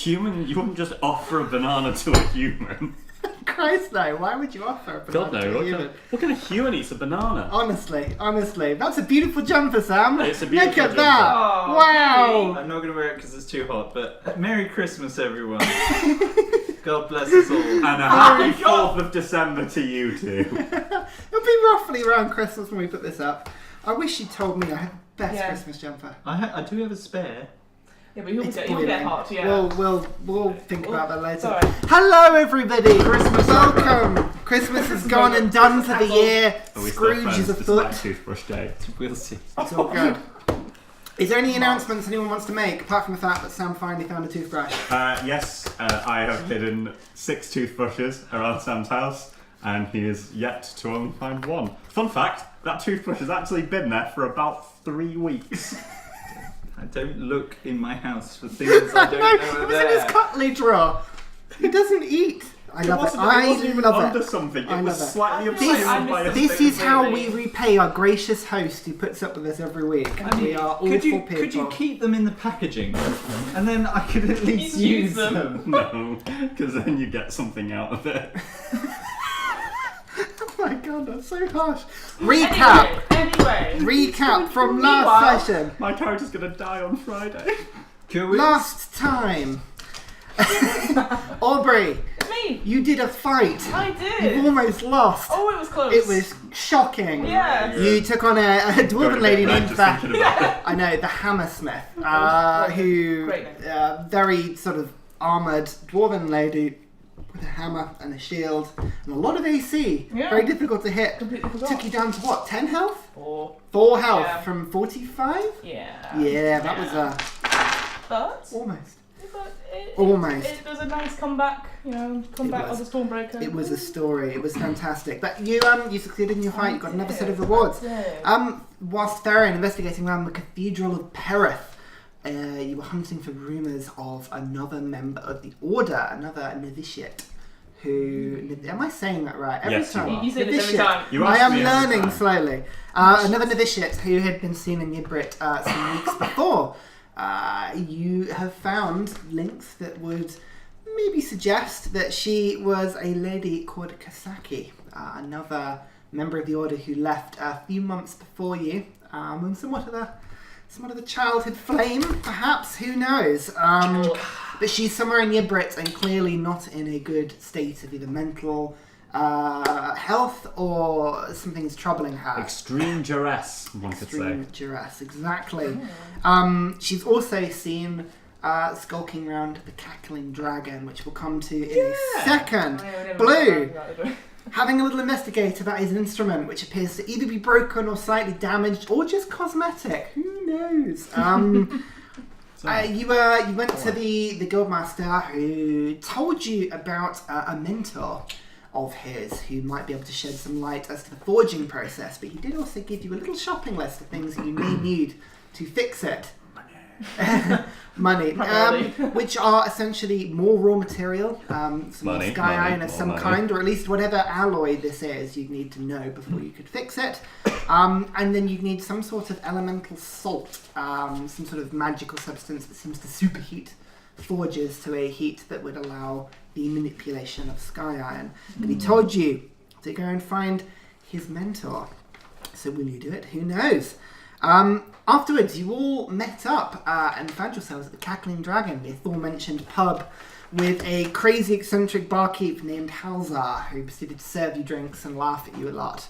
Human, you wouldn't just offer a banana to a human. Christ no, why would you offer a banana God no, to a human? what kind of human eats a banana? Honestly, that's a beautiful jumper, Sam. It's a beautiful Look at jumper. that. Oh, Wow. I'm not going to wear it because it's too hot, but Merry Christmas, everyone. God bless us all. And a happy 4th of December to you two. It'll be roughly around Christmas when we put this up. I wish you told me I had the best Christmas jumper. I do have a spare. Yeah, but you'll get hot, yeah. We'll think about that later. Sorry. Hello, everybody. Christmas Welcome. Christmas is gone and done for the year. Are we still Scrooge friends is despite afoot. Toothbrush Day? We'll see. It's all good. Is there any announcements anyone wants to make, apart from the fact that Sam finally found a toothbrush? Yes, I have hidden 6 toothbrushes around Sam's house, and he is yet to only find one. Fun fact, that toothbrush has actually been there for about 3 weeks. I don't look in my house for things I don't know It are was in his there. cutlery drawer. He doesn't eat. I love it. It I wasn't even love under it. something. I It was love it. slightly I feel obscured like I by a This thing. is how we repay our gracious host who puts up with us every week. I mean, We are awful could you people. keep them in the packaging, and then I could at least use them? No, because then you get something out of it. Oh my god, that's so harsh. Recap! Anyway. Recap from last session. My character's gonna die on Friday. Can we? Last time. Aubrey, Me. you did a fight. I did. You almost lost. Oh, it was close. It was shocking. Yeah. You took on a dwarven lady named Just thinking about I know, the Hammersmith, Great who name. very sort of armoured dwarven lady with a hammer and a shield and a lot of AC. Yeah. Very difficult to hit. Completely forgot. Took you down to what, 10 health? 4. 4 health Yeah. from 45? Yeah. Yeah, that was But almost. it Almost. was a nice comeback, comeback of the Stormbreaker. It was a story. It was fantastic. But you succeeded in your fight. You got another set of I rewards. did. Whilst Theren investigating around the Cathedral of Perith, you were hunting for rumours of another member of the Order, another novitiate. Who am I saying that right? Every Yes, you time. are. You say this every Novitiate. time. You I ask am me every learning time. slowly. Another novitiate who had been seen in Yibrit some weeks before. You have found links that would maybe suggest that she was a lady called Kasaki, another member of the Order who left a few months before you, and somewhat of a childhood flame, perhaps, who knows. But she's somewhere in Yibrit and clearly not in a good state of either mental health or something's troubling her. Extreme duress, one could say. Extreme duress, exactly. She's also seen skulking around the cackling dragon, which we'll come to in a second. Blue, having a little investigate about his instrument, which appears to either be broken or slightly damaged or just cosmetic. Who knows? You went to the guildmaster who told you about a mentor of his who might be able to shed some light as to the forging process, but he did also give you a little shopping list of things that you may need to fix it. Money. Which are essentially more raw material, some more sky iron of some kind, or at least whatever alloy this is you'd need to know before you could fix it. And then you'd need some sort of elemental salt, some sort of magical substance that seems to superheat forges to a heat that would allow the manipulation of sky iron. But he told you to go and find his mentor. So will you do it? Who knows? Afterwards, you all met up and found yourselves at the Cackling Dragon, the aforementioned pub, with a crazy eccentric barkeep named Halzar, who proceeded to serve you drinks and laugh at you a lot.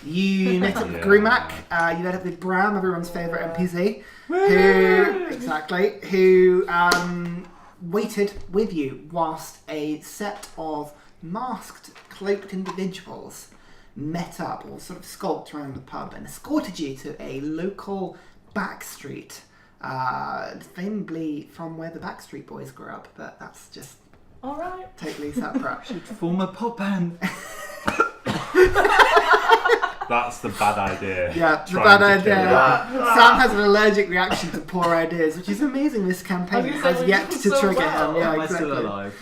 You met up with Grumac, you met up with Bram, everyone's favourite NPC, who waited with you whilst a set of masked, cloaked individuals met up or sort of skulked around the pub and escorted you to a local back street, famously from where the Backstreet Boys grew up, but that's just totally separate. Should form a pop band. That's the bad idea. Yeah, the Trying bad to idea. kill it. Sam has an allergic reaction to poor ideas, which is amazing. This campaign has yet to trigger him. Yeah, Am I exactly. still alive?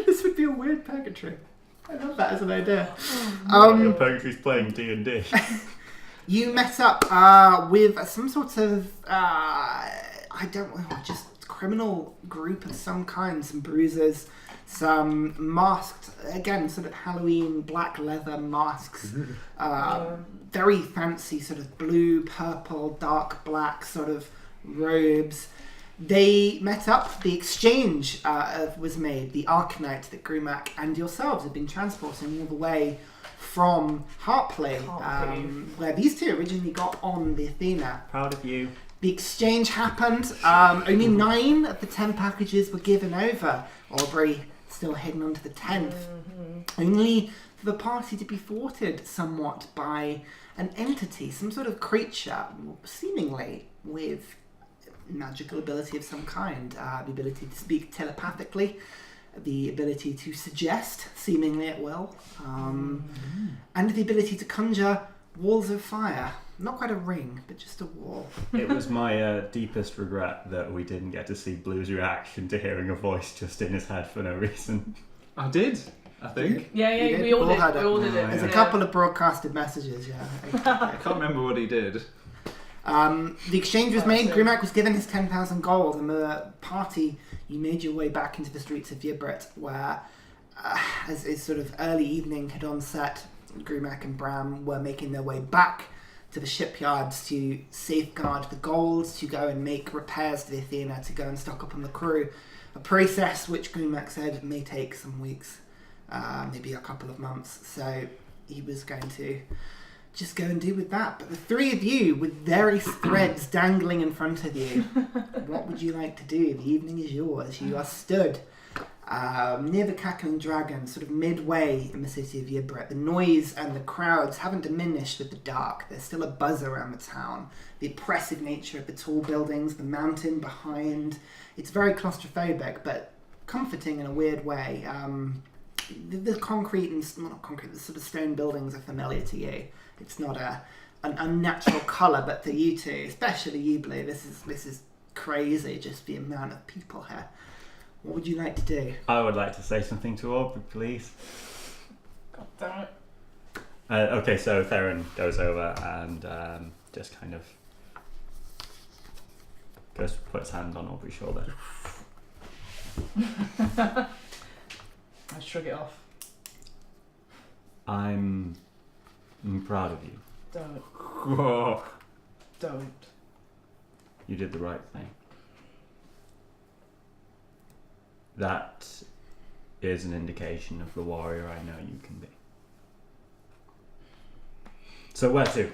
This would be a weird purgatory. I love that as an idea. Your purgatory's playing D&D. You met up with some sort of just criminal group of some kind, some bruisers, some masked, again, sort of Halloween black leather masks, very fancy sort of blue, purple, dark black sort of robes. They met up, the exchange was made, the Arcanite that Grumac and yourselves had been transporting all the way from Harpley, where these two originally got on the Athena. Proud of you. The exchange happened. Only 9 of the 10 packages were given over. Aubrey still heading on to the 10th. Only for the party to be thwarted somewhat by an entity, some sort of creature, seemingly with magical ability of some kind. The ability to speak telepathically, the ability to suggest, seemingly at will, and the ability to conjure walls of fire. Not quite a ring, but just a wall. It was my deepest regret that we didn't get to see Blue's reaction to hearing a voice just in his head for no reason. I did, I think. Yeah, we all did. had it. We all did it. There's a couple of broadcasted messages, yeah. I can't remember what he did. The exchange was made. Grumac was given his 10,000 gold, and the party, you made your way back into the streets of Yibrit, where, as sort of early evening had onset, Grumac and Bram were making their way back to the shipyards to safeguard the gold, to go and make repairs to the Athena, to go and stock up on the crew. A process which Grumac said may take some weeks, maybe a couple of months. So he was going to just go and do with that. But the 3 of you, with various threads dangling in front of you, what would you like to do? The evening is yours. You are stood near the Cackling Dragon, sort of midway in the city of Yibrit. The noise and the crowds haven't diminished with the dark. There's still a buzz around the town. The oppressive nature of the tall buildings, the mountain behind. It's very claustrophobic, but comforting in a weird way. The concrete and, well, not concrete, the sort of stone buildings are familiar to you. It's not an unnatural colour, but for you two, especially you, Blue, this is crazy, just the amount of people here. What would you like to do? I would like to say something to Aubrey, please. God damn it. Okay, so Theren goes over and just kind of goes to put his hand on Aubrey's shoulder. I shrug it off. I'm proud of you. Don't. Whoa. Don't. You did the right thing. That is an indication of the warrior I know you can be. So where to?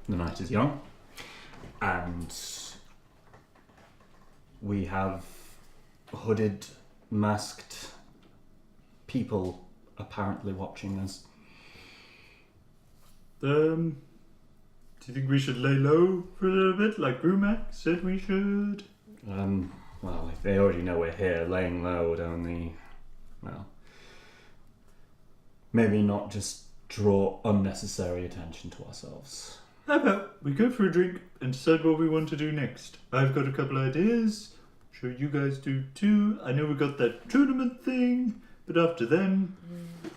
The night is young, and we have hooded, masked people apparently watching us. Do you think we should lay low for a little bit, like Grumac said we should? Well, if they already know we're here, laying low would only, well, maybe not just draw unnecessary attention to ourselves. How about we go for a drink and decide what we want to do next? I've got a couple ideas. I'm sure you guys do too. I know we got that tournament thing, but after then,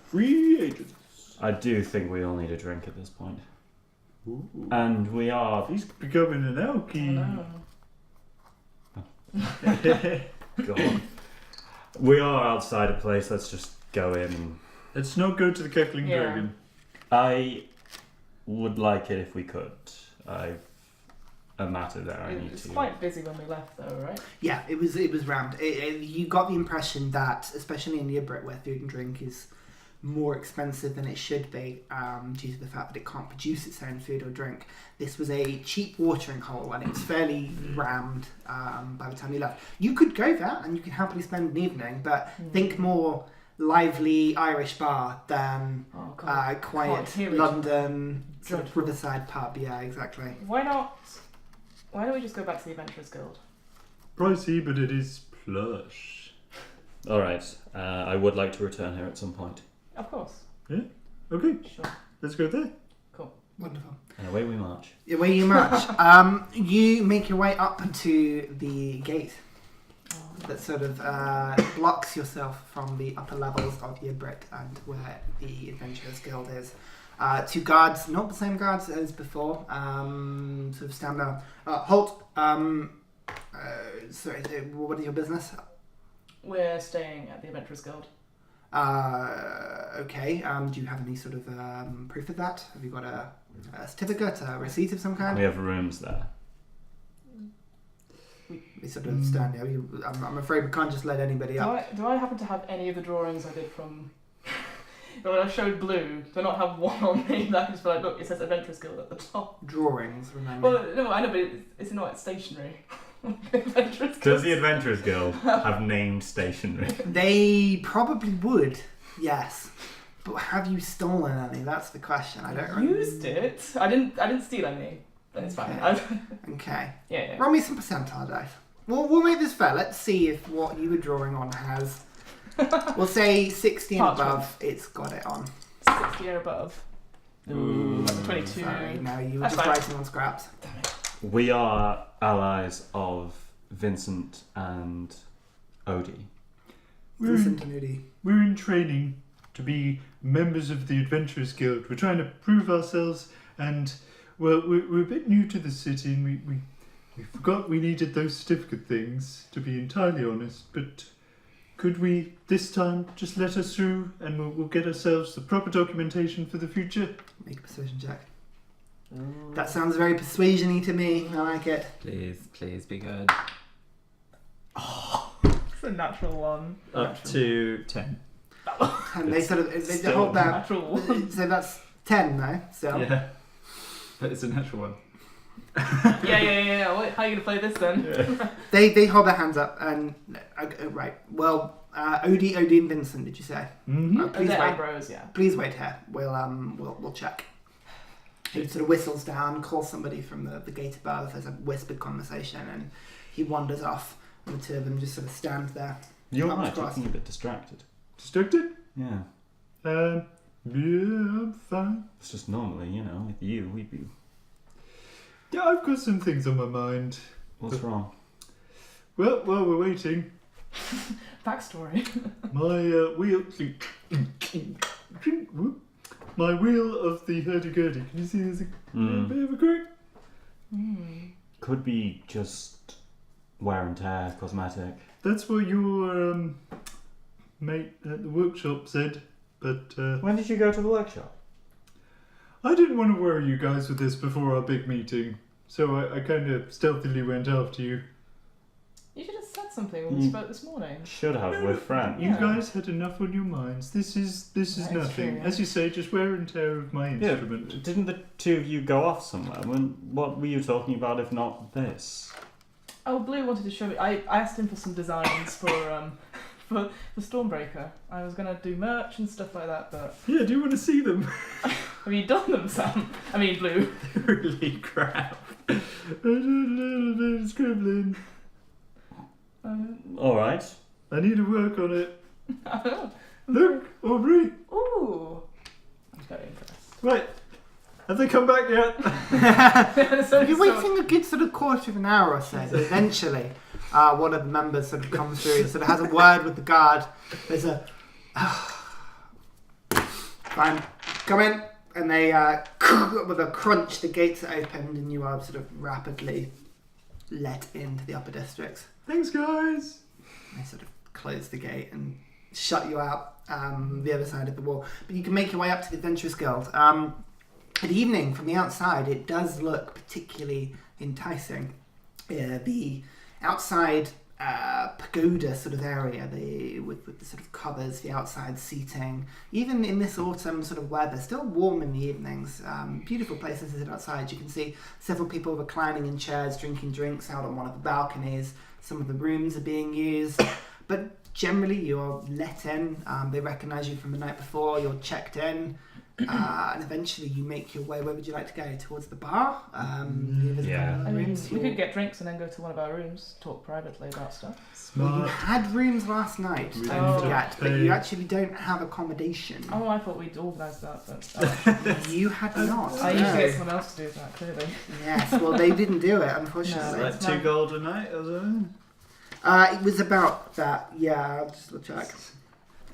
free agents. I do think we all need a drink at this point. Ooh. And we are... He's becoming an alky. No. God. We are outside a place, let's just go in and... Let's not go to the Cackling Yeah. Dragon. I would like it if we could. I've a matter there I need It's to... quite busy when we left, though, right? Yeah, it was rammed. You got the impression that, especially in Yibrit, where food and drink is more expensive than it should be, due to the fact that it can't produce its own food or drink, this was a cheap watering hole, and it was fairly rammed by the time you left. You could go there and you could happily spend an evening, but think more lively Irish bar than quiet Can't hear it. London sort of Dreadful. riverside pub. Yeah, exactly. Why don't we just go back to the Adventurers Guild? Pricey, but it is plush. Alright, I would like to return here at some point. Of course. Okay, Sure. let's go there. Wonderful. And away we march. Away you march. You make your way up to the gate that sort of blocks yourself from the upper levels of Yibrit and where the Adventurers Guild is. 2 guards, not the same guards as before, sort of stand there. Halt! sorry, what is your business? We're staying at the Adventurers Guild. Okay. Do you have any sort of proof of that? Have you got a certificate, a receipt of some kind? We have rooms there. We sort of stand there. I'm afraid we can't just let anybody up. Do I happen to have any of the drawings I did from... when I showed Blue, do I not have one on me that I can just be like, look, it says Adventurers Guild at the top. Drawings, remember? Well, no, I know, but it's not stationary. Adventurers Does Guild. the Adventurers Guild have named stationery? They probably would, yes. But have you stolen any? That's the question. I don't remember. Used it. I didn't steal any. But it's fine. Okay. Yeah. Roll me some percentile dice. We'll make this fair. Let's see if what you were drawing on has. We'll say 60 and Parchment. above. It's got it on. 60 or above. Ooh, that's a 22. Sorry, no, you were That's just fine. writing on scraps. Damn it. We are allies of Vincent and Odie. Listen to Moody. We're in training to be members of the Adventurers Guild. We're trying to prove ourselves, and well, we're a bit new to the city, and we forgot we needed those certificate things, to be entirely honest. But could we this time just let us through, and we'll get ourselves the proper documentation for the future? Make a persuasion check. That sounds very persuasion-y to me. I like it. Please be good. It's a natural one. Up to 10. And they sort of they Still hold that. Natural one. So that's 10 now. So Yeah. But it's a natural one. Yeah. How are you gonna play this then? they hold their hands up and right. Well, Odie and Vincent, did you say? Mm-hmm. Please They're wait. Ambrose, yeah. Please wait here. We'll check. He sort of whistles down, calls somebody from the gate above. There's a whispered conversation, and he wanders off. And the two of them just sort of stand there. You're Arms right, you're crossed. looking a bit distracted. Distracted? Yeah. Yeah, I'm fine. It's just normally, with you, we'd be... Yeah, I've got some things on my mind. What's wrong? Well, while we're waiting, Backstory. my wheel... My wheel of the hurdy-gurdy. Can you see there's a bit of a crack? Could be just wear and tear, cosmetic. That's what your mate at the workshop said, but When did you go to the workshop? I didn't want to worry you guys with this before our big meeting, so I kind of stealthily went after you. You should have said something when we spoke this morning. Should have, with friends. You Yeah. guys had enough on your minds. This is That's nothing. true. As you say, just wear and tear of my Yeah, instrument. didn't the two of you go off somewhere? What were you talking about if not this? Oh, Blue wanted to show me. I asked him for some designs for Stormbreaker. I was gonna do merch and stuff like that, but Yeah, do you want to see them? have you done them, Sam? I mean, Blue. Really crap. I did a little bit of scribbling. Alright. I need to work on it. Oh. Look, Aubrey. Ooh. I'm very impressed. Right. Have they come back yet? You're waiting a good sort of quarter of an hour or so. But eventually, one of the members sort of comes through and sort of has a word with the guard. There's a fine, come in, and they with a crunch, the gates are opened, and you are sort of rapidly let into the upper districts. Thanks, guys. They sort of close the gate and shut you out the other side of the wall. But you can make your way up to the Adventurers Guild. At evening, from the outside, it does look particularly enticing. The outside pagoda sort of area, with the sort of covers, the outside seating, even in this autumn sort of weather, still warm in the evenings. Beautiful places to sit outside. You can see several people reclining in chairs, drinking drinks out on one of the balconies. Some of the rooms are being used, but generally you're let in. They recognise you from the night before. You're checked in. And eventually you make your way. Where would you like to go? Towards the bar? Yeah. I mean, Rooms? we could get drinks and then go to one of our rooms, talk privately about stuff. Well, you Smart. had rooms last night, We don't didn't forget, but pay. you actually don't have accommodation. Oh, I thought we'd organised that, but You had not. I usually no. get someone else to do that, clearly. Yes, well, they didn't do it, unfortunately. No. Like 2 gold a night or something? It was about that. Yeah, I'll just check.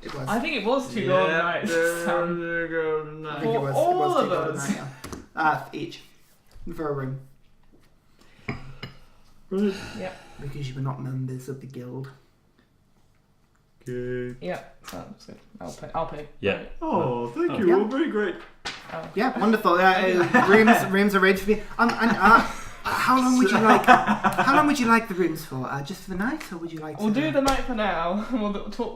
It was. I think it was 2 gold nights. I think it was. all it was of $2 a us. night, yeah. Each for a room. Right. Yep. because you were not members of the guild. Okay. Yeah, that's good. I'll pay. Yeah. Oh, thank you, Yeah. Aubrey. Great. Yeah, wonderful. Rooms are ready for you. How long would you like? How long would you like the rooms for? Just for the night, or would you like? We'll do the night for now. We'll talk.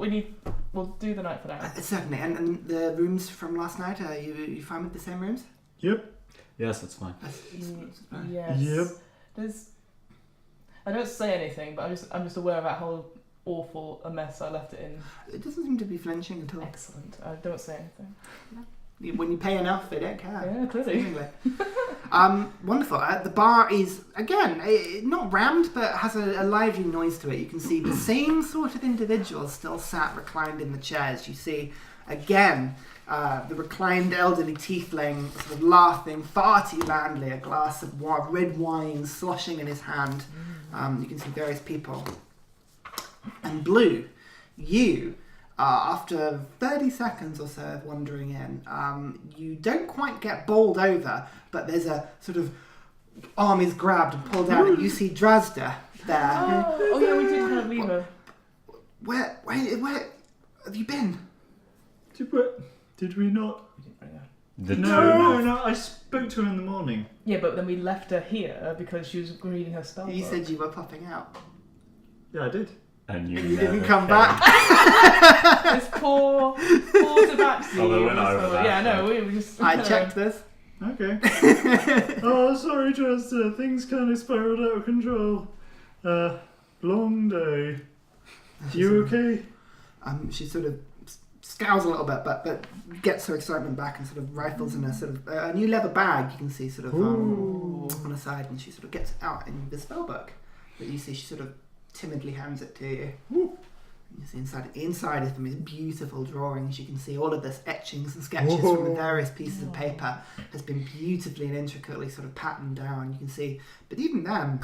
We'll do the night for now. Certainly. And the rooms from last night. Are you fine with the same rooms? Yep. Yes, that's fine. Yes. Yep. I don't say anything, but I'm just aware of that whole awful a mess I left it in. It doesn't seem to be flinching at all. Excellent. I don't say anything. When you pay enough, they don't care. Yeah, clearly. Seemingly. Wonderful. The bar is, again, not rammed, but has a lively noise to it. You can see the same sort of individuals still sat reclined in the chairs. You see, again, the reclined elderly tiefling sort of laughing far too loudly, a glass of red wine sloshing in his hand. You can see various people. And Blue, you... after 30 seconds or so of wandering in, you don't quite get bowled over, but there's a sort of arm is grabbed and pulled out, and you see Drazda there. Oh yeah, we did kind of leave her. Where have you been? Did we not? The No. I spoke to her in the morning. Yeah, but then we left her here because she was reading her spell. You said you were popping out. Yeah, I did. And you You didn't never come came. back. This poor tabaxi. Oh, they went over that, Yeah, no, so. we just. I checked this. Okay. Oh, sorry, Trista. Things kind of spiraled out of control. Long day. You okay? She sort of scowls a little bit, but gets her excitement back and sort of rifles in a sort of a new leather bag. You can see sort of on the side, and she sort of gets it out in the spell book. But you see, she sort of timidly hands it to you. And you see inside of them is beautiful drawings. You can see all of this etchings and sketches from the various pieces of paper has been beautifully and intricately sort of patterned down. You can see, but even then,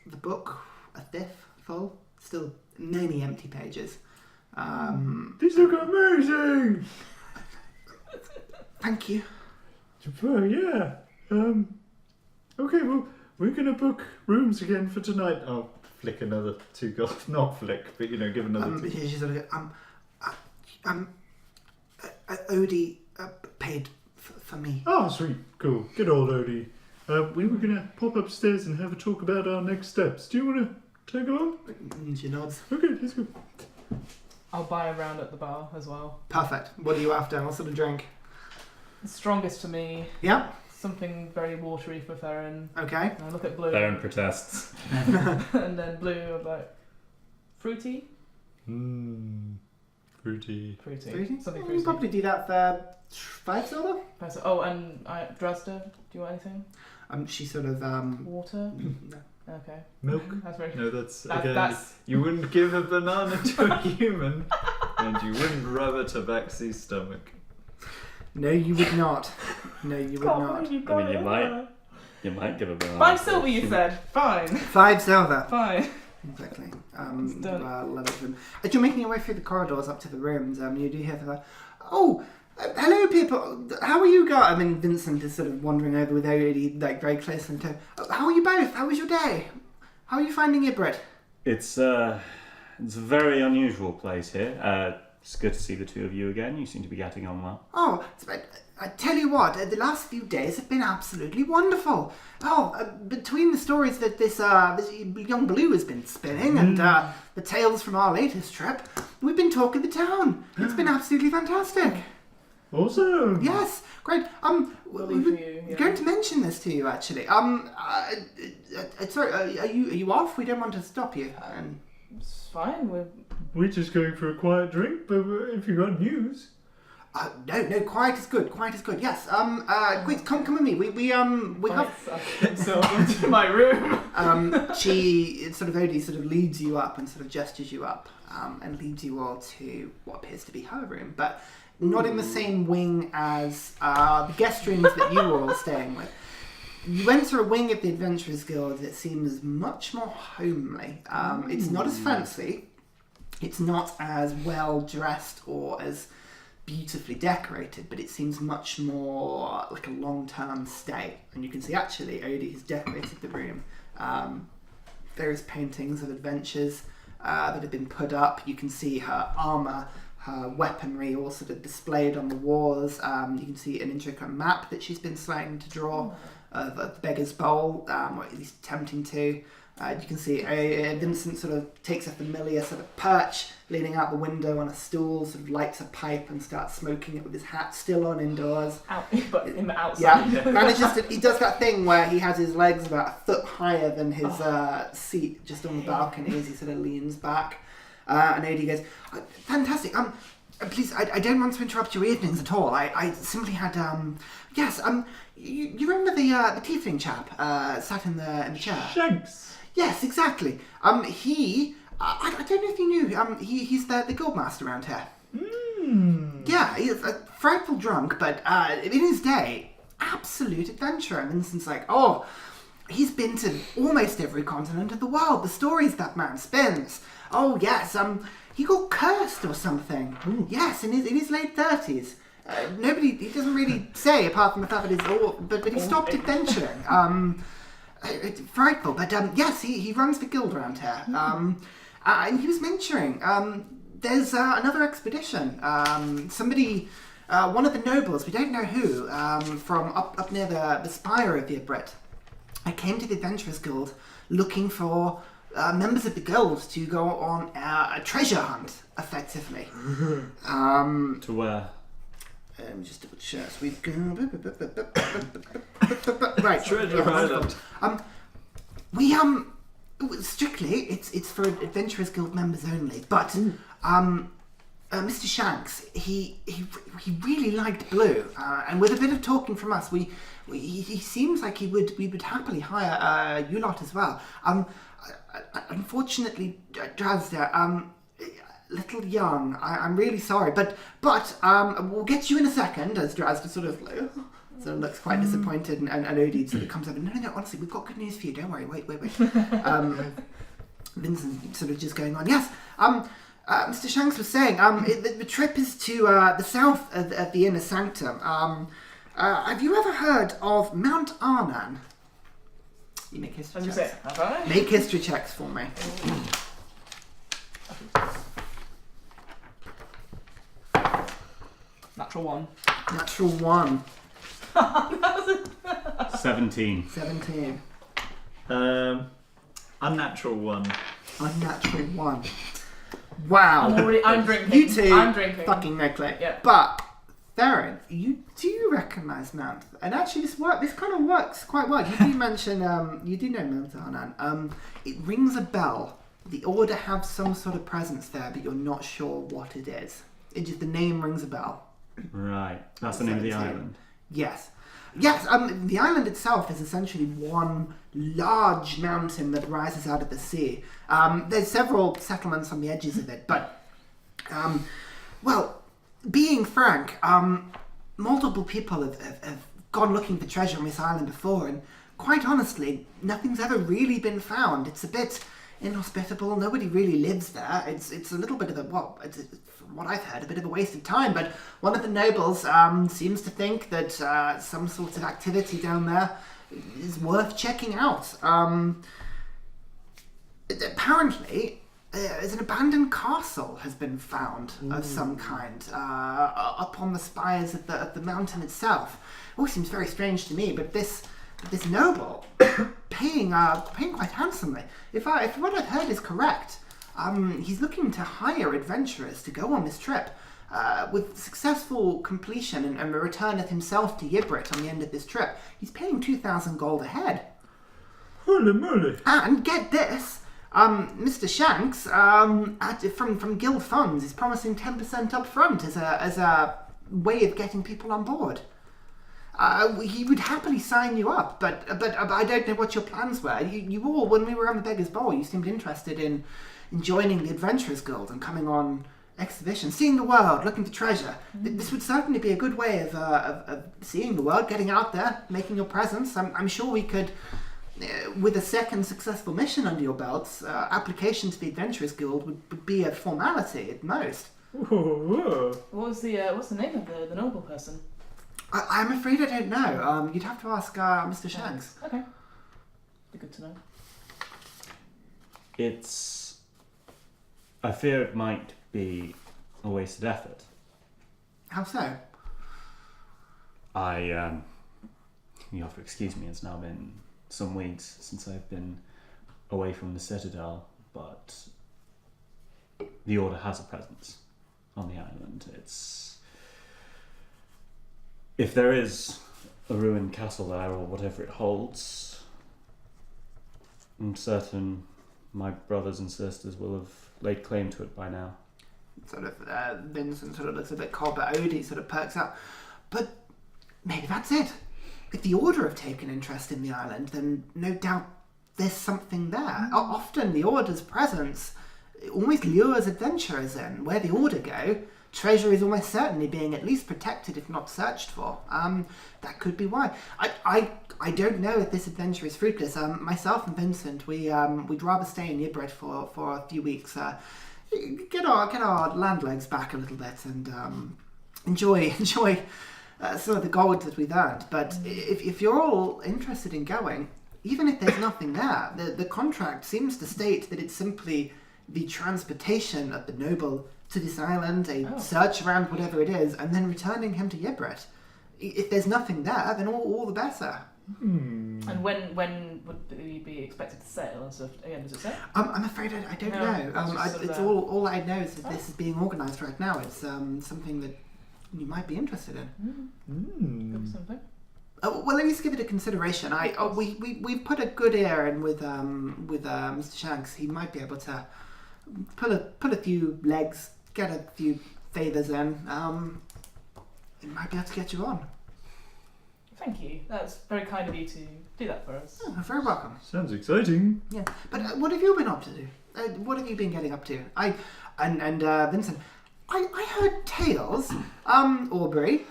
the book a fifth full, still many empty pages. These look amazing. Thank you. Yeah. Okay, well, we're gonna book rooms again for tonight. I'll flick another 2 gold. Not flick, but give another 2. She sort of Odie paid for me. Oh, sweet, cool. Good old Odie. We were gonna pop upstairs and have a talk about our next steps. Do you wanna tag along? And she nods. Okay, let's go. I'll buy a round at the bar as well. Perfect. What are you after? What sort of drink? The strongest for me. Yeah. Something very watery for Theren. Okay. And I look at Blue. Theren protests. And then Blue, I'm like, fruity? Fruity. Fruity. Something We'll fruity. probably do that for 5 silver. Oh, and Drazda, do you want anything? She sort of Water? no. Okay. Milk? That's very No, that's that's you wouldn't give a banana to a human, and you wouldn't rub a tabaxi's stomach. No, you would not. No, you would not. You might give a banana. 5 silver, you said. Fine. 5 silver. Fine. Exactly. It's done. Level them. As you're making your way through the corridors up to the rooms, you do hear the hello, people. How are you guys? I mean, Vincent is sort of wandering over with Odie, like very closely. How are you both? How was your day? How are you finding Yibrit? It's a very unusual place here. It's good to see the two of you again. You seem to be getting on well. Oh, I tell you what, the last few days have been absolutely wonderful. Between the stories that this young Blue has been spinning and the tales from our latest trip, we've been talking the town. It's been absolutely fantastic. Awesome. Yes, great. We were going to mention this to you actually. Sorry, are you off? We don't want to stop you. It's fine. We're just going for a quiet drink, but if you got news. No, quiet is good. Quiet is good. Yes. Quick, come with me. We have. So into my room. She Odie sort of leads you up and sort of gestures you up, and leads you all to what appears to be her room, but not in the same wing as the guest rooms that you were all staying with. You enter a wing of the Adventurers Guild that seems much more homely. It's not as fancy. It's not as well dressed or as beautifully decorated, but it seems much more like a long-term stay. And you can see actually Odie has decorated the room various paintings of adventures that have been put up. You can see her armour, her weaponry all sort of displayed on the walls. You can see an intricate map that she's been starting to draw of the Beggar's Bowl, or at least attempting to. You can see Vincent sort of takes a familiar sort of perch, leaning out the window on a stool, sort of lights a pipe and starts smoking it with his hat still on indoors. But in the outside. Yeah, manages to. He does that thing where he has his legs about a foot higher than his seat, just on the balcony as he sort of leans back. And Odie goes, "Fantastic. Please, I don't want to interrupt your evenings at all. I simply had yes. You remember the tiefling chap sat in the chair? Shanks. Yes, exactly. He, I don't know if you knew, he's the guildmaster around here. Yeah, he's a frightful drunk, but in his day, absolute adventurer. And Vincent's like, oh, he's been to almost every continent of the world. The stories that man spins. Oh, yes, he got cursed or something. Ooh. Yes, in his late 30s. He doesn't really say, apart from the fact that but he stopped adventuring. It's frightful, but yes, he runs the guild around here. And he was mentioning there's another expedition. Somebody, one of the nobles, we don't know who, from up near the spire of Yibrit, came to the Adventurers Guild looking for members of the guild to go on a treasure hunt, effectively. To where? Let me just double check. So we've right. Treasure Island. We strictly it's for Adventurers Guild members only. But Mr. Shanks, he really liked Blue, and with a bit of talking from us, he seems like we would happily hire you lot as well. Unfortunately, Drazda, little young. I'm really sorry, but we'll get you in a second. As Drazda sort of looks quite disappointed, and Odie sort of comes up and no, honestly, we've got good news for you. Don't worry. Wait. Vincent sort of just going on. Yes. Mr. Shanks was saying the trip is to the south of the inner sanctum. Have you ever heard of Mount Arnan? You make history checks. Make history checks for me. Natural one. Natural 1. 17. 17. Unnatural 1. Unnatural 1. Wow. I'm drinking. You two I'm drinking. fucking no click. Yeah. But Theren, you do recognise Mount, and actually this kind of works quite well. You do mention you do know Mount Arnan. It rings a bell. The Order have some sort of presence there, but you're not sure what it is. It just the name rings a bell. Right. That's the name of the island. Yes. The island itself is essentially one large mountain that rises out of the sea. There's several settlements on the edges of it, but, well, being frank, multiple people have gone looking for treasure on this island before, and quite honestly, nothing's ever really been found. It's a bit inhospitable. Nobody really lives there. It's a little bit of from what I've heard, a bit of a waste of time. But one of the nobles seems to think that some sort of activity down there is worth checking out. Apparently, an abandoned castle has been found of some kind up on the spires of the mountain itself. All seems very strange to me, but this noble paying quite handsomely. If what I've heard is correct, he's looking to hire adventurers to go on this trip. With successful completion and returneth himself to Yibrit on the end of this trip, he's paying 2,000 gold a head. Holy moly! And get this, Mr. Shanks, from guild funds, is promising 10% up front as a way of getting people on board. He would happily sign you up, but I don't know what your plans were. You all, when we were on the Beggar's Bowl, you seemed interested in joining the Adventurers Guild and coming on expeditions, seeing the world, looking for treasure. This would certainly be a good way of seeing the world, getting out there, making your presence. I'm sure we could, with a second successful mission under your belts, application to the Adventurers Guild would be a formality at most. Whoa. What's the name of the noble person? I'm afraid I don't know. You'd have to ask Mr. Shanks. Okay. Be good to know. I fear it might be a wasted effort. How so? You have to excuse me, it's now been some weeks since I've been away from the Citadel, but the Order has a presence on the island. If there is a ruined castle there, or whatever it holds, I'm certain my brothers and sisters will have laid claim to it by now. Sort of, Vincent sort of looks a bit cold, but Odie sort of perks up. But maybe that's it. If the Order have taken interest in the island, then no doubt there's something there. Often the Order's presence almost lures adventurers in. Where the Order go, treasure is almost certainly being at least protected, if not searched for. That could be why. I don't know if this adventure is fruitless. Myself and Vincent, we'd rather stay in Yibrit for a few weeks. Get our land legs back a little bit and enjoy some of the gold that we've earned. But if you're all interested in going, even if there's nothing there, the contract seems to state that it's simply the transportation of the noble to this island, search around whatever it is, and then returning him to Yibrit. If there's nothing there, then all the better. And when would we be expected to sail and stuff? Again, does it say? I'm afraid I don't know. It's all I know is that this is being organised right now. It's something that you might be interested in. Could be something. Well, let me just give it a consideration. We've put a good ear in with Mr. Shanks. He might be able to pull a few legs, get a few favours in. He might be able to get you on. Thank you. That's very kind of you to do that for us. Oh, you're very welcome. Sounds exciting. Yeah, but what have you been up to? What have you been getting up to? Vincent, I heard tales. Aubrey.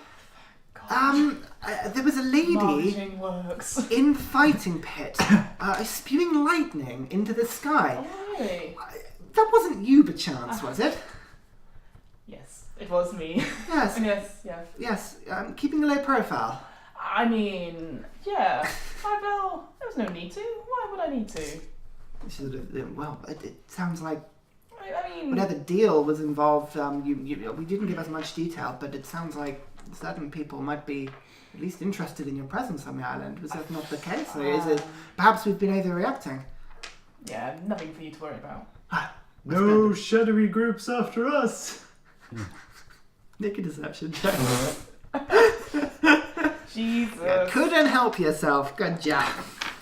There was a lady Marketing works. in fighting pit, spewing lightning into the sky. Oh, really? That wasn't you, perchance, was it? Yes, it was me. Yes. Yes. Keeping a low profile. I mean, yeah. There was no need to. Why would I need to? Well, it sounds like I mean, whatever deal was involved. We didn't give us much detail, but it sounds like certain people might be at least interested in your presence on the island. Was that not the case? Or is it perhaps we've been overreacting? Yeah, nothing for you to worry about. No shadowy groups after us. Make a deception check. Jesus. Yeah, couldn't help yourself. Good job.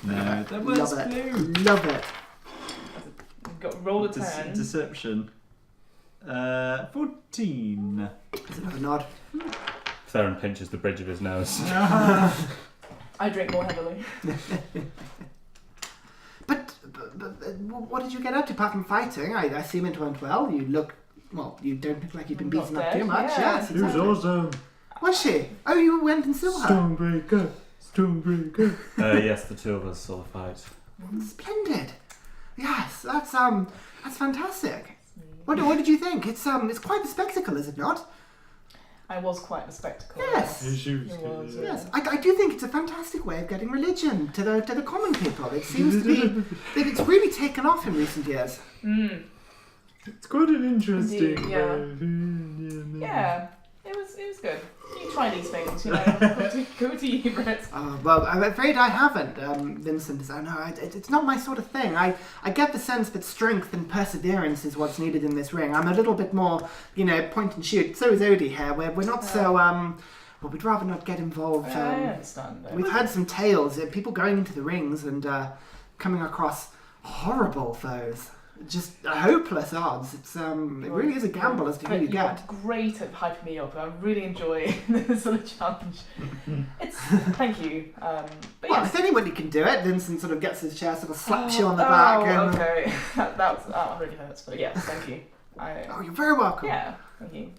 No, that was Love it. blue. Love it. Got roll a 10. Deception. 14. There's another nod. Theren pinches the bridge of his nose. I drink more heavily. But what did you get up to apart from fighting? I assume it went well. You don't look like you've been Not beaten up dead, too much. yeah. Yes, It was exactly. awesome. Was she? Oh, you went and saw her. Stonebreaker. Yes, the two of us saw the fight. Splendid. Yes, that's fantastic. What did you think? It's quite the spectacle, is it not? I was quite the spectacle. Yes. Yes, I do think it's a fantastic way of getting religion to the common people. It seems to be that it's really taken off in recent years. Mm. It's quite an interesting. Indeed, yeah. It was good. You try these things, you know. go to Yibrit. Well, I'm afraid I haven't, Vincent. It's not my sort of thing. I get the sense that strength and perseverance is what's needed in this ring. I'm a little bit more, point and shoot. So is Odie here. We're not so, well, we'd rather not get involved. I understand. We've heard some tales of people going into the rings and coming across horrible foes. Just hopeless odds. It really is a gamble as to who you get. You're great at hyping me up. I really enjoy this sort of challenge. Thank you. But Well, if anybody can do it, Vincent sort of gets his chair, sort of slaps you on the back. And, okay. that really hurts. But yes, thank you. you're very welcome. Yeah, thank you.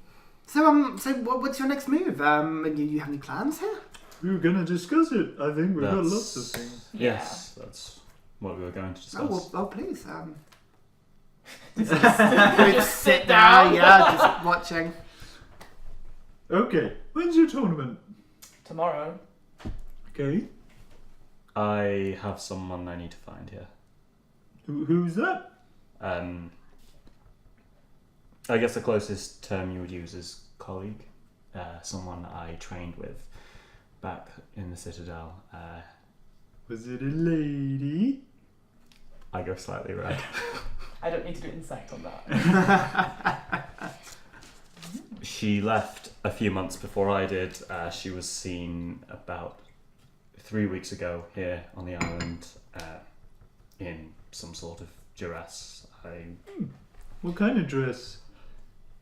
So what's your next move? Do you have any plans here? We were going to discuss it. I think we've got lots of things. Yes, that's what we were going to discuss. Oh, please. Just sit down. Yeah, just watching. Okay, when's your tournament? Tomorrow. Okay. I have someone I need to find here. Who's that? I guess the closest term you would use is colleague. Someone I trained with back in the Citadel. Was it a lady? I go slightly red. I don't need to do insight on that. She left a few months before I did. She was seen about 3 weeks ago here on the island in some sort of duress. What kind of dress?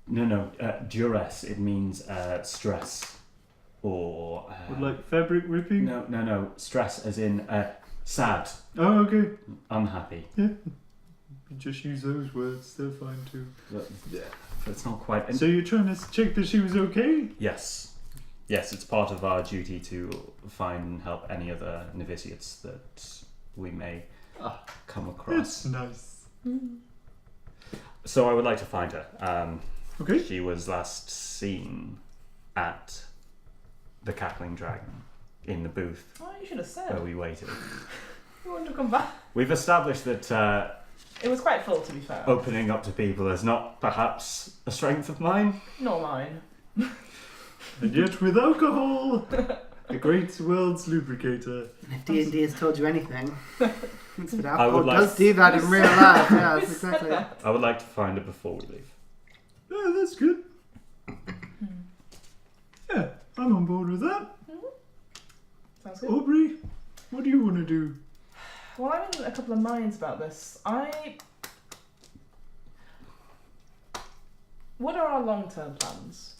No, duress. It means stress or... Like fabric ripping? No. Stress as in sad, Oh, okay. unhappy. You just use those words, they're fine too. But it's not quite... So you're trying to check that she was okay? Yes, it's part of our duty to find and help any other novitiates that we may come across. That's nice. So I would like to find her. Okay. She was last seen at the Cackling Dragon in the booth Oh, you should have where said. we waited. You want to come back? We've established that It was quite full, to be fair. opening up to people is not perhaps a strength of mine. Nor mine. And yet with alcohol, the great world's lubricator. If D&D has told you anything, it's that I alcohol would like- does do that in real life. Yeah, that's exactly it. I would like to find her before we leave. Yeah, that's good. Yeah, I'm on board with that. Sounds good. Aubrey, what do you want to do? Well, I'm in a couple of minds about this. What are our long-term plans?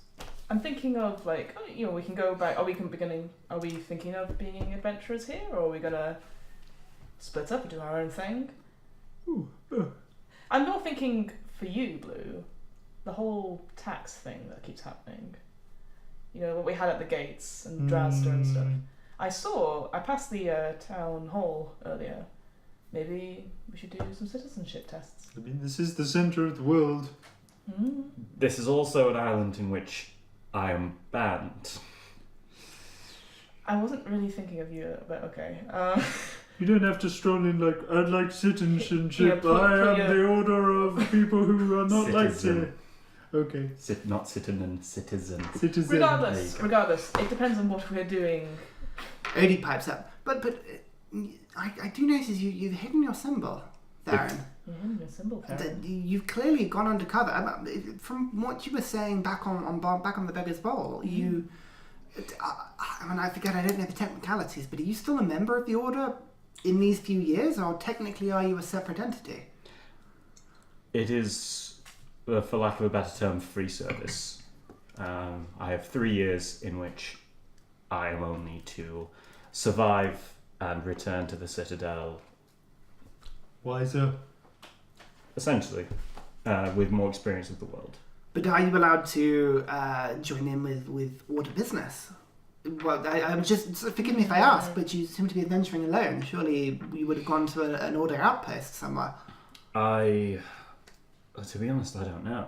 I'm thinking of we can go back. Are we thinking of being adventurers here, or are we gonna split up and do our own thing? Ooh, I'm more thinking for you, Blue. The whole tax thing that keeps happening. You know what we had at the gates and Drazda and stuff. I passed the town hall earlier. Maybe we should do some citizenship tests. I mean, this is the center of the world. This is also an island in which I am banned. I wasn't really thinking of you, but okay. You don't have to stroll in like, I'd like citizenship. Yeah, put I am your- the order of people who are not like Citizen. to. Okay. Not citizen. Citizen. Regardless, it depends on what we're doing. Odie pipes up. But I do notice you've hidden your symbol, Theren. Yeah, your symbol, Theren. You've clearly gone undercover. From what you were saying back on the Beggar's Bowl, you... I forget, I don't know the technicalities, but are you still a member of the Order in these few years, or technically are you a separate entity? It is, for lack of a better term, free service. I have 3 years in which I am only to survive and return to the Citadel, Wiser. essentially, with more experience of the world. But are you allowed to join in with Order business? Well, I'm just... Forgive me if I ask, but you seem to be adventuring alone. Surely you would have gone to an Order outpost somewhere. To be honest, I don't know.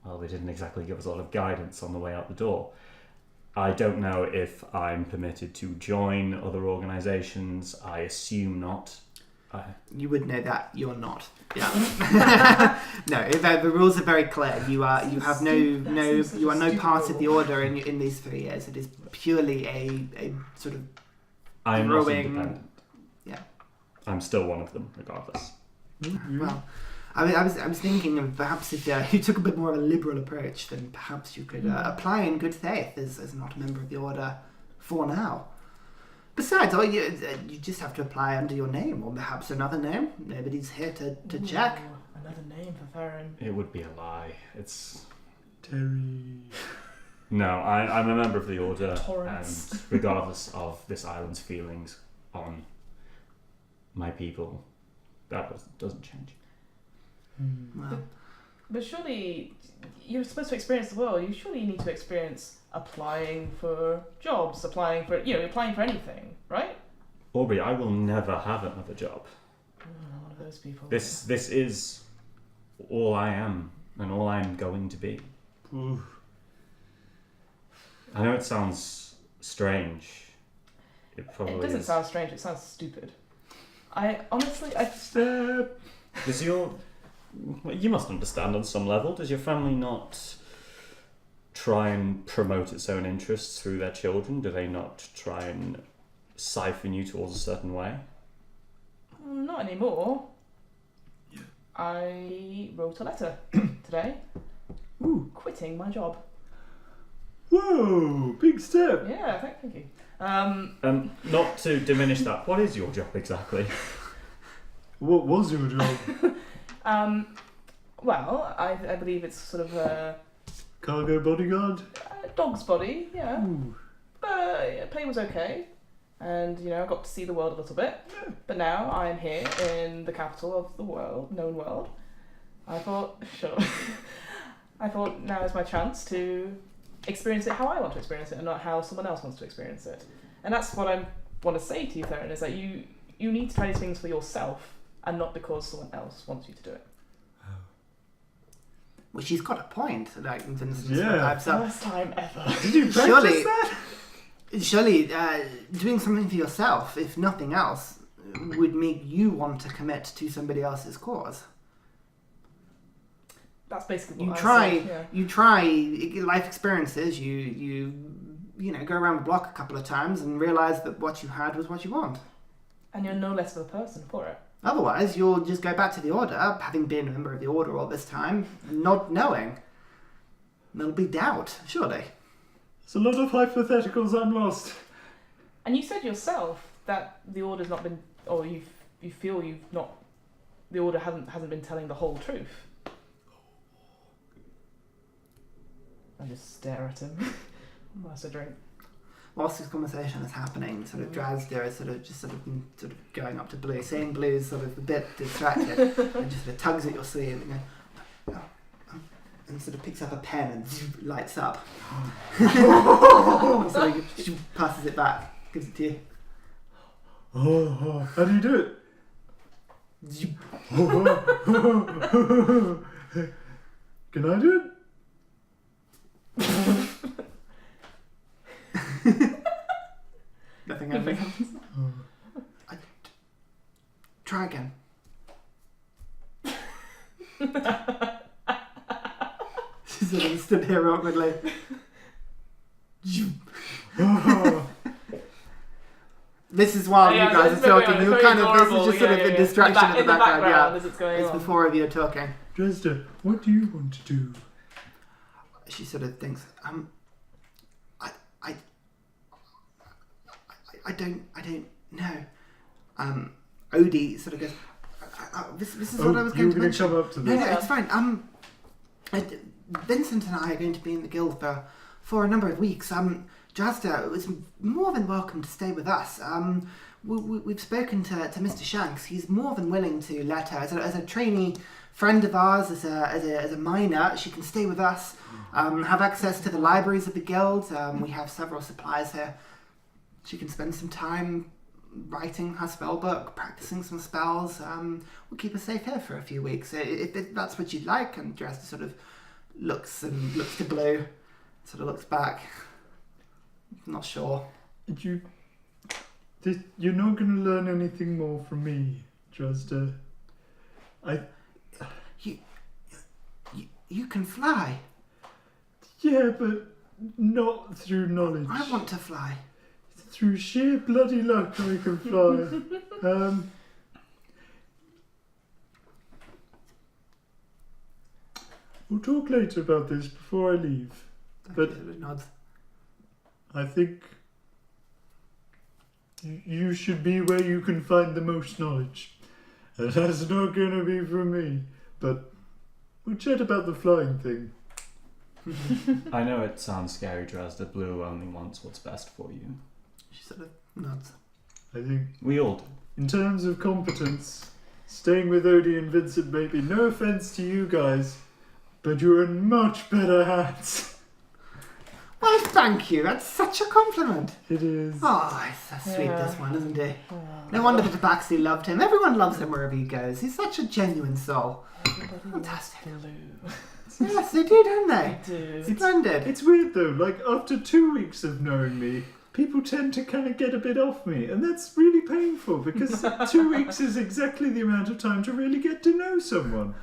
Well, they didn't exactly give us a lot of guidance on the way out the door. I don't know if I'm permitted to join other organisations. I assume not. You would know that you're not. Yeah. No, the rules are very clear. You are no part of the Order in these 3 years. It is purely a sort of I'm not growing... independent. Yeah. I'm still one of them, regardless. Well, I was thinking of perhaps if you took a bit more of a liberal approach, then perhaps you could apply in good faith as not a member of the Order for now. Besides, you just have to apply under your name, or perhaps another name. Nobody's here to check. Another name for Theren. It would be a lie. It's... Terry. No, I'm a member of the Order, Torrance. and regardless of this island's feelings on my people, that doesn't change. Well, But surely you're supposed to experience the world. You surely need to experience applying for jobs, applying for anything, right? Aubrey, I will never have another job. One of those people. This is all I am and all I'm going to be. Ooh. I know it sounds strange. It probably It doesn't is. sound strange. It sounds stupid. I honestly, Does your... You must understand on some level. Does your family not try and promote its own interests through their children? Do they not try and siphon you towards a certain way? Not anymore. I wrote a letter today. Ooh. Quitting my job. Whoa, big step. Yeah, thank you. Not to diminish that, what is your job exactly? What was your job? Well, I believe it's sort of a Cargo bodyguard? dog's body, yeah. Ooh. But pay was okay. And, I got to see the world a little bit. Yeah. But now I'm here in the capital of the known world. I thought, sure. I thought now is my chance to experience it how I want to experience it and not how someone else wants to experience it. And that's what I want to say to you, Theren, is that you need to try these things for yourself and not because someone else wants you to do it. Well, she's got a point. Like, Vincent Yeah. First time ever. Did you practice Surely- that? Surely, doing something for yourself, if nothing else, would make you want to commit to somebody else's cause. That's basically You what try, I said, yeah. you try life experiences. You go around the block a couple of times and realise that what you had was what you want. And you're no less of a person for it. Otherwise, you'll just go back to the Order, having been a member of the Order all this time, not knowing. There'll be doubt, surely. It's a lot of hypotheticals. I'm lost. And you said yourself that the Order's not been, or you feel you've not, the Order hasn't been telling the whole truth. I just stare at him whilst I drink. Whilst this conversation is happening, sort of Drasda is sort of going up to Blue, seeing Blue's sort of a bit distracted, and just sort of tugs at your sleeve and goes, and sort of picks up a pen and lights up. So he passes it back, gives it to you. Oh, how do you do it? Can I do it? Nothing Nothing happens. Try again. She sort of stood here awkwardly. This is while Yeah, you guys it's are talking. very You're kind of, this is just sort of a distraction in the background. Yeah, as it's going it's on. the four of you are talking. Dresden, what do you want to do? She sort of thinks, I don't know. Odie sort of goes, this is what I was going to mention. Come up to No, this. it's fine. Vincent and I are going to be in the guild for a number of weeks. Drasda was more than welcome to stay with us. We've spoken to Mr. Shanks. He's more than willing to let her, as a trainee friend of ours, as a minor, she can stay with us, have access to the libraries of the guild. We have several supplies here. She can spend some time writing her spell book, practicing some spells. We'll keep her safe here for a few weeks. If that's what you'd like. And Drasda sort of looks to Blue, sort of looks back. Not sure. You're not going to learn anything more from me, Drasda. You can fly. Yeah, but not through knowledge. I want to fly. Through sheer bloody luck I can fly. We'll talk later about this before I leave. But Sort of nods. I think you should be where you can find the most knowledge. And that's not going to be from me. But we'll chat about the flying thing. I know it sounds scary, Drasda. Blue only wants what's best for you. She sort of nods. I think We all do. in terms of competence, staying with Odie and Vincent may be no offence to you guys, but you're in much better hands. Well, thank you. That's such a compliment. It is. Oh, he's so sweet, Yeah. this one, isn't he? No wonder the Tabaxi loved him. Everyone loves him wherever he goes. He's such a genuine soul. Fantastic. Blue. Yes, they do, don't they? Do. Splendid. It's weird though, like after 2 weeks of knowing me, people tend to kind of get a bit off me, and that's really painful because 2 weeks is exactly the amount of time to really get to know someone.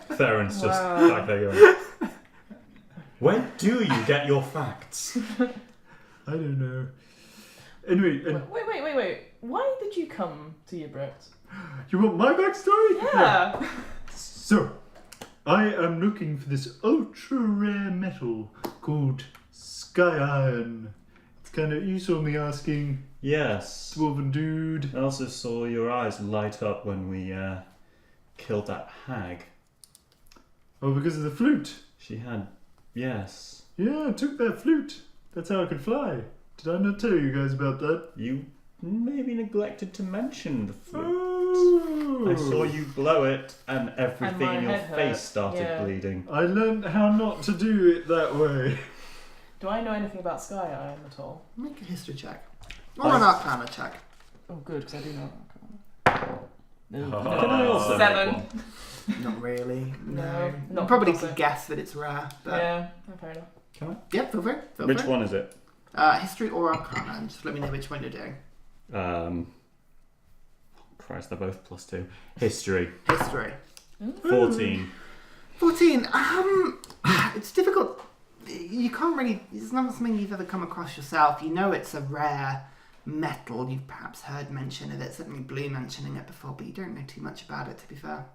Theron's just Wow. back there going, when do you get your facts? I don't know. Anyway, Wait. Why did you come to Yibrit? you want my backstory? Yeah. So, I am looking for this ultra rare metal called sky iron. It's kind of, you saw me asking, Yes. dwarven dude. I also saw your eyes light up when we killed that hag. Oh, because of the flute. She had, yes. Yeah, I took that flute. That's how I could fly. Did I not tell you guys about that? You maybe neglected to mention the flute. Oh. I saw you blow it and everything my in your head face hurt. started Yeah. bleeding. I learned how not to do it that way. Do I know anything about Sky Iron at all? Make a history check. Or an arcana check. Oh, good, because I do know. Can I also make 7. one? Not really. No, No. not You probably possible. could guess that it's rare. But Yeah, fair enough. Can I? yeah, feel free. Feel Which free. one is it? History or arcana. And just let me know which one you're doing. Christ, they're both +2. History. History. 14. 14. It's difficult. You can't really. It's not something you've ever come across yourself. You know it's a rare metal. You've perhaps heard mention of it. Certainly Blue mentioning it before, but you don't know too much about it, to be fair.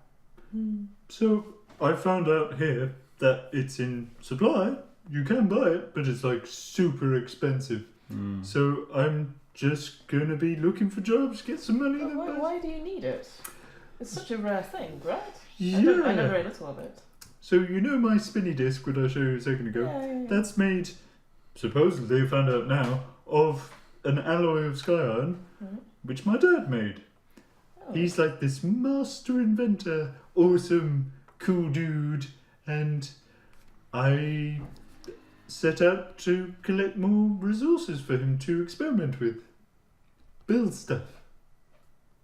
So, I found out here that it's in supply. You can buy it, but it's like super expensive. Mm. So, I'm just gonna be looking for jobs, get some money. and then buy- Why do you need it? It's such a rare thing, right? Yeah. I know very little of it. So, you know my spinny disc, what I showed you a second ago? Yeah. That's made, supposedly, I found out now, of an alloy of sky iron, Mhm. which my dad made. Oh. He's like this master inventor, awesome, cool dude, and I set out to collect more resources for him to experiment with. Build stuff.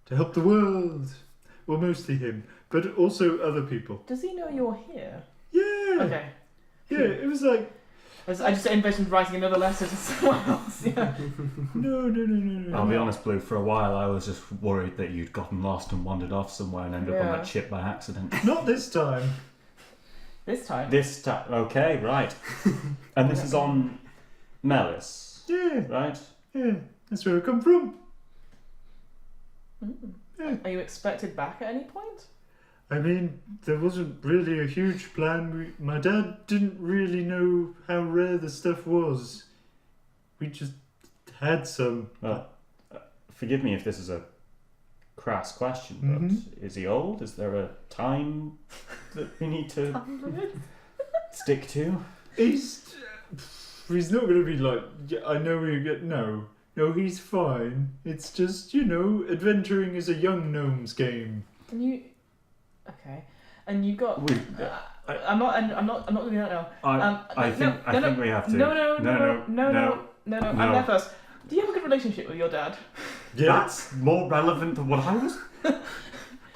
To help the world. Well, mostly him, but also other people. Does he know you're here? Yeah! Okay. Yeah, it was like, I just envisioned writing another letter to someone else. Yeah. no. I'll be honest, Blue, for a while I was just worried that you'd gotten lost and wandered off somewhere and ended up on Yeah. that ship by accident. Not this time. This time. This time, okay, right. And this is on Melis, Yeah, right? yeah, that's where I come from. Mm. Yeah. Are you expected back at any point? I mean, there wasn't really a huge plan. My dad didn't really know how rare the stuff was. We just had some. Forgive me if this is a crass question, but Mhm. is he old? Is there a time that we need to stick to? He's not going to be like, "Yeah, I know where you get." No, he's fine. It's just, adventuring is a young gnome's game. And you. Okay. And you got. We- I'm not doing that now. I think we have to. No. No. I'm there first. Do you have a good relationship with your dad? That's more relevant than what I was.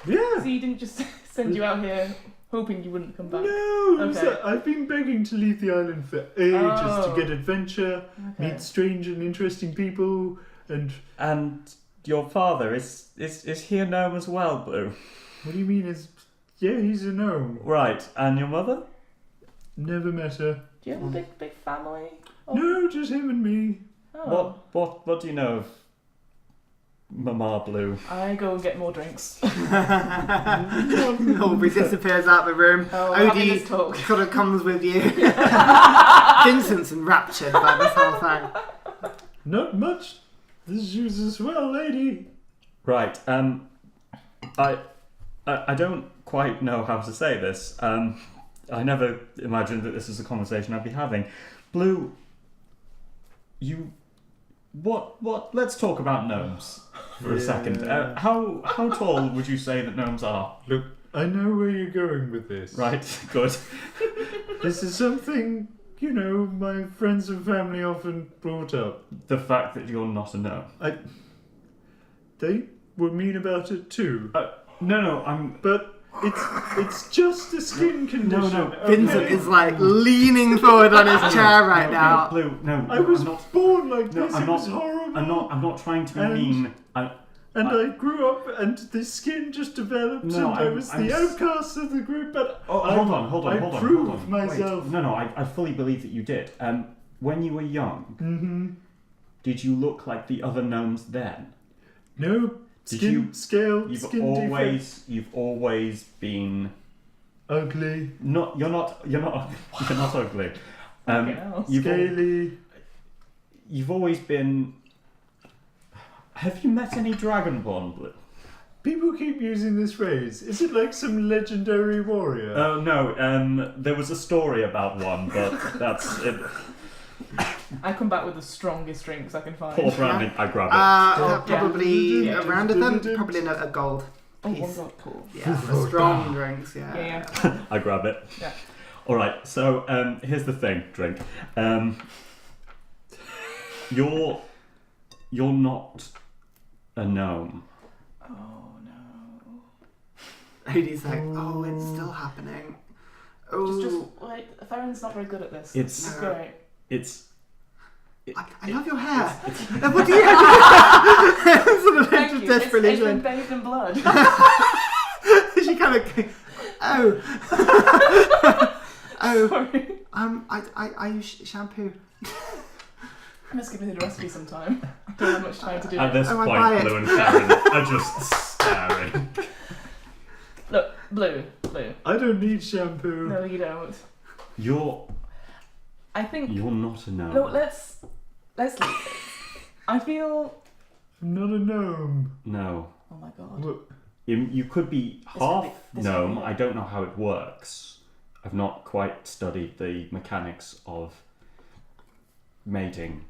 Yeah. So he didn't just send you out here hoping you wouldn't come back? No, it was Okay. like, I've been begging to leave the island for ages to Oh. get adventure, Okay. meet strange and interesting people, and And your father is he a gnome as well, Blue? what do you mean? He's a gnome. Right. And your mother? Never met her. Do you have a big family? Oh. No, just him and me. Oh. What do you know of Mama Blue? I go and get more drinks. Aubrey disappears out the room. Oh, I'm having Odie this talk. sort of comes with you. Vincent's enraptured by this whole thing. Not much. This is a swell lady. Right. I don't quite know how to say this. I never imagined that this is a conversation I'd be having. Blue, let's talk about gnomes for a second. Yeah. How tall would you say that gnomes are? Look, I know where you're going with this. Right, good. This is something, my friends and family often brought up. The fact that you're not a gnome. They were mean about it too. No, I'm... But It's just a skin condition. No. Vincent is like leaning forward on his chair right now. Blue, no. I was I'm not. born like No, this. I'm It not. was horrible. I'm not trying to be And- mean. And I grew up, and the skin just developed, No, and I was the outcast of the group. But Hold on. I proved myself. Wait. No, I fully believe that you did. When you were young, Mm-hmm. did you look like the other gnomes then? No. Did Skin you- scale. You've skin always been. ugly, You're not ugly. hell. scaly. You've always been. Have you met any Dragonborn, Blue? People keep using this phrase. Is it like some legendary warrior? Oh no. There was a story about one, but that's it. I come back with the strongest drinks I can find. Poor Brandon, I grab it. Probably Yeah. a round of them. Probably a gold Oh, piece. one god, cool. Yeah, for strong drinks. Yeah. Yeah. I grab it. Yeah. All right. So here's the thing. Drink. You're not a gnome. Oh no. He's like, oh, it's still happening. Oh, Just wait. Theren's not very good at this. It's- This is great. It's. I love your hair. What do you have? Sort of Thank you. It's desperately been bathed in blood. She kind of, oh, oh. Sorry. I use shampoo. I'm just giving you the recipe sometime. I don't have much time to do At it. this Oh, I buy point, it. Blue and Theren are just staring. Look, Blue. I don't need shampoo. No, you don't. I think. You're not a gnome. No, let's leave it. I feel. I'm not a gnome. No. Oh my god. Look, You could be This could half be- this could gnome. be it. I don't know how it works. I've not quite studied the mechanics of mating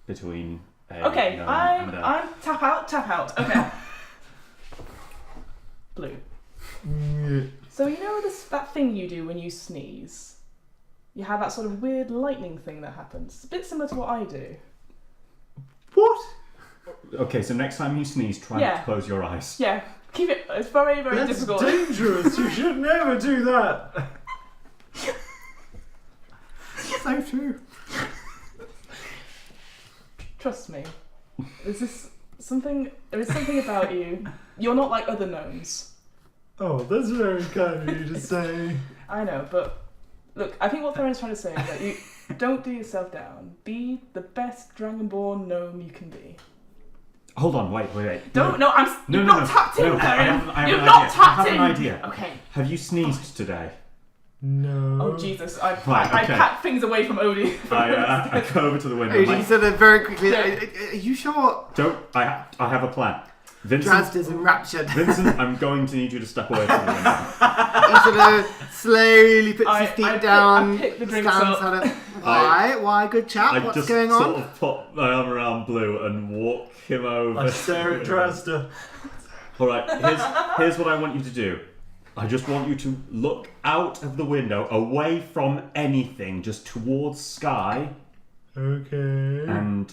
between a Okay, gnome I'm and a... tap out. Okay. Blue. yeah. So you know that thing you do when you sneeze? You have that sort of weird lightning thing that happens. It's a bit similar to what I do. What? Okay, so next time you sneeze, try Yeah. not to close your eyes. Yeah, keep it. It's very, very That's difficult. dangerous. You should never do that. So true. Trust me. There is something about you. You're not like other gnomes. Oh, that's very kind of you to say. I know, but look, I think what Theren's trying to say is that you don't do yourself down. Be the best Dragonborn gnome you can be. Hold on, wait. Don't. No, you've not tapped in, No, I Theren. have You've an not idea. tapped I have in. an idea. Okay. Have you sneezed today? No. Oh Jesus! I okay. pack things away from Odie. I go over to the window. She sort of very quickly, Yeah. are you sure? I have a plan. Vincent, Drazd is enraptured. Vincent, I'm going to need you to step away from the window. He sort of slowly puts his feet down, I pick the drinks stands up. sort of, why, good chap, I what's just going sort on? of put my arm around Blue and walk him over. I stare at Drazda. All right, here's what I want you to do. I just want you to look out of the window, away from anything, just towards sky, Okay. and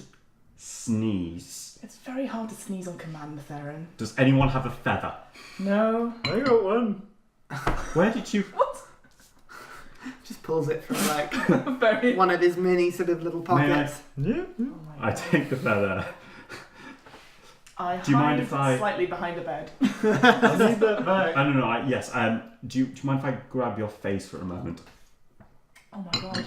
sneeze. It's very hard to sneeze on command, Theren. Does anyone have a feather? No. I got one. Where did you... What? Just pulls it from like Very. one of his mini sort of little pockets. Yeah. Oh my I God. take the feather. I Do you mind hide if I- slightly behind a bed? I need that back. I don't know. Yes. Do you mind if I grab your face for a moment? Oh my God.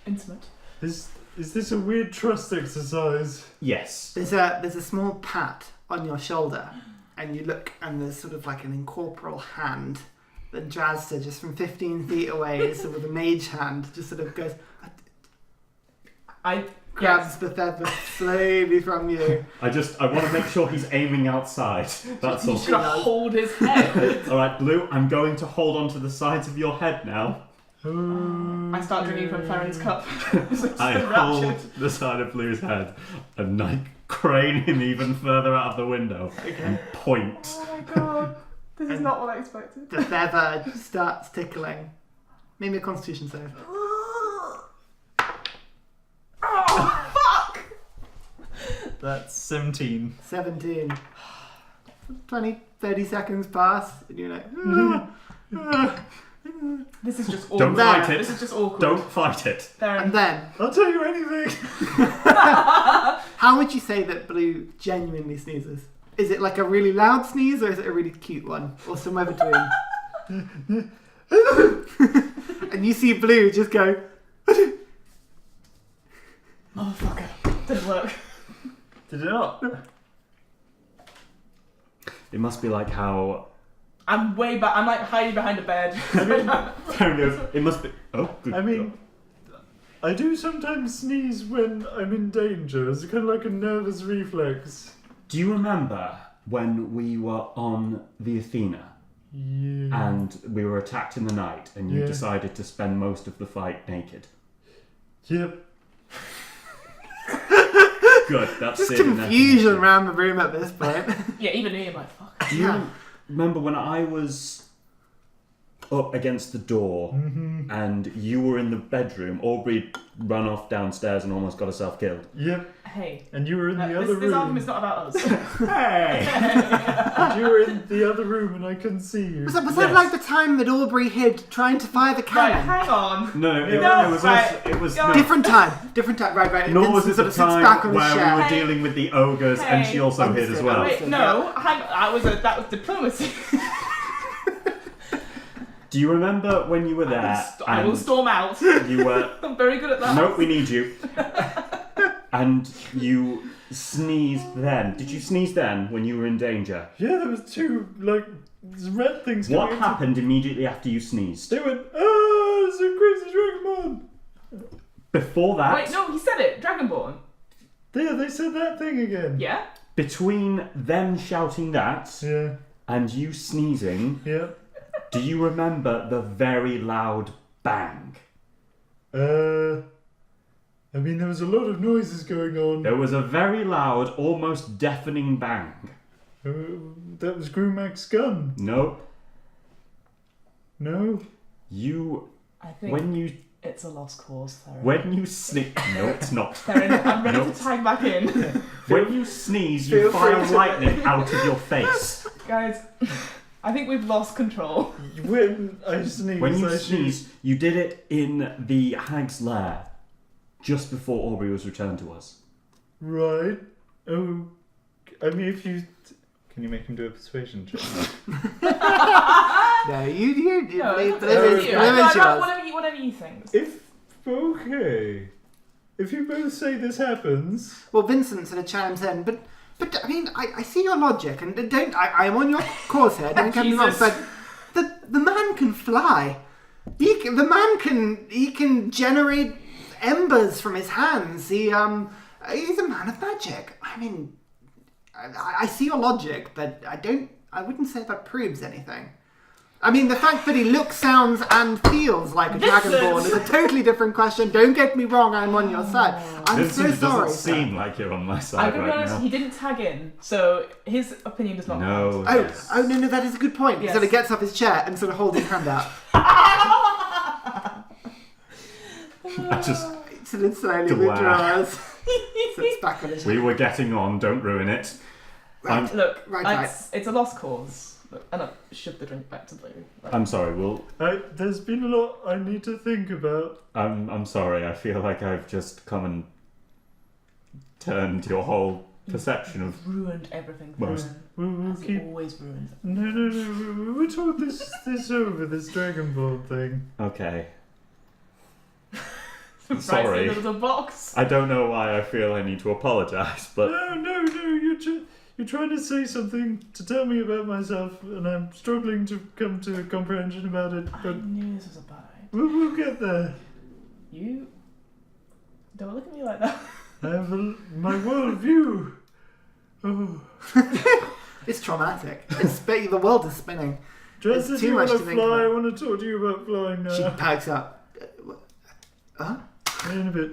Intimate. Is this a weird trust exercise? Yes. There's a small pat on your shoulder, and you look, and there's sort of like an incorporeal hand. Then Drazda, just from 15 feet away, sort of a mage hand, just sort of goes, grabs the feather slowly from you. I want to make sure he's aiming outside. That's all. He's gonna hold his head. All right, Blue. I'm going to hold on to the sides of your head now. I start drinking from Theren's cup. I hold the side of Blue's head and like crane him even further out of the window and point. Oh my God. This is not what I expected. The feather starts tickling. Make me a constitution save. That's 17. 17. 20, 30 seconds pass, and you're like, This is just awkward. Don't fight it. This is just awkward. Don't fight it. and then, I'll tell you anything. how would you say that Blue genuinely sneezes? Is it like a really loud sneeze, or is it a really cute one, or somewhere between? And you see Blue just go. Oh, fuck it. Didn't work. Did it not? It must be like how. I'm way back. I'm like hiding behind a bed. It must be. Oh, good. I mean, I do sometimes sneeze when I'm in danger. It's kind of like a nervous reflex. Do you remember when we were on the Athena Yeah. and we were attacked in the night and you Yeah. decided to spend most of the fight naked? Yep. Good, that's Just it. in confusion definition. around the room at this point. Yeah, even me, I'm like, fuck. Do you remember when I was up against the door and you were in the bedroom? Aubrey ran off downstairs and almost got herself killed. Yep. Hey. And you were in the other this room. argument's not about us. Hey! And you were in the other room and I couldn't see you. Was that Yes. like the time that Aubrey hid trying to fire the Right, cannon? hang on. No, it No, was right. also, it was Go no, Different time. Right. nor was Vincent it sort the of sits back time on his where we chair. were Hey. dealing with the ogres and Hey. she also hid as Understood. well. Wait, no, hang on. That was diplomacy. Do you remember when you were there I will and storm out. you were I'm very good at that. nope, we need you. And you sneezed then. Did you sneeze then when you were in danger? Yeah, there was two, red things What coming happened immediately after you sneezed? They went, oh, it's a crazy Dragonborn. Before that, Wait, no, he said it. Dragonborn. Yeah, they said that thing again. Yeah? between them shouting that Yeah. and you sneezing, Yeah. do you remember the very loud bang? I mean, there was a lot of noises going on. There was a very loud, almost deafening bang. That was Grumac's gun. No, No? you I think when you it's a lost cause, Theren. when you sneeze. No, it's not. Theren, I'm ready Nope. to tag back in. When you sneeze, you Feel fire free to- lightning out of your face. Guys, I think we've lost control. When I sneezed, When you I sneeze, you did it in the hag's lair, just before Aubrey was returned to us. Right. Oh, I mean, if you... Can you make him do a persuasion check? No, you No, believe it's it's you. yours. Whatever you think. Okay. If you both say this happens... Well, Vincent sort of chimes in, but I mean, I see your logic, and I'm on your course here. Don't get me wrong, Jesus. but the man can fly. He can generate embers from his hands. He's a man of magic. I mean, I see your logic, but I wouldn't say that proves anything. I mean, the fact that he looks, sounds, and feels like a Vincent! dragonborn is a totally different question. Don't get me wrong, I'm on your side. I'm Vincent so sorry. doesn't seem like you're on my I'm side gonna be right honest, now. he didn't tag in, so his opinion does not No. Oh, yes. no, that is a good point. He Yes. sort of gets off his chair and sort of holds his hand out. I just Sort of slowly Wow. withdraws. Sits back on his we chair. were getting on. Don't ruin it. Right. Look, Right. it's a lost cause. And I shoved the drink back to Blue. Right. I'm sorry. Well, There's been a lot I need to think about. I'm sorry. I feel like I've just come and turned your whole perception of. Ruined everything. Most- Theren. We'll As he keep... always ruins it. No. We'll talk this over, this Dragonborn thing. Okay. Right, Sorry. so there was a box. I don't know why I feel I need to apologise, but No, you're trying to say something to tell me about myself, and I'm struggling to come to a comprehension about it, I but knew this was a bad idea. we'll get there. You don't look at me like that. I have my world view. Oh. It's traumatic. The world is spinning. Just It's as too you much want to to think fly, about. I want to talk to you about flying now. She packs up. In a bit.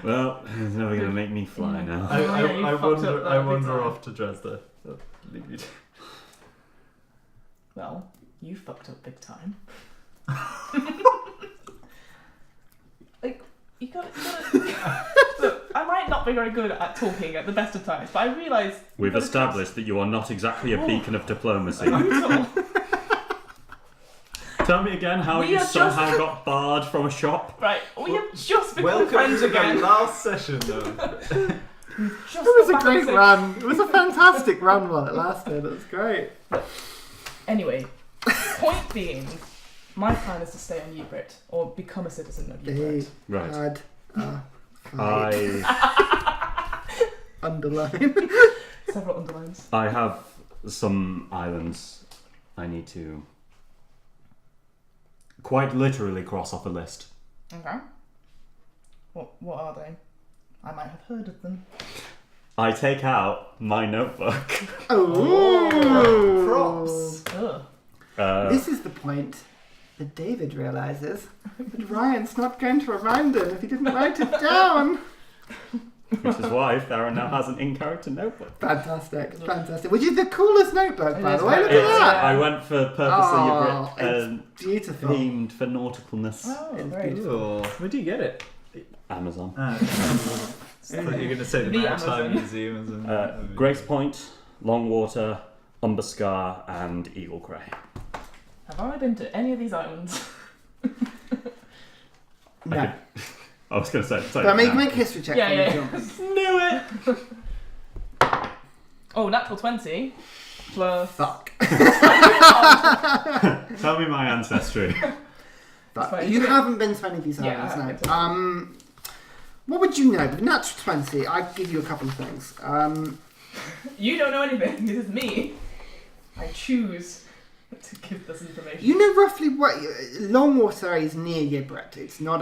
well, it's never going to make me fly now. Oh, yeah, you fucked up that I big wander time. off to Dresden. I'll leave you to- Well, you fucked up big time. Like, you gotta look, I might not be very good at talking at the best of times, but I realise... We've established that you are not exactly a beacon of diplomacy. Brutal. Tell me again how We you are somehow got barred from a shop. Right, we have just become Welcome friends to the again. last session, though. Just It was a got back great to- run. It was a fantastic run while it lasted. It was great. Anyway, point being, my plan is to stay on Yibrit, or become a citizen of Yibrit. Right. Hard. I Underline. Several underlines. I have some islands I need to quite literally cross off a list. Okay. What are they? I might have heard of them. I take out my notebook. Oh, Props. Ugh. This is the point that David realizes that Ryan's not going to remind him if he didn't write it down. Which is why Theren now has an in-character notebook. Fantastic, fantastic. Which is the coolest notebook, by It the is way. Look very- at It's- that. I went for purposely Oh, a bit Beautiful. themed for nauticalness. Oh, It's very beautiful. Ooh. Where do you get it? Amazon. I thought you were going to say the The Maritime Amazon. Museum. Or something. Grace Point, Longwater, Umberscar, and Eagle Cray. Have I been to any of these islands? No. I was going to say. But make a history check. Yeah, for me, yeah. John. Knew it! Oh, natural 20 plus... Fuck. Tell me my ancestry. But fine. you haven't been to any of these Yeah, islands, I no. haven't. What would you know? With natural 20, I'd give you a couple of things. You don't know anything. This is me. I choose to give this information. You know roughly what Longwater is near Yibrit. It's not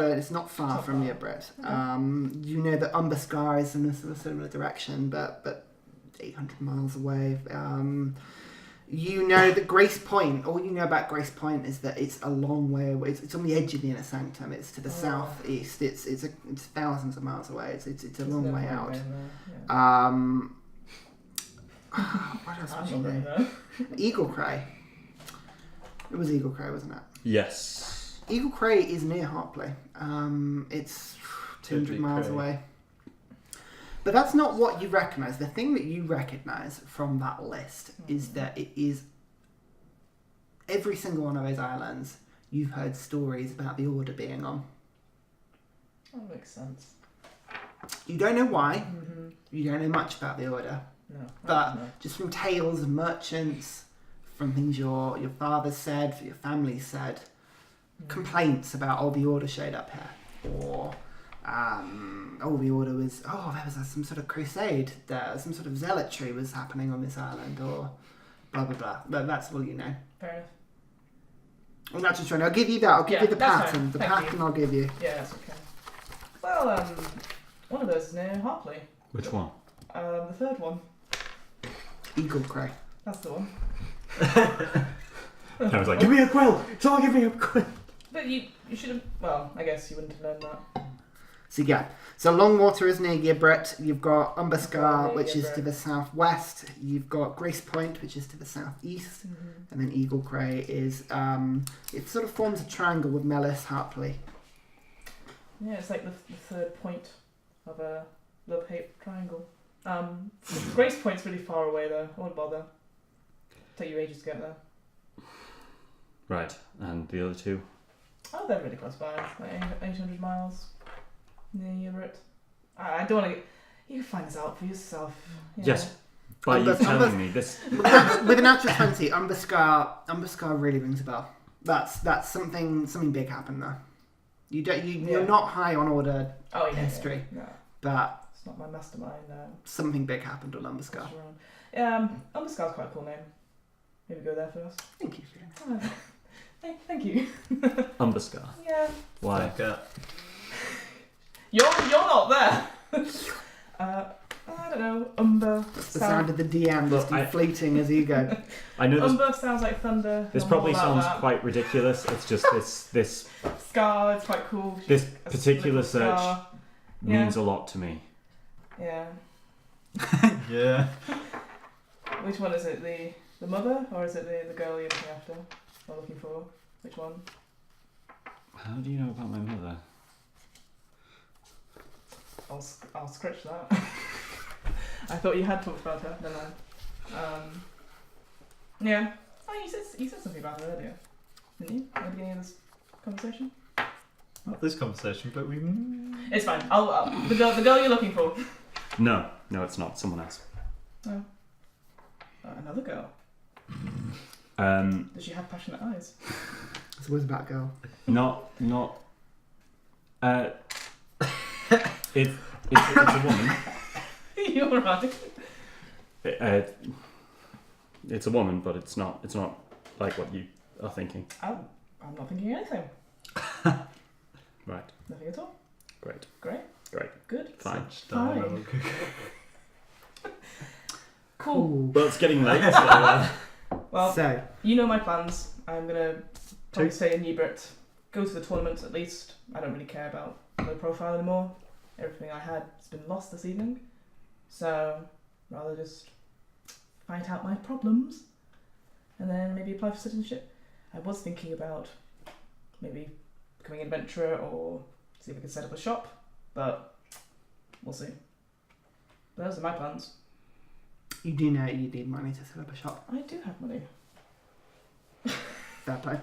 far Not from far. Yibrit. You know that Umberscar is in a sort of similar direction, but 800 miles away. You know that Grace Point. All you know about Grace Point is that it's a long way away. It's on the edge of the inner sanctum. It's to the southeast. It's thousands of miles away. It's a long way out. Yeah. What else I'm would you not really know? know. Eagle Cray. It was Eagle Cray, wasn't it? Yes. Eagle Cray is near Harpley. It's 200 Deadly miles Cray. away. But that's not what you recognise. The thing that you recognise from that list is that it is every single one of those islands you've heard stories about the Order being on. That makes sense. You don't know why. Mm-hmm. You don't know much about the Order. No. But no. just from tales of merchants, from things your father said, your family said, complaints about, the Order showed up here. Or, the Order was, there was some sort of crusade there, some sort of zealotry was happening on this island, or blah, blah, blah. But that's all you know. Fair enough. And that's just right. I'll give you that. I'll give Yeah, you the that's pattern. fine. The Thank pattern you. I'll give you. Yeah, that's okay. Well, one of those is near Harpley. Which one? The third one. Eagle Cray. That's the one. I was like, give me a quill! Someone give me a quill! But you should have... Well, I guess you wouldn't have known that. So yeah, so Longwater is near Yibrit. You've got Umberscar, Near which is Yibrit. to the southwest. You've got Grace Point, which is to the southeast, and then Eagle Cray is it sort of forms a triangle with Mellis Harpley. Yeah, it's like the third point of a love-hate triangle. Grace Point's really far away though. I won't bother. Take you ages to get there. Right, and the other two? Oh, they're really close by. Like 800 miles near Yibrit. I don't want to get... You can find this out for yourself. You know. Yes. By you telling me this. With an natural 20, Umberscar really rings a bell. That's something big happened there. You're not high on Order Oh, yeah. history, Yeah. No, but it's not my mastermind. No. something big happened on Umberscar. Umberscar's quite a cool name. Maybe go there first. Thank you, Fiona. Oh, thank you. Umberscar. Yeah. Why? Fuck up. You're not there. I don't know. Umber. That's the sound of the DM just Look, inflating his ego. I know this. Umber sounds like thunder. This I'm probably all about sounds that. quite ridiculous. It's just this Scar. It's quite cool. this A particular little search scar. means a lot to me. Yeah. Yeah. Which one is it? The mother, or is it the girl you're looking after or looking for? Which one? How do you know about my mother? I'll scratch that. I thought you had talked about her. Never mind. Yeah. Oh, you said something about her earlier, didn't you? At the beginning of this conversation. Not this conversation, but we. It's fine. I'll the girl you're looking for. No, it's not. Someone else. Oh. Another girl. Does she have passionate eyes? It's always about girl. Not. It's a woman. You're right. It's a woman, but it's not like what you are thinking. I'm not thinking anything. Right. Nothing at all. Great. Great. Good. Fine. Such dialogue. Cool. Well, it's getting late. So, Well, So, you know my plans. I'm gonna probably stay in Yibrit. Go to the tournament at least. I don't really care about low profile anymore. Everything I had has been lost this evening. So, rather just fight out my problems and then maybe apply for citizenship. I was thinking about maybe becoming an adventurer or see if I could set up a shop, but we'll see. But those are my plans. you do know you need money to set up a shop. I do have money. Fair play.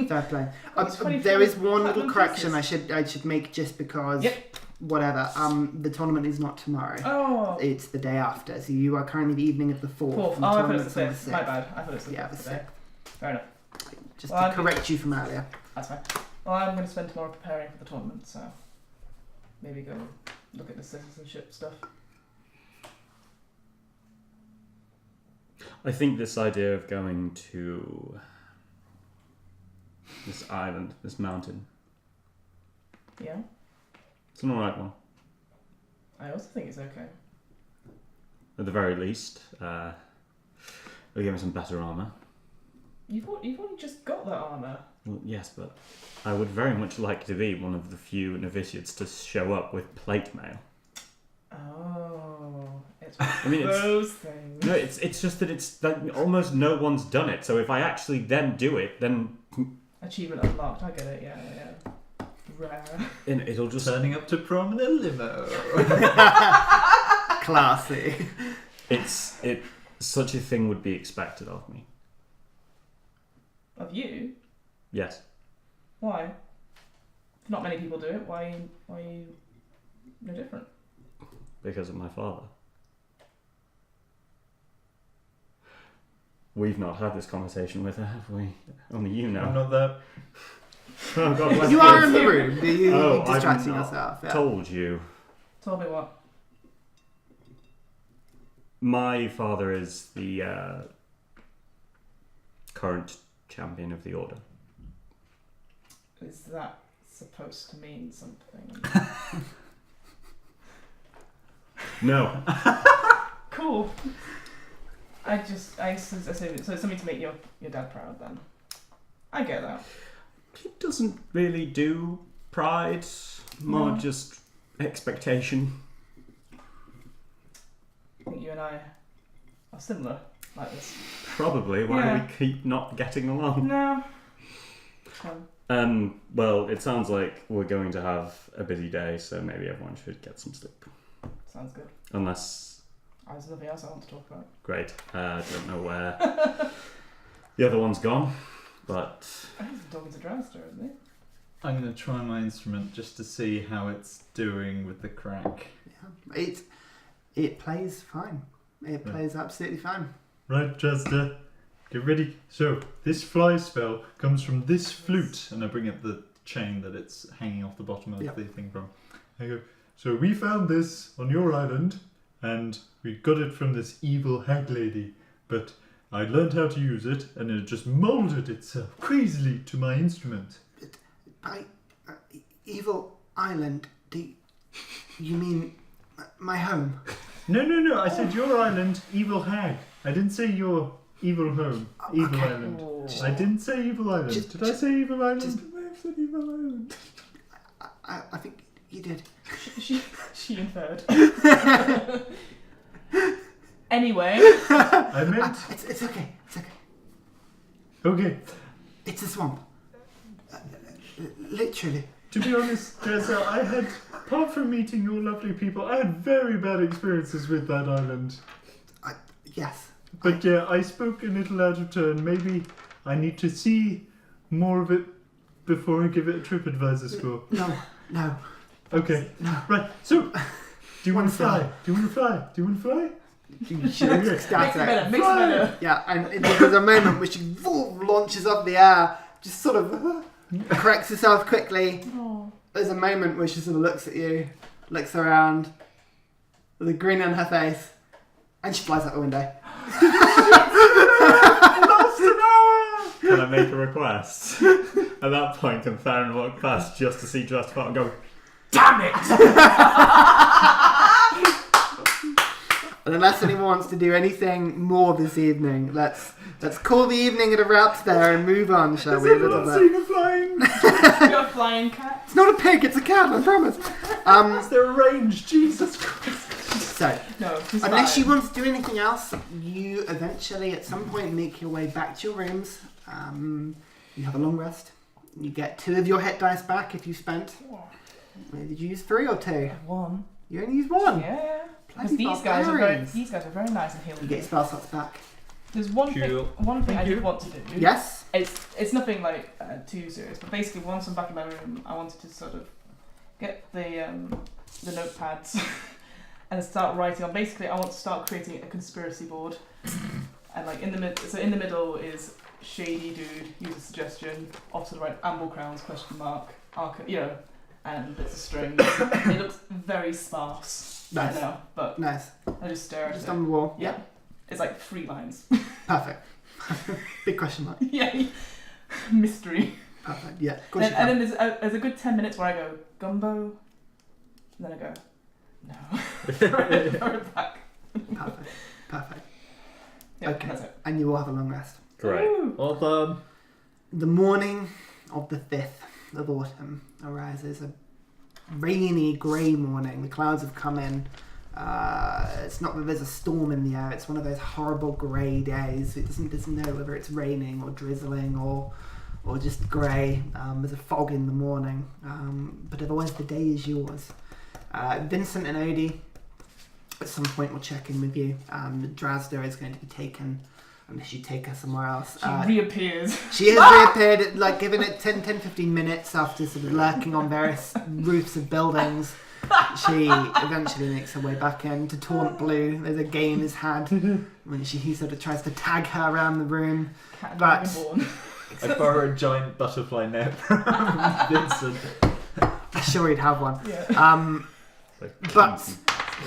Fair play. It's 24 There is one little platinum correction pieces. I should make just because. Yep. Whatever. The tournament is not tomorrow. Oh! It's the day after. So you are currently the evening of the 4th. Fourth. and Oh, I thought it tournament's was the on 5th. My bad. I thought it was the Yeah, 5th the today. Fair enough. Just Well, to I'll correct you from earlier. That's fine. Well, I'm going to spend tomorrow preparing for the tournament, so maybe go look at the citizenship stuff. I think this idea of going to this island, this mountain, Yeah? it's an alright one. I also think it's okay. At the very least, it'll give me some better armour. You've only just got that armour. Well, yes, but I would very much like to be one of the few novitiates to show up with plate mail. Oh, it's mean, it's- those things. No, it's just that it's like almost no one's done it. So if I actually then do it, then Achievement unlocked. I get it. Yeah. Rare. it'll just Turning up to prom in a limo. Classy. such a thing would be expected of me. Of you? Yes. Why? Not many people do it. Why are you no different? Because of my father. We've not had this conversation with her, have we? Only you I'm know. not that. Oh, God bless You are in the room. You're Oh, I've distracting not yourself. Yeah. told you. Told me what? My father is the current champion of the order. Is that supposed to mean something? No. Cool. I assume so. It's something to make your dad proud then. I get that. He doesn't really do pride, more No. just expectation. I think you and I are similar like this. Probably why Yeah. we keep not getting along. No. Well, it sounds like we're going to have a busy day, so maybe everyone should get some sleep. Sounds good. Unless, There's nothing else I want to talk about. great, I don't know where the other one's gone, but I was talking to Drowster, isn't he? I'm going to try my instrument just to see how it's doing with the crack. Yeah. It plays fine. It plays absolutely fine. Right, Chester, get ready. So, this fly spell comes from this flute, and I bring up the chain that it's hanging off the bottom of Yep. the thing from. I go, so we found this on your island, and we got it from this evil hag lady, but I learned how to use it, and it just molded itself crazily to my instrument. By Evil Island, do you mean my home? No, I said your island, evil hag. I didn't say your evil home, evil okay. island. Oh. I didn't say evil island. Did I say evil island? I said evil island. I think you did. She inferred. Anyway. I meant... It's okay. It's okay. Okay, It's a swamp. Literally. to be honest, Jessa, I had apart from meeting your lovely people, I had very bad experiences with that island. Yes. But yeah, I spoke a little out of turn. Maybe I need to see more of it before I give it a TripAdvisor score. No. Okay. No. Right. So, do you want to One fly? Do you want to fly? Do you want to fly? She looks ecstatic. Mix it better. Yeah, and there's a moment where she launches up the air, just sort of corrects herself quickly. Oh. There's a moment where she sort of looks at you, looks around, with a grin on her face, and she flies out the window. Lost an hour! Can I make a request? At that point, can Theren walk past just to see Jurassic Park and go, damn it! And unless anyone wants to do anything more this evening, let's call the evening at a wrap there and move on, shall we? A little bit. Seen a flying? You're a flying cat. It's not a pig, it's a cat, I promise. Is there a range? Jesus Christ. So, No, she's unless fine. you want to do anything else, you eventually at some point make your way back to your rooms. You have a long rest. You get 2 of your hit dice back if you spent. Did you use 3 or 2? One. You only used 1. Yeah. Bloody Because these guys are very nice and You healing. get your spell slots back. There's one Cool. thing I did want to do. Yes? It's nothing like too serious, but basically once I'm back in my room, I wanted to sort of get the notepads and start writing on. Basically, I want to start creating a conspiracy board, and like in the middle is shady dude, user suggestion, off to the right, amble crowns, question mark, and bits of string. It looks very sparse. Nice. I know, but Nice. I just stare at Just it. on the wall. Yeah. It's like 3 lines. Perfect. Big question mark. Yeah. Mystery. Perfect. Yeah. Of course And, you can. and then there's a good 10 minutes where I go, gumbo. And then I go, no. Throw it back. Perfect. Perfect. Yeah, Okay. that's it. And you will have a long rest. Great. Woo. Well done. The morning of the 5th of autumn arises. A rainy, grey morning. The clouds have come in. It's not that there's a storm in the air. It's one of those horrible grey days. It doesn't know whether it's raining or drizzling or just grey. There's a fog in the morning. But otherwise the day is yours. Vincent and Odie at some point will check in with you. Drazda is going to be taken unless you take her somewhere else. She reappears. She has reappeared, like, given it 10-15 minutes after sort of lurking on various roofs of buildings. She eventually makes her way back in to taunt Blue. There's a game is had when he sort of tries to tag her around the room. Cat and But- Dragonborn. I borrow a giant butterfly net from Vincent. I'm sure he'd have one. Yeah. But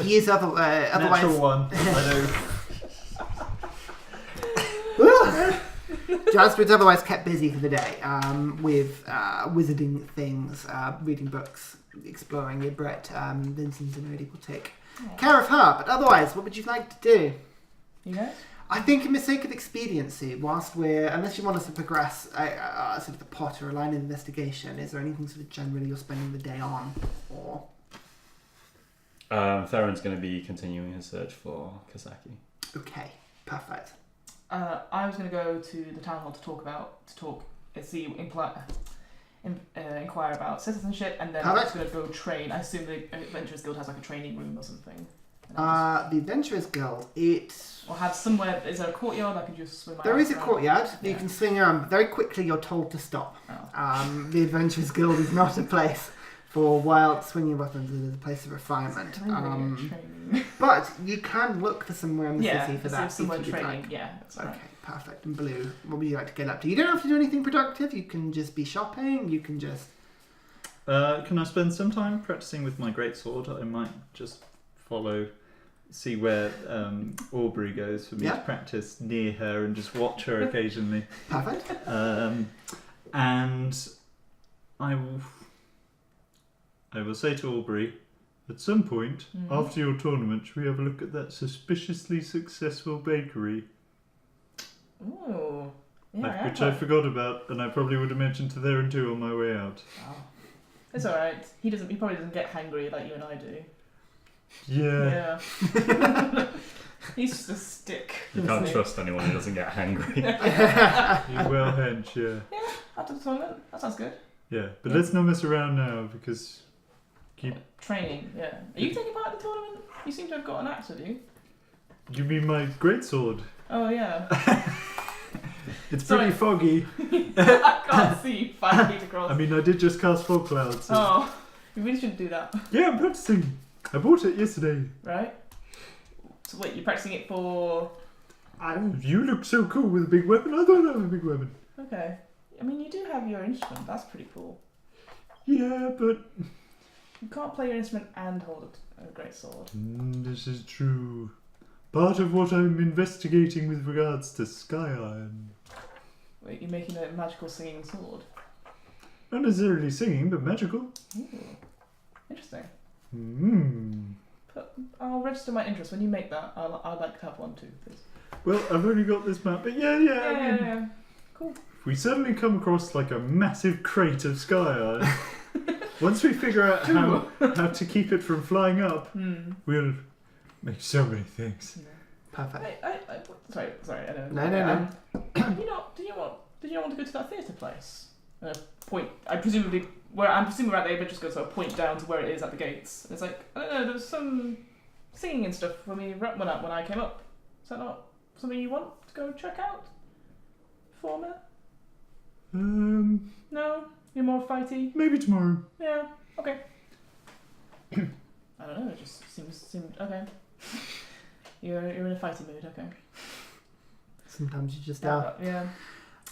he is otherwise... Natural one. I know. Jasper's otherwise kept busy for the day with wizarding things, reading books, exploring Yibrit. Vincent and Odie will take care of her. But otherwise, what would you like to do? You know? I think, in the sake of expediency, unless you want us to progress sort of the plot or a line of investigation, is there anything sort of generally you're spending the day on? Or Theron's going to be continuing his search for Kasaki. okay, perfect. I was going to go to the town hall to inquire about citizenship, and then I was going to go train. I assume the Adventurers Guild has like a training room or something. The Adventurers Guild, Or have somewhere. Is there a courtyard I can just swim around? there is a around? courtyard that you Yeah. can swing around, but very quickly you're told to stop. Oh. The Adventurers Guild is not a place for wild swinging weapons. It is a place of refinement. Training. But you can look for somewhere in the Yeah, city for if that. there's somewhere if you'd training. like. Yeah, that's Okay, right. perfect. And Blue, what would you like to get up to? You don't have to do anything productive. You can just be shopping. You can just... Can I spend some time practicing with my greatsword? I might just see where Aubrey goes for me Yeah. to practice near her and just watch her occasionally. Perfect. And I will say to Aubrey, at some point after your tournament, should we have a look at that suspiciously successful bakery? Ooh. Yeah, Which I forgot about, and I probably would have mentioned to Theren too on my way out. Oh. It's alright. He probably doesn't get hangry like you and I do. Yeah. Yeah. He's just a stick. You can't trust anyone who doesn't get hangry. You well hench, yeah. After the tournament, that sounds good. Yeah, but let's not mess around now because Training, yeah. Are you taking part in the tournament? You seem to have got an axe with you. You mean my greatsword? Oh, yeah. It's Sorry. pretty foggy. I can't see 5 feet across. I mean, I did just cast fog clouds. So. Oh, you really shouldn't do that. Yeah, I'm practicing. I bought it yesterday. Right? So wait, you're practicing it for... You look so cool with a big weapon. I thought I had a big weapon. Okay. I mean, you do have your instrument. That's pretty cool. Yeah, but... You can't play your instrument and hold a great sword. This is true. Part of what I'm investigating with regards to Sky Iron. Wait, you're making a magical singing sword? Not necessarily singing, but magical. Ooh. Interesting. Hmm. I'll register my interest. When you make that, I'd like to have one too, please. Well, I've only got this map, but yeah. Yeah. Cool. If we suddenly come across like a massive crate of Sky Iron, once we figure out how to keep it from flying up, we'll make so many things. Yeah. Perfect. Sorry. I know. No. Did you not want to go to that theatre place? Point. I'm presuming we're at there, but just go sort of point down to where it is at the gates. And it's like, I don't know. There was some singing and stuff when I came up. Is that not something you want to go check out? Performer? No. You're more fighty. Maybe tomorrow. Yeah. Okay. I don't know. It just seemed okay. You're in a fighty mood. Okay. Sometimes you just are. Yeah.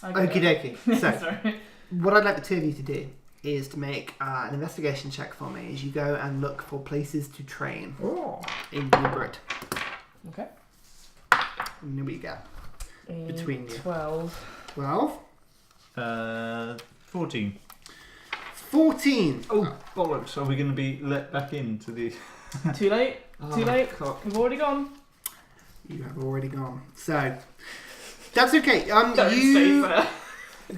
Okie dokie. So, Sorry. what I'd like the two of you to do is to make an investigation check for me as you go and look for places to train in Yibrit. Okay. And then we get between you. 12. 12. 14. 14. Oh, bollocks. Are we going to be let back into the... Too late. Too late. Cock. We've already gone. You have already gone. So, that's okay. Don't say that.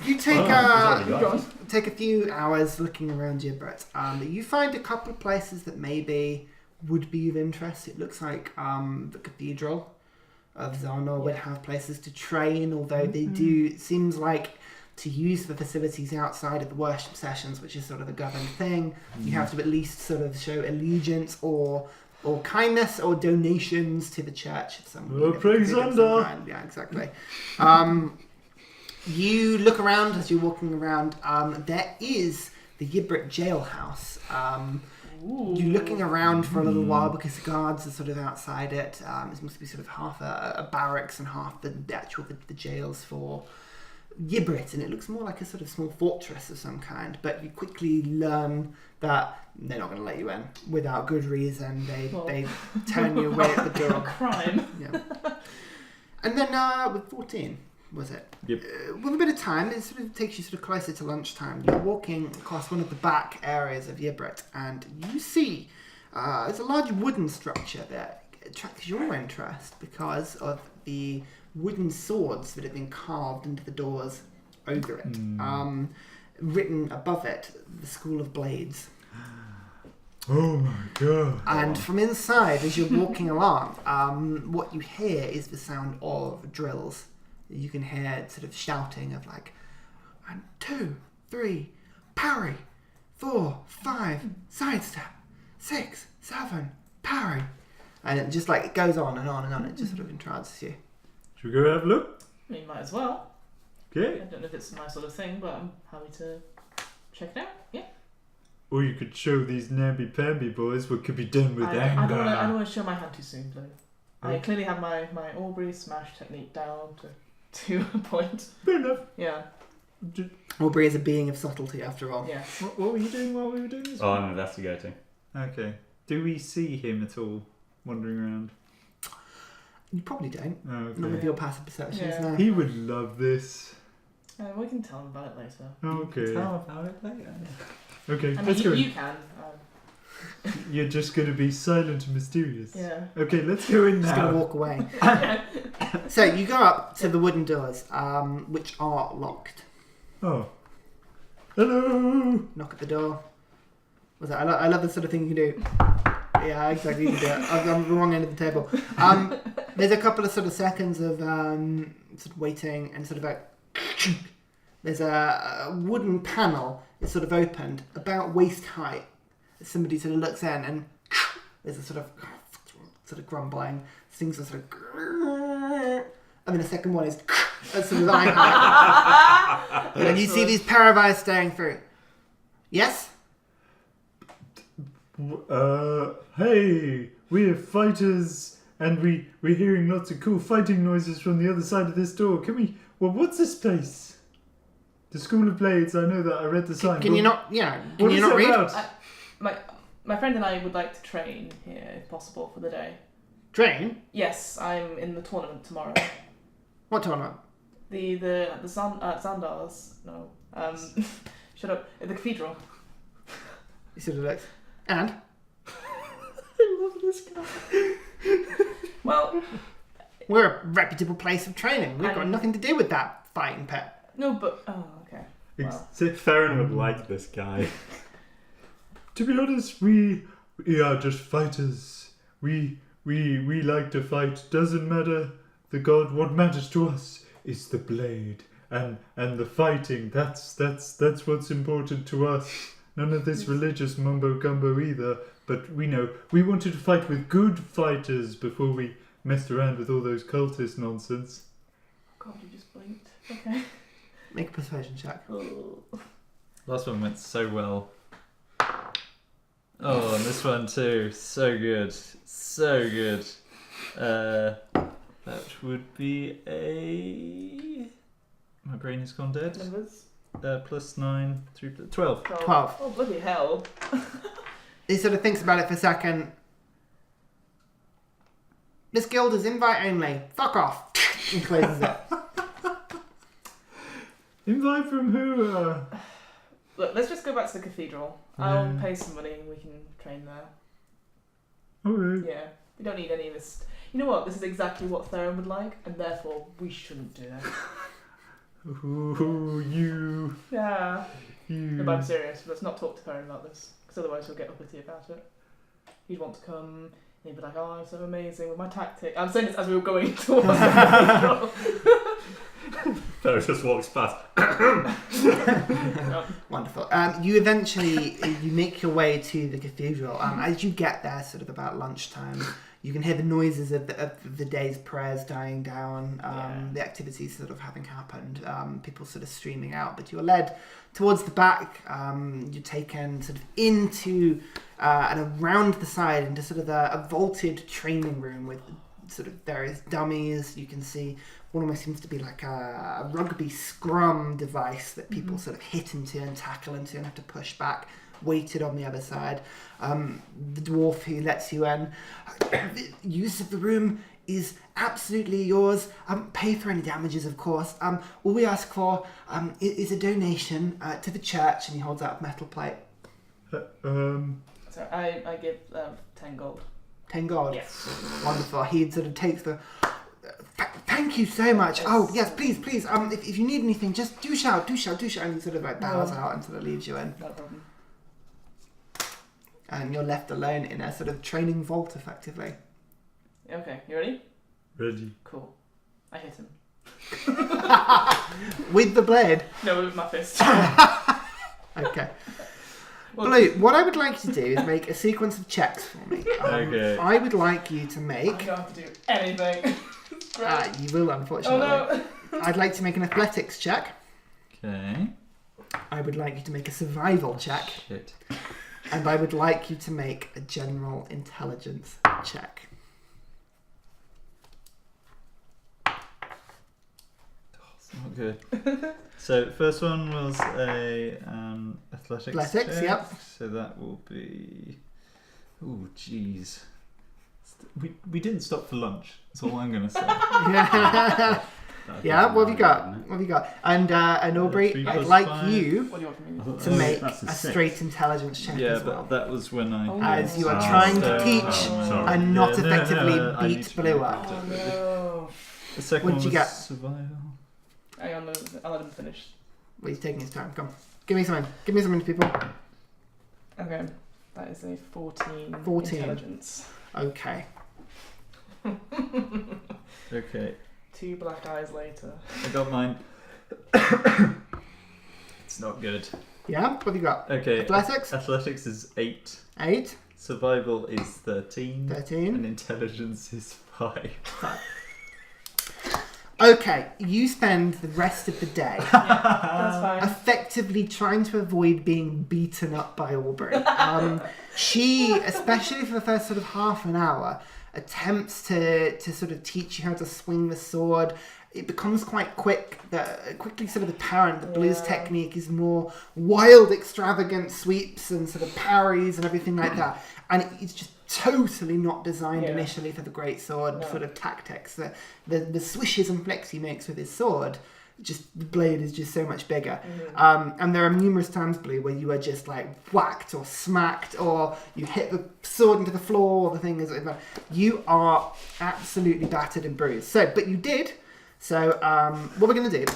You take Gone. take a few hours looking around Yibrit. You find a couple of places that maybe would be of interest. It looks like the Cathedral of Zarnor would have places to train, although they do. It seems like to use the facilities outside of the worship sessions, which is sort of a governed thing, you have to at least sort of show allegiance or kindness or donations to the church of some. Praise under. Yeah, exactly. You look around as you're walking around. There is the Yibrit jailhouse. You're looking around for a little while because the guards are sort of outside it. This must be sort of half a barracks and half the jails for Yibrit, and it looks more like a sort of small fortress of some kind. But you quickly learn that they're not going to let you in without good reason. They turn you away at the door. Crime. Yeah. And then with 14. Was it? Yep. With a bit of time, it sort of takes you sort of closer to lunchtime. You're walking across one of the back areas of Yibrit, and you see there's a large wooden structure that attracts your interest because of the wooden swords that have been carved into the doors over it. Written above it, the School of Blades. Oh my god. And from inside, as you're walking along, what you hear is the sound of drills. You can hear sort of shouting of like 1, 2, 3, parry, 4, 5, sidestep, 6, 7, parry, and it just like it goes on and on and on. It just sort of entrances you. Should we go have a look? I mean, might as well. Okay. I don't know if it's my sort of thing, but I'm happy to check it out. Yeah. Or you could show these namby-pamby boys what could be done with I anger. don't want to show my hand too soon, Blue. I clearly have my Aubrey smash technique down to a point. Fair enough. Yeah. Aubrey is a being of subtlety, after all. Yeah. What were you doing while we were doing this? Oh, I'm investigating. Okay. Do we see him at all wandering around? You probably don't. Oh, okay. Not with your passive perceptions. Yeah. No. He would love this. We can tell him about it later. Okay. Tell about it later. Okay, I mean, let's go. you can. You're just going to be silent and mysterious. Yeah. Okay, let's go in Just gonna now. walk away. So you go up to the wooden doors, which are locked. Oh. Hello. Knock at the door. What's that? I love the sort of thing you can do. Yeah, exactly. You can do it. I'm on the wrong end of the table. There's a couple of sort of seconds of sort of waiting and sort of like. There's a wooden panel. It's sort of opened about waist height. somebody sort of looks in and there's a sort of grumbling. Things are sort of, and then the second one is sort of eye height. And then you see these pair of eyes staring through. Yes? Hey, we're fighters, and we're hearing lots of cool fighting noises from the other side of this door. What's this place? The School of Blades, I know that, I read the sign. Can you not, can What you is not it read? about? My friend and I would like to train here, if possible, for the day. Train? Yes, I'm in the tournament tomorrow. What tournament? The Xandars. No. Shut up. At the cathedral. He sort of looks. And? I love this guy. Well, We're a reputable place of training. We've got And- nothing to do with that fighting pit. no, but okay. Well, Theren would like this guy. To be honest, we are just fighters. We like to fight. Doesn't matter the god. What matters to us is the blade and the fighting. That's what's important to us. None of this religious mumbo gumbo either. But we know we wanted to fight with good fighters before we messed around with all those cultist nonsense. God, you just blinked. Okay. Make a persuasion check. Last one went so well. Oh, and this one too. So good. So good. That would be a... My brain has gone dead. Numbers. +9, 3, 12. 12. Oh, bloody hell. He sort of thinks about it for a second. This guild is invite only. Fuck off. And closes it. Invite from who? Look, let's just go back to the cathedral. I'll pay some money and we can train there. Alright. Yeah. We don't need any of this. You know what? This is exactly what Theren would like, and therefore we shouldn't do it. Ooh, you. Yeah. You. No, but I'm serious. Let's not talk to Theren about this, because otherwise he'll get uppity about it. He'd want to come, and he'd be like, "Oh, I'm so amazing with my tactic." I'm saying this as we were going towards the cathedral. Theren just walks past. Wonderful. You eventually you make your way to the cathedral. As you get there, sort of about lunchtime, you can hear the noises of the day's prayers dying down. The activities sort of having happened. People sort of streaming out, but you are led towards the back. You're taken sort of into and around the side into sort of a vaulted training room with sort of various dummies. You can see one almost seems to be like a rugby scrum device that people sort of hit into and tackle into and have to push back, weighted on the other side. The dwarf who lets you in, the use of the room is absolutely yours. Pay for any damages, of course. All we ask for is a donation to the church, and he holds out a metal plate. So I give 10 gold. 10 gold. Yes. Wonderful. He sort of takes the... Thank you so much. Oh, yes, please. If you need anything, just do shout. And he sort of like bows out and sort of leaves you in. No problem. And you're left alone in a sort of training vault, effectively. Okay, you ready? Ready. Cool. I hit him. With the blade? No, with my fist. Okay. Well, Blue, what I would like you to do is make a sequence of checks for me. Okay. I would like you to I make... don't have to do anything. Great. you will, unfortunately. Oh no. I'd like to make an athletics check. Okay. I would like you to make a survival check. Shit. And I would like you to make a general intelligence check. It's not good. So the first one was a athletics Athletics, check. yep. So that will be... Oh, jeez. We didn't stop for lunch. That's all I'm going to say. Yeah, what have you got? And Aubrey, 3 I'd plus like 5. you What do you want from me? to make That's a a 6. straight intelligence check Yeah, as well. but that was when I... As you are Oh, trying to so- teach sorry. and not Yeah, no, effectively I need beat to Blue make up. that. Oh no. The second What'd one you was get? survival. Hang on, I'll let him finish. Well, he's taking his time. Come. Give me something, people. Okay. That is a 14. 14. Intelligence. Okay. Okay, 2 black eyes later. I got mine. It's not good. Yeah, what have you got? Okay. Athletics? Athletics is 8. 8. Survival is 13. 13. And intelligence is 5. Okay, you spend the rest of the day That's fine. effectively trying to avoid being beaten up by Aubrey. She, especially for the first sort of half an hour, attempts to sort of teach you how to swing the sword. It becomes quite quickly sort of apparent that Blue's technique is more wild, extravagant sweeps and sort of parries and everything like that. And it's just totally not designed initially for the greatsword sort of tactics. The swishes and flicks he makes with his sword, just the blade is just so much bigger. And there are numerous times, Blue, where you are just like whacked or smacked, or you hit the sword into the floor, or the thing is, you are absolutely battered and bruised. But you did. So what we're going to do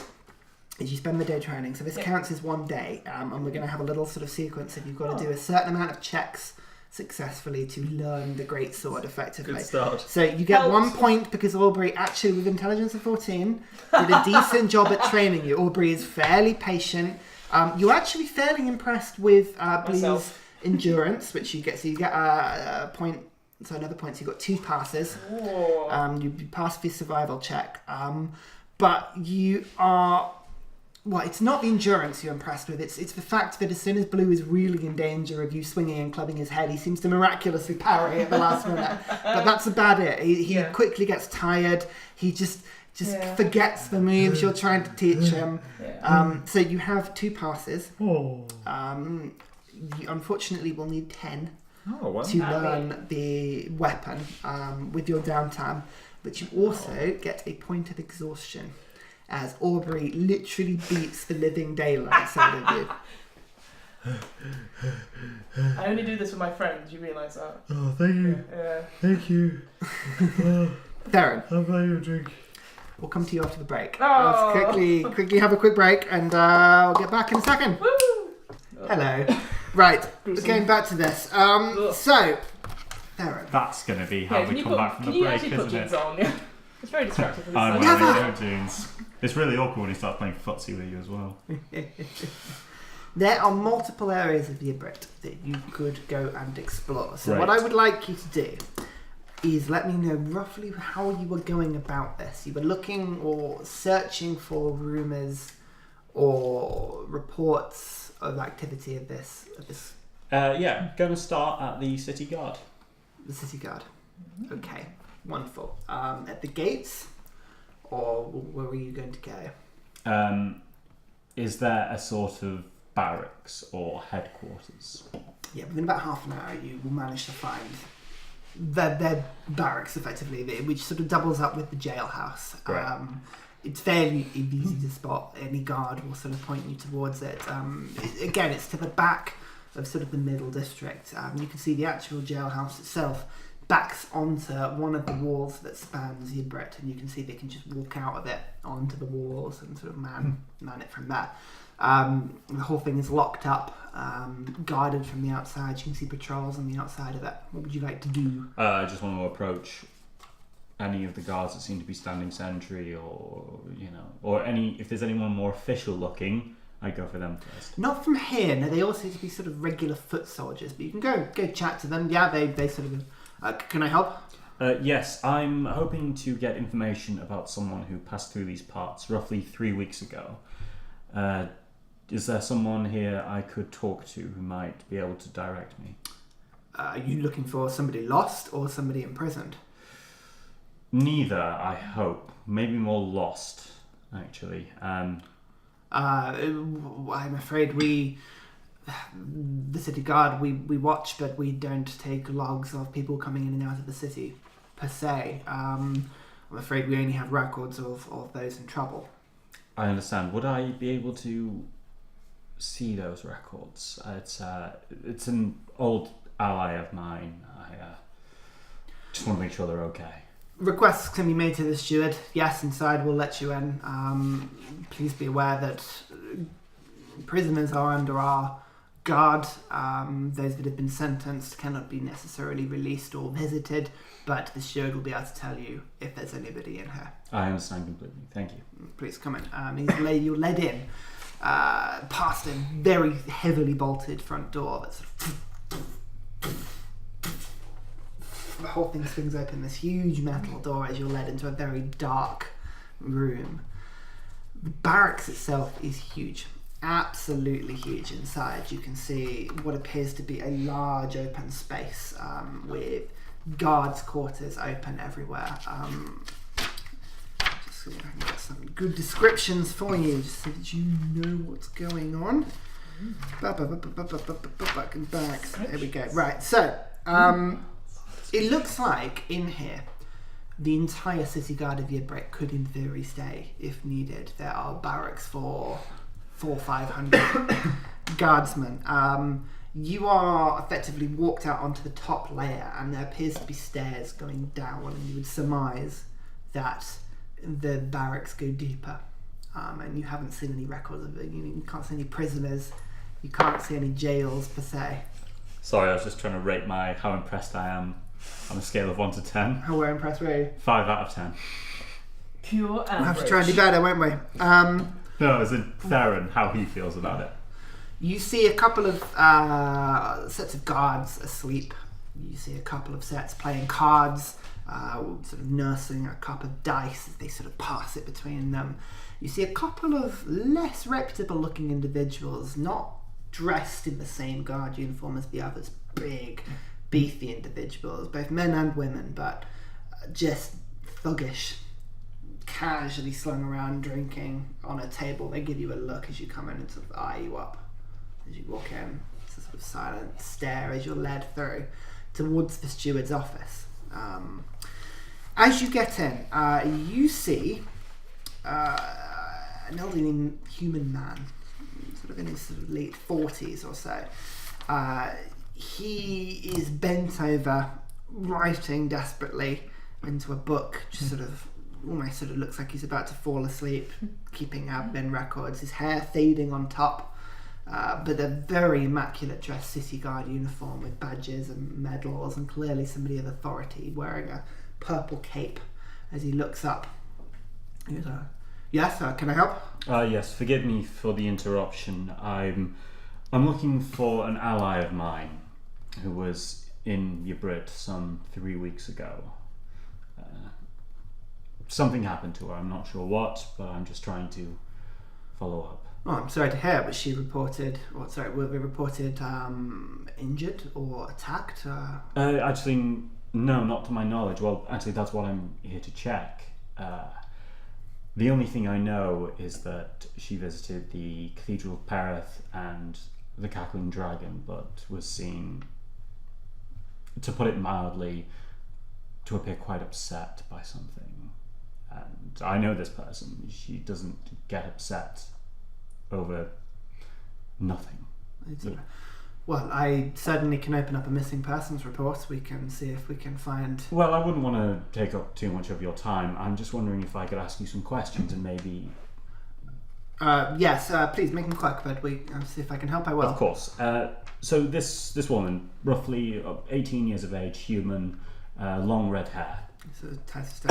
is you spend the day training. So this counts as one day, and we're going to have a little sort of sequence of you've got to do a certain amount of checks successfully to learn the great sword effectively. Good start. So you get 1 point because Aubrey, actually with intelligence of 14, did a decent job at training you. Aubrey is fairly patient. You're actually fairly impressed with Blue's endurance, which you get. So you get a point. So another point. So you got 2 passes. You pass the survival check. But you are. Well, it's not the endurance you're impressed with. It's the fact that as soon as Blue is really in danger of you swinging and clubbing his head, he seems to miraculously parry at the last minute. But that's about it. He quickly gets tired. He just forgets the moves you're trying to teach him. So you have 2 passes. You unfortunately will need 10 to learn the weapon with your downtime. But you also get a point of exhaustion, as Aubrey literally beats the living daylights out of you. I only do this with my friends, you realise that? Oh, thank you. Yeah. Thank you. Theren, I'll buy you a drink. we'll come to you after the break. Oh. Let's quickly have a quick break, and I'll get back in a second. Woo! Hello. Right, we're going back to this. So, Theren. That's going to be how we come back from the can you break, actually put isn't jeans it? on? Yeah. It's very distracting for this I'm side. wearing no jeans. It's really awkward when he starts playing footsie with you as well. There are multiple areas of Yibrit that you could go and explore. So Right. what I would like you to do is let me know roughly how you were going about this. You were looking or searching for rumours or reports of activity of this Yeah, going to start at the city guard. the city guard. Okay, wonderful. At the gates, or where were you going to go? Is there a sort of barracks or headquarters? Yeah, within about half an hour, you will manage to find their barracks, effectively, which sort of doubles up with the jailhouse. Right. It's fairly easy to spot. Any guard will sort of point you towards it. Again, it's to the back of sort of the middle district. You can see the actual jailhouse itself backs onto one of the walls that spans Yibrit, and you can see they can just walk out of it onto the walls and sort of man it from there. The whole thing is locked up, guarded from the outside. You can see patrols on the outside of it. What would you like to do? I just want to approach any of the guards that seem to be standing sentry, or if there's anyone more official looking, I go for them first. Not from here. No, they all seem to be sort of regular foot soldiers, but you can go chat to them. Yeah, they sort of. Can I help? Yes, I'm hoping to get information about someone who passed through these parts roughly 3 weeks ago. Is there someone here I could talk to who might be able to direct me? Are you looking for somebody lost or somebody imprisoned? Neither, I hope. Maybe more lost, actually. I'm afraid the city guard, we watch, but we don't take logs of people coming in and out of the city, per se. I'm afraid we only have records of those in trouble. I understand. Would I be able to see those records? It's an old ally of mine. I just want to make sure they're okay. Requests can be made to the steward. Yes, inside we'll let you in. Please be aware that prisoners are under our guard. Those that have been sentenced cannot be necessarily released or visited, but the steward will be able to tell you if there's anybody in here. I understand completely. Thank you. Please come in. You're led in past a very heavily bolted front door that's the whole thing swings open, this huge metal door, as you're led into a very dark room. The barracks itself is huge, absolutely huge. Inside you can see what appears to be a large open space with guards' quarters open everywhere. Just so I can get some good descriptions for you, just so that you know what's going on. Back and back. There we go. Right, so it looks like in here the entire city guard of Yibrit could in theory stay if needed. There are barracks for 400-500 guardsmen. You are effectively walked out onto the top layer, and there appears to be stairs going down, and you would surmise that the barracks go deeper. And you haven't seen any records of it. You can't see any prisoners. You can't see any jails per se. Sorry, I was just trying to rate how impressed I am on a scale of 1 to 10. How we're impressed, were you? 5 out of 10. Pure average. We'll have to try and do better, won't we? No, as in Theren, how he feels about it. You see a couple of sets of guards asleep. You see a couple of sets playing cards, sort of nursing a cup of dice as they sort of pass it between them. You see a couple of less reputable looking individuals, not dressed in the same guard uniform as the others. Big, beefy individuals, both men and women, but just thuggish, casually slung around drinking on a table. They give you a look as you come in and sort of eye you up as you walk in. It's a sort of silent stare as you're led through towards the steward's office. As you get in, you see an elderly human man, sort of in his sort of late 40s or so. He is bent over, writing desperately into a book, just sort of almost sort of looks like he's about to fall asleep, keeping admin records, his hair fading on top, but a very immaculate dressed city guard uniform with badges and medals, and clearly somebody of authority, wearing a purple cape as he looks up. He goes, yes, can I help? Yes, forgive me for the interruption. I'm looking for an ally of mine who was in Yibrit some 3 weeks ago. Something happened to her, I'm not sure what, but I'm just trying to follow up. Oh, I'm sorry to hear, was she reported, were they reported injured or attacked? Actually, no, not to my knowledge. Well, actually, that's what I'm here to check. The only thing I know is that she visited the Cathedral of Perth and the Cackling Dragon, but was seen, to put it mildly, to appear quite upset by something. And I know this person. She doesn't get upset over nothing. Well, I certainly can open up a missing persons report. We can see if we can find... Well, I wouldn't want to take up too much of your time. I'm just wondering if I could ask you some questions and maybe... Yes, please make them quick, but I'll see if I can help. I will. Of course. So this woman, roughly 18 years of age, human, long red hair. So test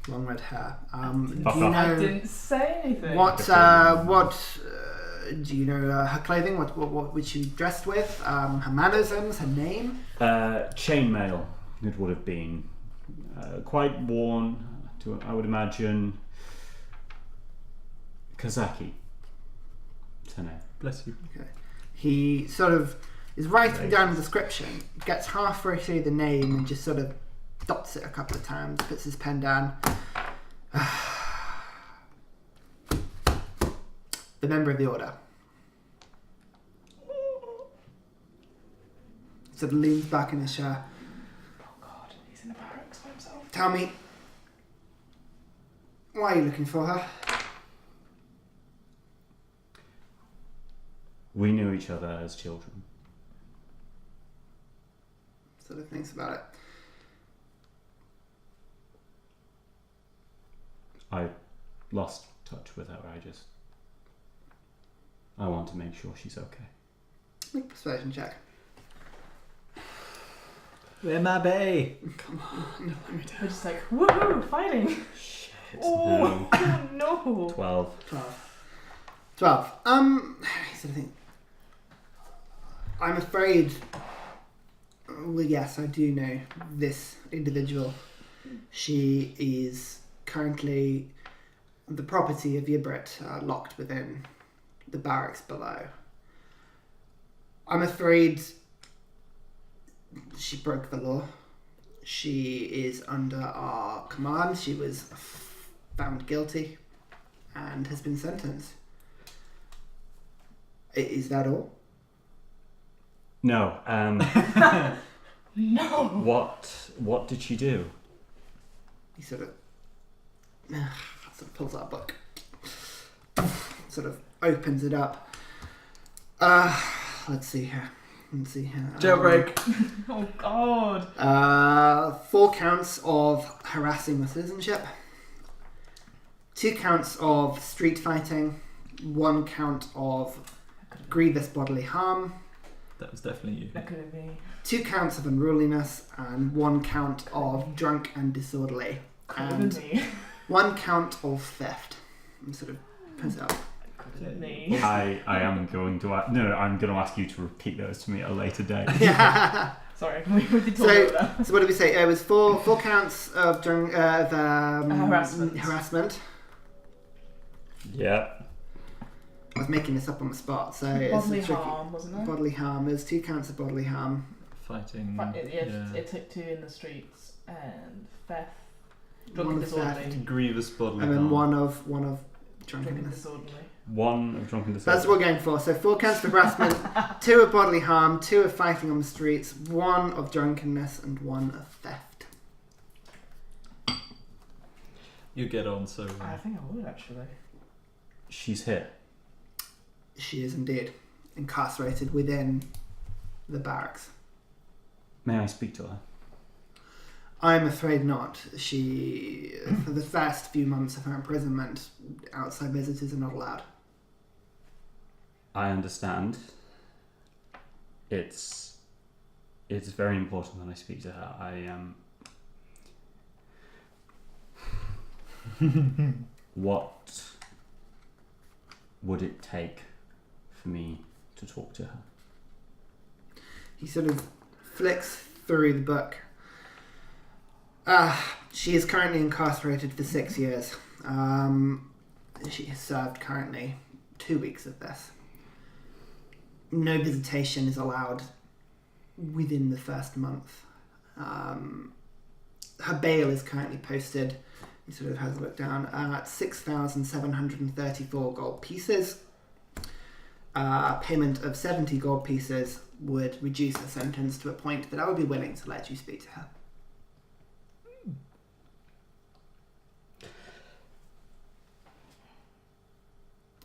long red hair. Do you I know didn't say anything. what do you know her clothing? What was she dressed with? Her mannerisms, her name? Chainmail, it would have been. Quite worn, I would imagine. Kazaki. It's her name. Bless you. Okay. He sort of is writing down a description, gets halfway through the name and just sort of dots it a couple of times, puts his pen down. The member of the order. Sort of leans back in his chair. Oh God, he's in the barracks by himself. Tell me, why are you looking for her? We knew each other as children. Sort of thinks about it. I lost touch with her. I want to make sure she's okay. Make a persuasion check. Where my bay? Come on. We're just like, woohoo, fighting. Shit. Oh, no. 12. 12. 12. Sort of thing. I'm afraid. Well, yes, I do know this individual. She is currently the property of Yibrit, locked within the barracks below. I'm afraid she broke the law. She is under our command. She was found guilty and has been sentenced. Is that all? No. No. What did she do? He sort of pulls out a book, sort of opens it up. Let's see here. Jailbreak. Oh God. 4 counts of harassing the citizenship, 2 counts of street fighting, 1 count of grievous bodily harm, That was definitely you. That could have been. 2 counts of unruliness, and 1 count of drunk and disorderly, Could have and been me. 1 count of theft. I'm sort of puts it up. Could have been me. I am going to I'm going to ask you to repeat those to me at a later date. Sorry, we did talk about that. So what did we say? It was 4 counts of harassment. Yeah. I was making this up on the spot, so it's Bodily tricky. harm, wasn't it? Bodily harm. There's 2 counts of bodily harm. Fighting. It took 2 in the streets and theft, drunk 1 and of disorderly. theft, Grievous bodily and then harm. one of Drunk and drunkenness. disorderly. 1 of drunken That's disorder. what we're going for. So 4 counts of harassment, 2 of bodily harm, 2 of fighting on the streets, 1 of drunkenness, and 1 of theft. You get on so I well. think I would actually. She's here. She is indeed incarcerated within the barracks. May I speak to her? I'm afraid not. She, for the first few months of her imprisonment, outside visitors are not allowed. I understand. It's very important that I speak to her. What would it take for me to talk to her? He sort of flicks through the book. She is currently incarcerated for 6 years. She has served currently 2 weeks of this. No visitation is allowed within the first month. Her bail is currently posted, he sort of has a look down, at 6,734 gold pieces. Payment of 70 gold pieces would reduce her sentence to a point that I would be willing to let you speak to her.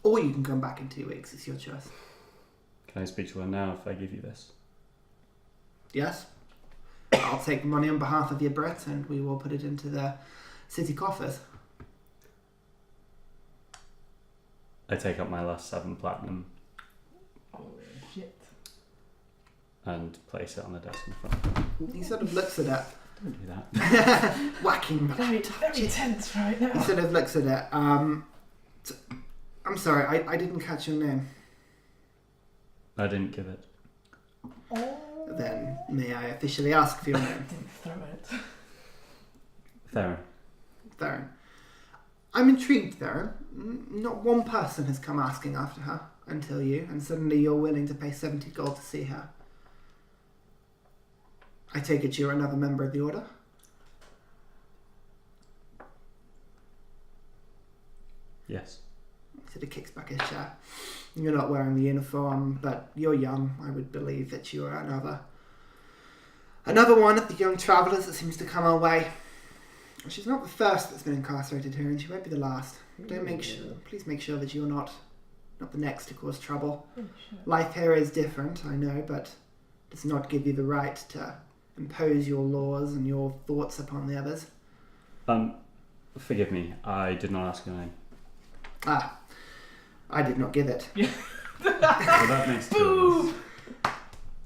Or you can come back in 2 weeks, it's your choice. Can I speak to her now if I give you this? Yes? I'll take money on behalf of Yibrit and we will put it into the city coffers. I take up my last 7 platinum Oh shit. and place it on the desk in front. He sort of looks at it, Don't do that. whacking the Very, laptop. very tense right He now. sort of looks at it. I'm sorry, I didn't catch your name. I didn't give it. Oh. Then may I officially ask for your name? Didn't throw it. Theren. Theren. I'm intrigued, Theren. Not one person has come asking after her until you, and suddenly you're willing to pay 70 gold to see her. I take it you're another member of the Order? Yes. He sort of kicks back his chair. You're not wearing the uniform, but you're young. I would believe that you are another one of the young travellers that seems to come our way. She's not the first that's been incarcerated here, and she won't be the last. Please make sure that you're not the next to cause trouble. Oh, shit. Life here is different, I know, but does not give you the right to impose your laws and your thoughts upon the others. Forgive me. I did not ask your name. I did not give it. Well, that makes 2 of us.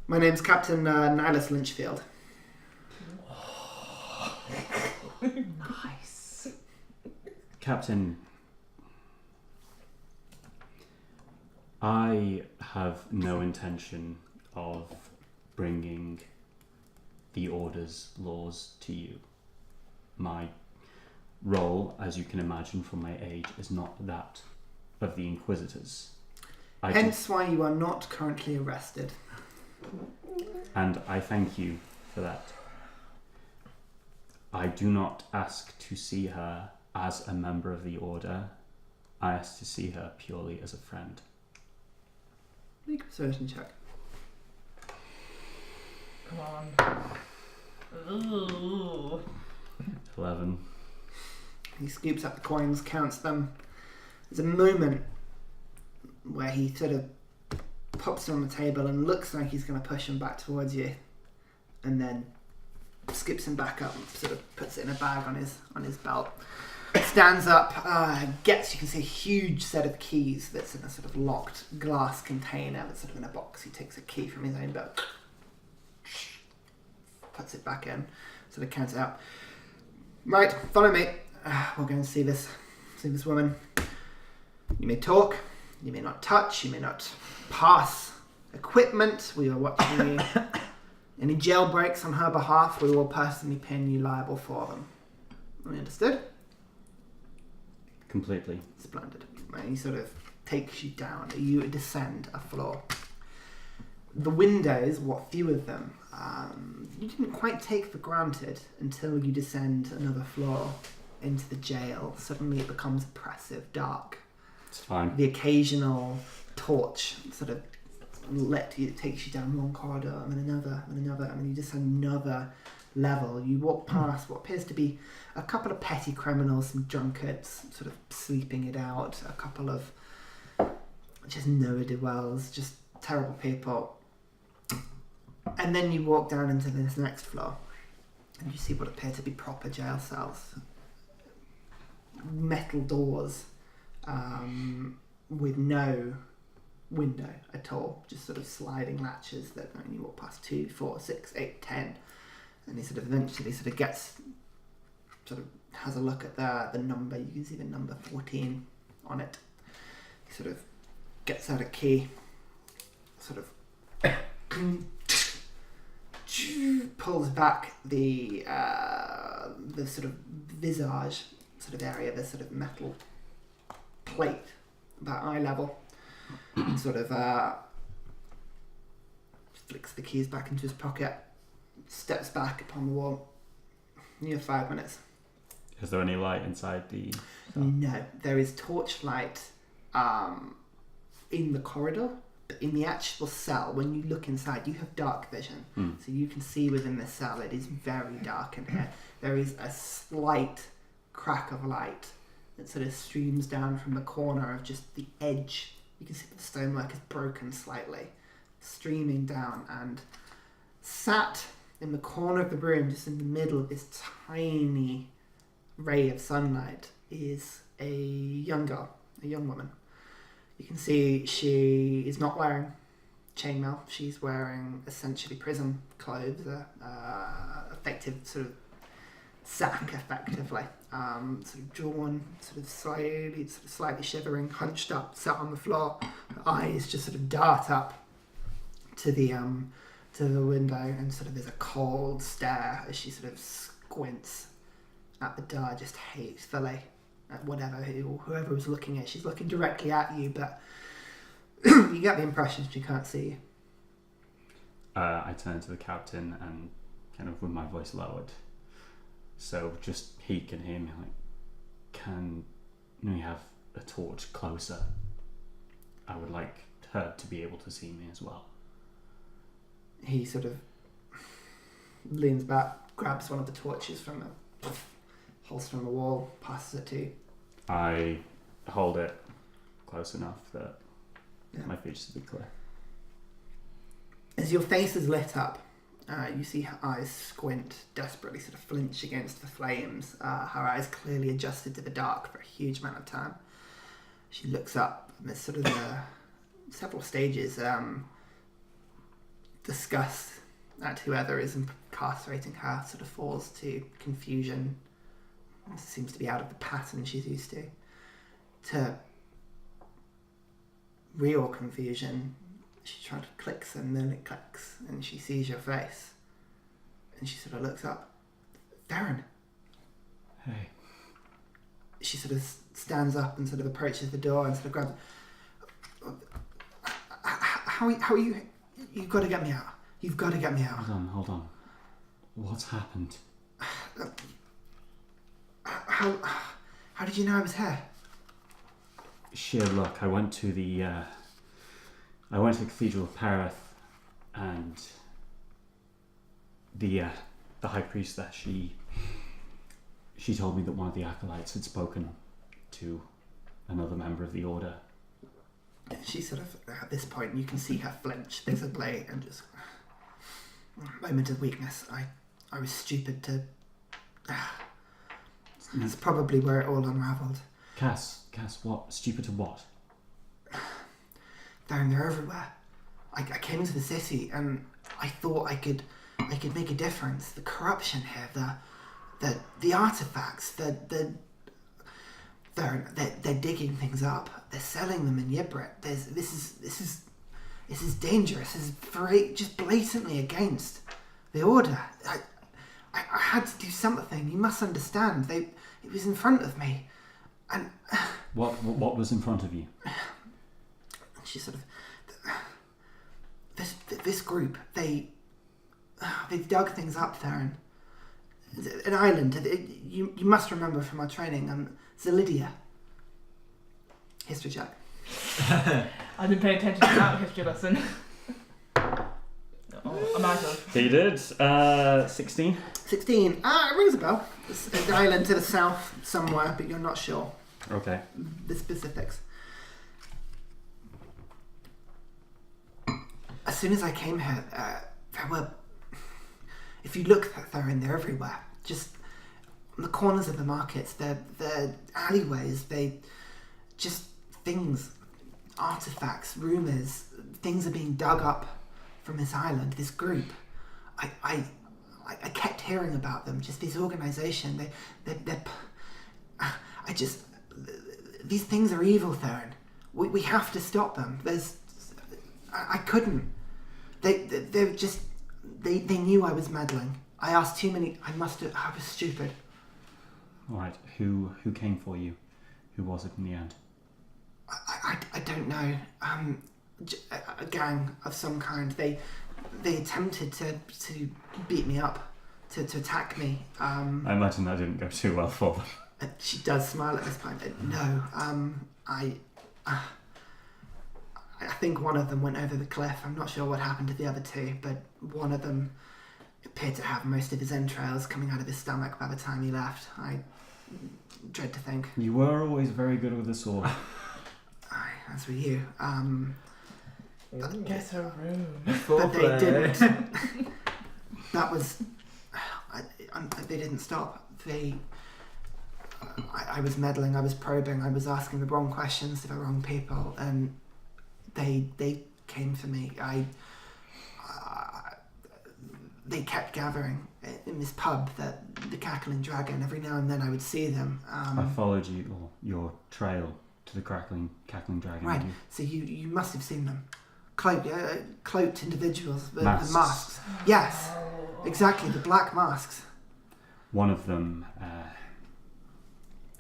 My name's Captain Nihilus Lynchfield. Nice. Captain, I have no intention of bringing the Order's laws to you. My role, as you can imagine from my age, is not that of the Inquisitors. Hence why you are not currently arrested. And I thank you for that. I do not ask to see her as a member of the Order. I ask to see her purely as a friend. Make a persuasion check. Come on. Ooh. 11. He scoops up the coins, counts them. There's a moment where he sort of pops them on the table and looks like he's going to push them back towards you, and then skips them back up and sort of puts it in a bag on his belt. Stands up, you can see a huge set of keys that's in a sort of locked glass container that's sort of in a box. He takes a key from his own belt, puts it back in, sort of counts it out. Right, follow me. We'll go and see this woman. You may talk, you may not touch, you may not pass equipment. We are watching you. Any jailbreaks on her behalf, we will personally pin you liable for them. We understood? Completely. Splendid. Right, he sort of takes you down. You descend a floor. The windows, what few of them, you didn't quite take for granted until you descend another floor into the jail. Suddenly it becomes oppressive, dark. It's fine. The occasional torch sort of takes you down one corridor and then another and another, and then you descend another level. You walk past what appears to be a couple of petty criminals, some drunkards sort of sleeping it out, a couple of just ne'er-do-wells, just terrible people. And then you walk down into this next floor and you see what appear to be proper jail cells. Metal doors with no window at all, just sort of sliding latches that when you walk past 2, 4, 6, 8, 10, and he sort of eventually sort of has a look at the number. You can see the number 14 on it. He sort of gets out a key, sort of pulls back the sort of visage sort of area, the sort of metal plate about eye level, and sort of flicks the keys back into his pocket, steps back upon the wall. You have 5 minutes. Is there any light inside the cell? No, there is torchlight in the corridor, but in the actual cell, when you look inside, you have dark vision. So you can see within the cell, it is very dark in here. There is a slight crack of light that sort of streams down from the corner of just the edge. You can see that the stonework is broken slightly, streaming down, and sat in the corner of the room, just in the middle of this tiny ray of sunlight, is a young girl, a young woman. You can see she is not wearing chainmail. She's wearing essentially prison clothes, effective sort of sack, effectively. Sort of drawn, sort of slightly shivering, hunched up, sat on the floor. Her eyes just sort of dart up to the window, and sort of there's a cold stare as she sort of squints at the door, just hatefully at whoever was looking at. She's looking directly at you, but you get the impression she can't see you. I turn to the captain and kind of with my voice lowered, so just he can hear me, like, can we have a torch closer? I would like her to be able to see me as well. He sort of leans back, grabs one of the torches from a holster on the wall, passes it to you. I hold it close enough that my features will be clear. As your face is lit up, you see her eyes squint, desperately sort of flinch against the flames. Her eyes clearly adjusted to the dark for a huge amount of time. She looks up, and there's sort of several stages. Disgust at whoever is incarcerating her sort of falls to confusion. It seems to be out of the pattern she's used to real confusion. She tries to click and then it clicks and she sees your face. And she sort of looks up. Theren. Hey. She sort of stands up and sort of approaches the door and sort of grabs... How are you... You've got to get me out. You've got to get me out. Hold on. What's happened? How did you know I was here? Sheer luck. I went to the Cathedral of Parith, and the high priest there, she told me that one of the acolytes had spoken to another member of the order. She sort of, at this point, you can see her flinch visibly and just... moment of weakness. I was stupid to... That's probably where it all unravelled. Cass, what? Stupid to what? They're everywhere. I came into the city and I thought I could make a difference. The corruption here, the artifacts, they're digging things up. They're selling them in Yibrit. This is dangerous. This is just blatantly against the order. I had to do something. You must understand. It was in front of me, and what was in front of you? She sort of this group. They dug things up there, and an island. You must remember from our training. Zelidia. History check. I didn't pay attention to that history lesson. I might have. He did. 16. 16. It rings a bell. It's an island to the south somewhere, but you're not sure. Okay. The specifics. As soon as I came here, there were... If you look at Theren, they're everywhere. Just on the corners of the markets, the alleyways, just things, artifacts, rumours, things are being dug up from this island, this group. I kept hearing about them, just this organisation. These things are evil, Theren. We have to stop them. I couldn't. They knew I was meddling. I asked too many. I was stupid. All right. Who came for you? Who was it in the end? I don't know. A gang of some kind. They attempted to beat me up, to attack me. I imagine that didn't go too well for them. She does smile at this point. No. I think one of them went over the cliff. I'm not sure what happened to the other two, but one of them appeared to have most of his entrails coming out of his stomach by the time he left. I dread to think. You were always very good with the sword. Aye, as were you. Get a room. But they didn't. That was... they didn't stop. I was meddling, I was probing, I was asking the wrong questions to the wrong people, and they came for me. They kept gathering in this pub, the Cackling Dragon. Every now and then I would see them. I followed your trail to the Cackling Dragon. Right, so you must have seen them. Cloaked individuals with Masks. the masks. Yes, exactly, the black masks. One of them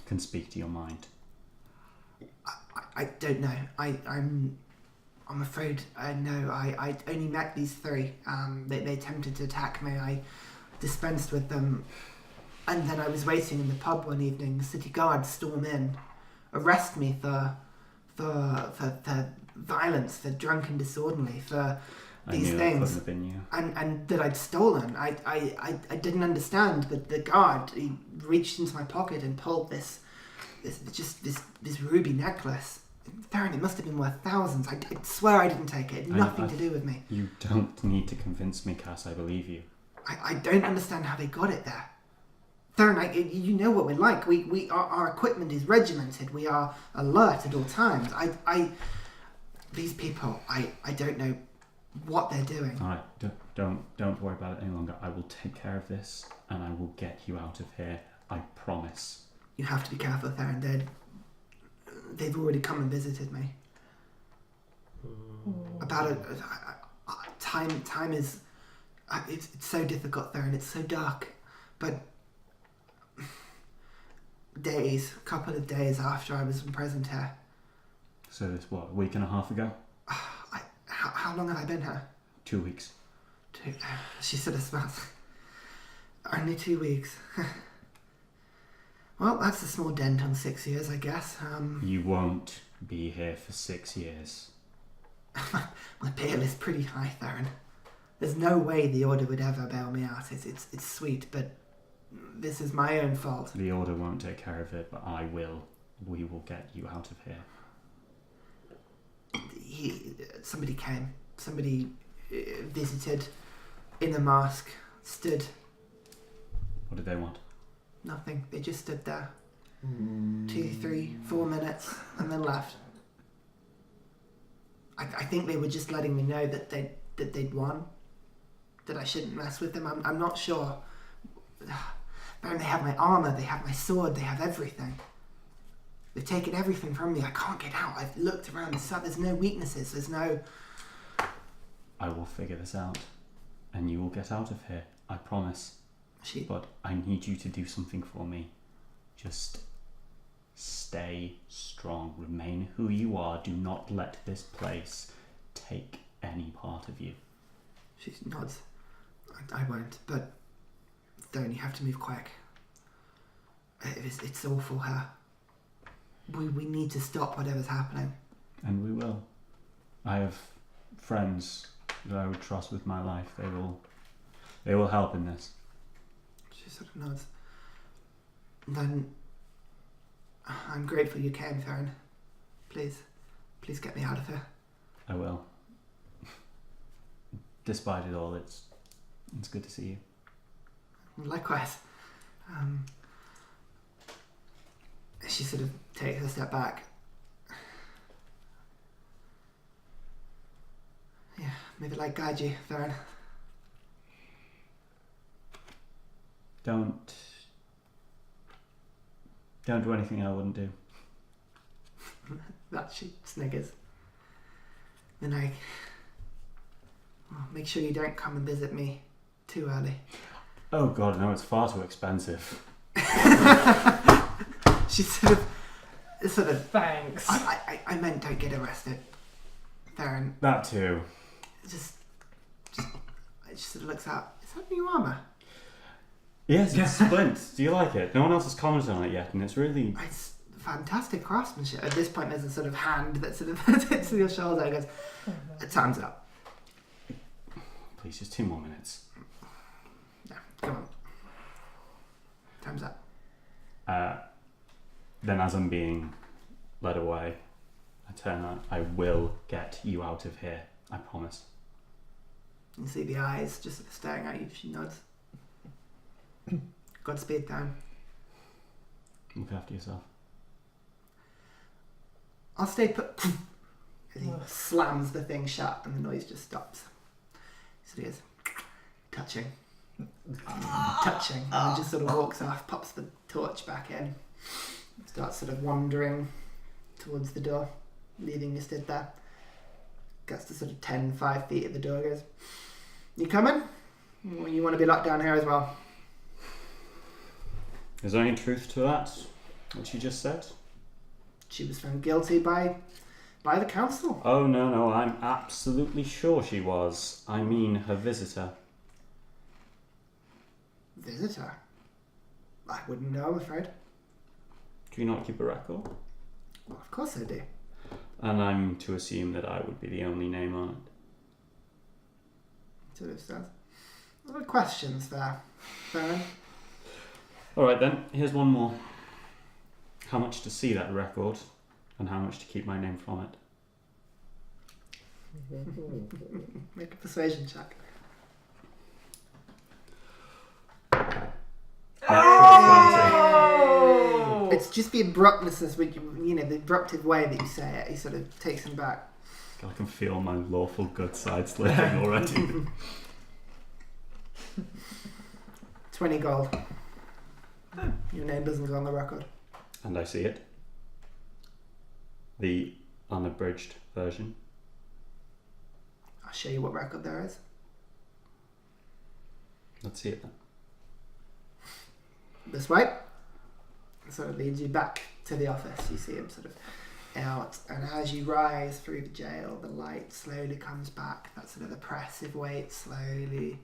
can speak to your mind. I don't know. I'm afraid no. I only met these three. They attempted to attack me. I dispensed with them, and then I was waiting in the pub one evening. The city guards storm in, arrest me for violence, for drunken disorderly, for these things, that couldn't have been you. and that I'd stolen. I didn't understand, but the guard, he reached into my pocket and pulled this ruby necklace. Theren, it must have been worth thousands. I swear I didn't take it. It had nothing to do with me. You don't need to convince me, Cass. I believe you. I don't understand how they got it there. Theren, you know what we're like. Our equipment is regimented. We are alert at all times. These people, I don't know what they're doing. All right, don't worry about it any longer. I will take care of this, and I will get you out of here. I promise. You have to be careful, Theren. They've already come and visited me. About time is it's so difficult there, and it's so dark. But a couple of days after I was imprisoned here. So it's what, a week and a half ago? How long have I been here? 2 weeks. She sort of smiles. Only 2 weeks. Well, that's a small dent on 6 years, I guess. You won't be here for 6 years. My bail is pretty high, Theren. There's no way the Order would ever bail me out. It's sweet, but this is my own fault. The Order won't take care of it, but I will. We will get you out of here. Somebody came. Somebody visited in a mask. Stood. What did they want? Nothing. They just stood there. 2, 3, 4 minutes and then left. I think they were just letting me know that they'd won. That I shouldn't mess with them. I'm not sure. They have my armour, they have my sword, they have everything. They've taken everything from me. I can't get out. I've looked around the sun. There's no weaknesses. There's no... I will figure this out. And you will get out of here. I promise. But I need you to do something for me. Just stay strong. Remain who you are. Do not let this place take any part of you. She nods. I won't, but don't. You have to move quick. It's awful here. We need to stop whatever's happening. And we will. I have friends that I would trust with my life. They will help in this. She sort of nods. Then I'm grateful you came, Theren. Please get me out of here. I will. Despite it all, it's good to see you. Likewise. She sort of takes a step back. Yeah, maybe like guide you, Theren. Don't do anything I wouldn't do. That she sniggers. Then make sure you don't come and visit me too early. Oh God, no! It's far too expensive. She sort of. Thanks. I meant don't get arrested, Theren. That too. Just. She sort of looks out. Is that new armour? Yes, it's splint. Do you like it? No one else has commented on it yet, and it's really... It's fantastic craftsmanship. At this point, there's a sort of hand that sort of hits your shoulder and goes, time's up. Please, just 2 more minutes. Yeah, come on. Time's up. Then as I'm being led away, I turn on. I will get you out of here. I promise. You see the eyes just sort of staring at you. She nods. Godspeed, Theren. Look after yourself. I'll stay put. As he slams the thing shut and the noise just stops. So he is touching. Touching. And he just sort of walks off, pops the torch back in, starts sort of wandering towards the door, leaving you stood there. Gets to sort of 5 feet of the door, goes, "You coming? Or you want to be locked down here as well?" Is there any truth to that? What you just said? She was found guilty by the council. Oh no, I'm absolutely sure she was. I mean her visitor. Visitor? I wouldn't know, I'm afraid. Do you not keep a record? Well, of course I do. And I'm to assume that I would be the only name on it. Sort of says. What are questions there, Theren? Alright then, here's one more. How much to see that record, and how much to keep my name from it? Make a persuasion check. Oh! It's just the abruptness with you know, the abruptive way that you say it. He sort of takes him back. I can feel my lawful good side slipping already. 20 gold. Your name doesn't go on the record. And I see it. The unabridged version. show you what record there is. Let's see it then. This way. So it leads you back to the office. You see him sort of out, and as you rise through the jail, the light slowly comes back. That sort of oppressive weight slowly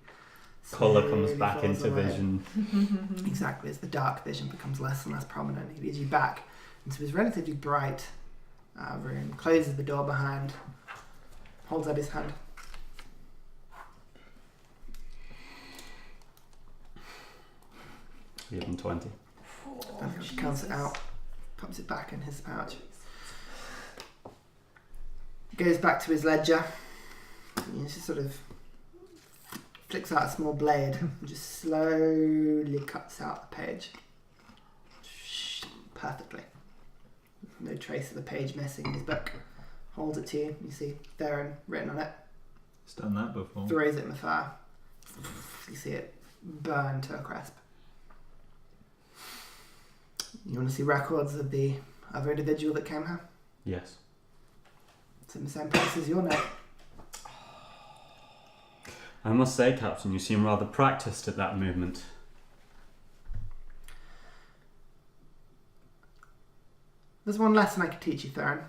Colour comes back falls into away. vision. Exactly, as the dark vision becomes less and less prominent, he leads you back into his relatively bright room, closes the door behind, holds out his hand. Give him 20. And he counts it out, pops it back in his pouch. Goes back to his ledger. He just sort of flicks out a small blade and just slowly cuts out the page. Perfectly. No trace of the page missing in his book. Holds it to you. You see Theren written on it. It's done that before. Throws it in the fire. You see it burn to a crisp. You want to see records of the other individual that came here? Yes. It's in the same place as your name. I must say, Captain, you seem rather practiced at that movement. There's one lesson I could teach you, Theren.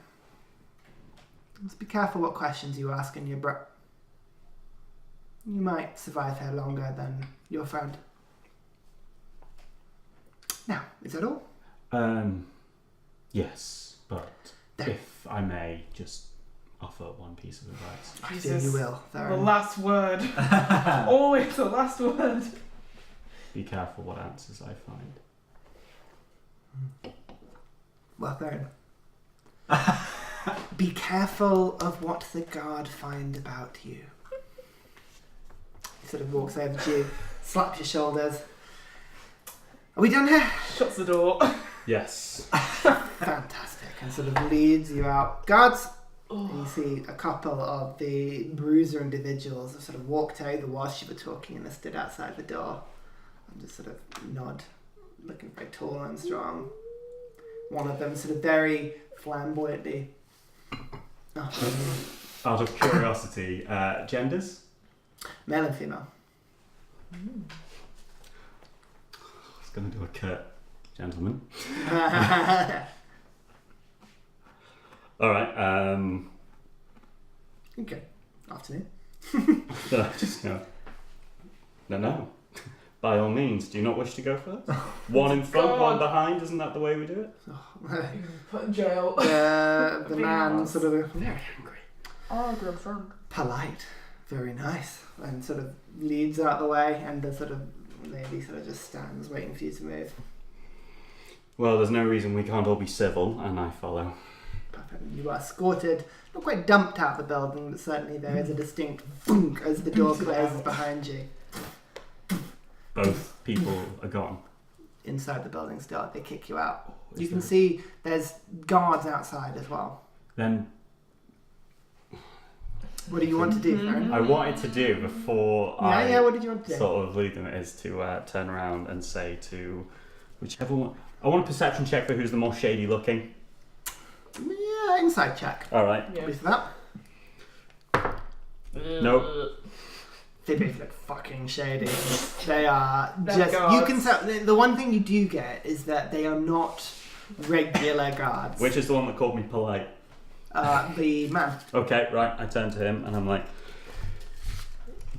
Just be careful what questions you ask in Yibrit. You might survive here longer than your friend. Now, is that all? Yes, but There. if I may just offer one piece of advice. I feel Jesus. you will, The Theren. last word. Always the last word. Be careful what answers I find. Well, Theren. Be careful of what the guard find about you. He sort of walks over to you, slaps your shoulders. Are we done here? Shuts the door. Yes. Fantastic. And sort of leads you out. Guards! And you see a couple of the bruiser individuals have sort of walked over whilst you were talking and they stood outside the door and just sort of nod, looking very tall and strong. One of them sort of very flamboyantly. Out of curiosity, genders? Male and female. I was going to do a curt gentleman. Alright, Okay. Afternoon. just no. By all means, do you not wish to go first? One in front, one behind, isn't that the way we do it? Put in jail. The man sort of Very angry. Oh, good friend. polite, very nice, and sort of leads out the way, and the sort of lady sort of just stands waiting for you to move. Well, there's no reason we can't all be civil, and I follow. Perfect. You are escorted, not quite dumped out the building, but certainly there is a distinct thunk as the door closes behind you. Both people are gone. Inside the building still, they kick you out. Is You can there- see there's guards outside as well. Then What do you want to do, Theren? I wanted to do before Yeah, what did you want to do? sort of lead them is to turn around and say to whichever one. I want a perception check for who's the more shady looking. Yeah, inside check. All right. Yeah. With that, Nope. they both look fucking shady. They are They're just. You guards. can tell. The one thing you do get is that they are not regular guards. Which is the one that called me polite? The man. Okay, right. I turn to him and I'm like,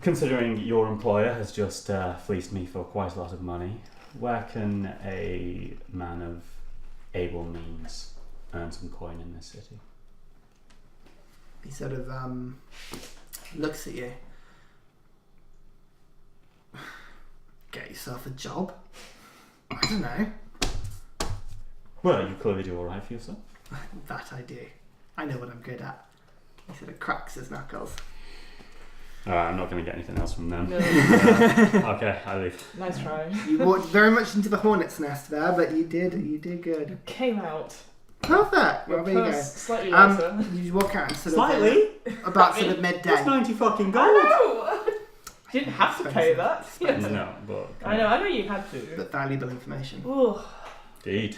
considering your employer has just fleeced me for quite a lot of money, where can a man of able means earn some coin in this city? He sort of looks at you. Get yourself a job. I don't know. Well, you clearly do all right for yourself. That I do. I know what I'm good at. He sort of cracks his knuckles. All right, I'm not going to get anything else from them. No. Okay, I leave. Nice try. You walked very much into the hornet's nest there, but you did good. Came out. Perfect. Well, Your there you purse go. slightly lighter. You walk out sort of Slightly? about sort of midday. That's 90 fucking I gold. know! You didn't have to pay that. No, but I know you had to. But valuable information. Ooh. indeed,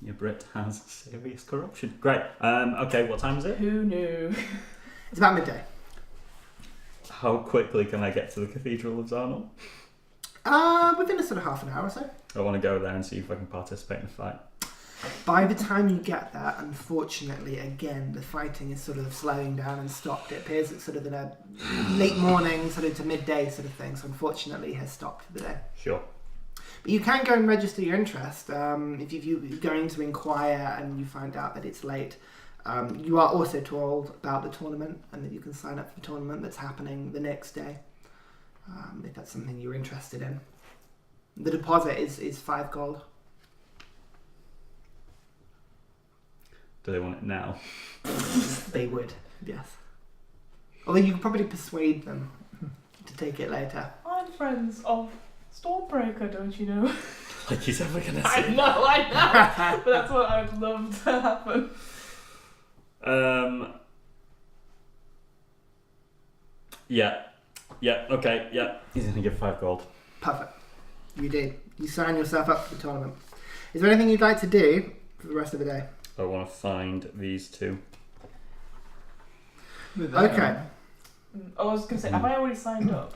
your Brit has serious corruption. Great. Okay, what time is it? Who knew? It's about midday. How quickly can I get to the Cathedral of Zarnal? Within a sort of half an hour or so. I want to go there and see if I can participate in a fight. By the time you get there, unfortunately, again, the fighting is sort of slowing down and stopped. It appears it's sort of in a late morning, sort of to midday sort of thing. So unfortunately, it has stopped for the day. Sure. But you can go and register your interest. If you're going to inquire and you find out that it's late, you are also told about the tournament and that you can sign up for the tournament that's happening the next day, if that's something you're interested in. The deposit is 5 gold. Do they want it now? They would, yes. Although you could probably persuade them to take it later. I'm friends of Stormbreaker, don't you know? Like he's ever gonna I say. know. But that's what I'd love to happen. Yeah. Okay. Yeah. He's gonna give 5 gold. Perfect. You did. You sign yourself up for the tournament. Is there anything you'd like to do for the rest of the day? I want to find these two. Okay. I was going to say, have I already signed up?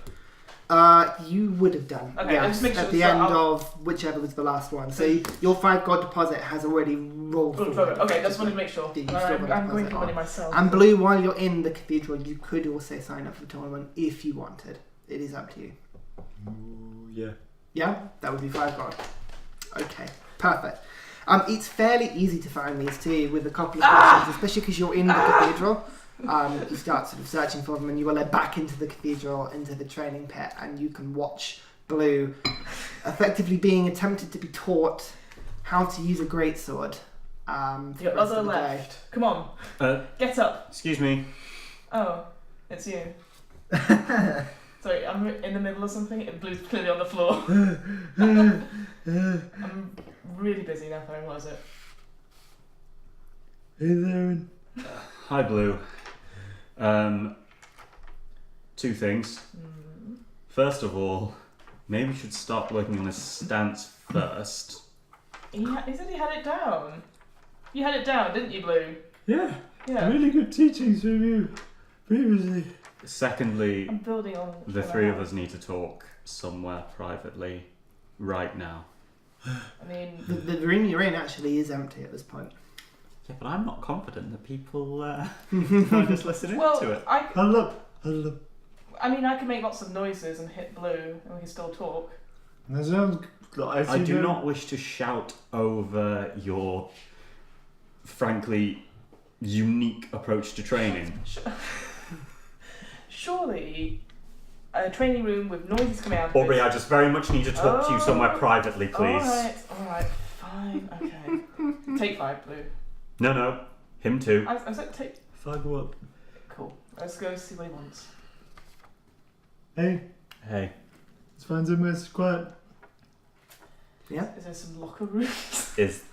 You would have done. Okay, yes, let's make sure at the so end I'll- of whichever was the last one. So your 5 gold deposit has already rolled forward. Okay, just wanted to make sure. Yeah, you still got a I'm going deposit for on. money myself. And Blue, while you're in the cathedral, you could also sign up for the tournament if you wanted. It is up to you. Ooh, yeah. Yeah? That would be 5 gold. Okay, perfect. It's fairly easy to find these too, with a couple of questions, especially because you're in the cathedral. You start sort of searching for them, and you are led back into the cathedral, into the training pit, and you can watch Blue effectively being attempted to be taught how to use a greatsword. For the Your rest other of the day. left. Come on, get up. Excuse me. Oh, it's you. Sorry, I'm in the middle of something. Blue's clearly on the floor. I'm really busy now, Theren. What is it? Hey, Theren. Hi, Blue. 2 things. First of all, maybe you should start working on his stance first. He said he had it down. You had it down, didn't you, Blue? Yeah. Yeah. Really good teachings from you previously. Secondly, I'm building on the 3 of us need to talk somewhere privately right now. I mean, The room you're in actually is empty at this point. Yeah, but I'm not confident that people might just listen to well, it. Hello. I mean, I can make lots of noises and hit Blue, and we can still talk. That sounds like I do not wish to shout over your, frankly, unique approach to training. Surely, a training room with noises coming out of Aubrey, it. I just very much need to talk to you somewhere privately, please. Alright, fine, okay. Take 5, Blue. No, him too. I said take... 5 what? Cool. Let's go see what he wants. Hey, Hey. let's find somewhere quiet. Yeah? Is there some locker rooms? Is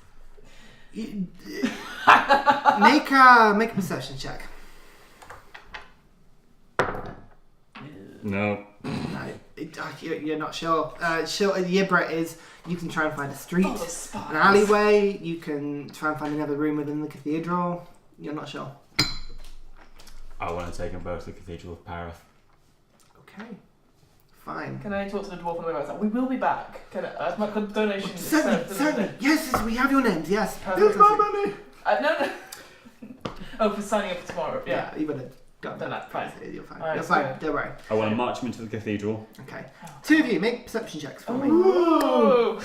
Make a perception check. no. No, you're not sure. Yibrit is, you can try and find a street, Full of spies. an alleyway, you can try and find another room within the cathedral. You're not sure. I want to take them both to the Cathedral of Paris. Okay, fine. Can I talk to the dwarf on the way back? We will be back. Can I, my donation is Certainly. Yes, we have your names, yes. Perfect. Here's my money. No. Oh, for signing up for tomorrow. Yeah. You would have got Done that, fine. You're fine. Alright, You're fine, so- don't worry. I want to march him into the cathedral. Okay. 2 of you, make perception checks for me. Ooh.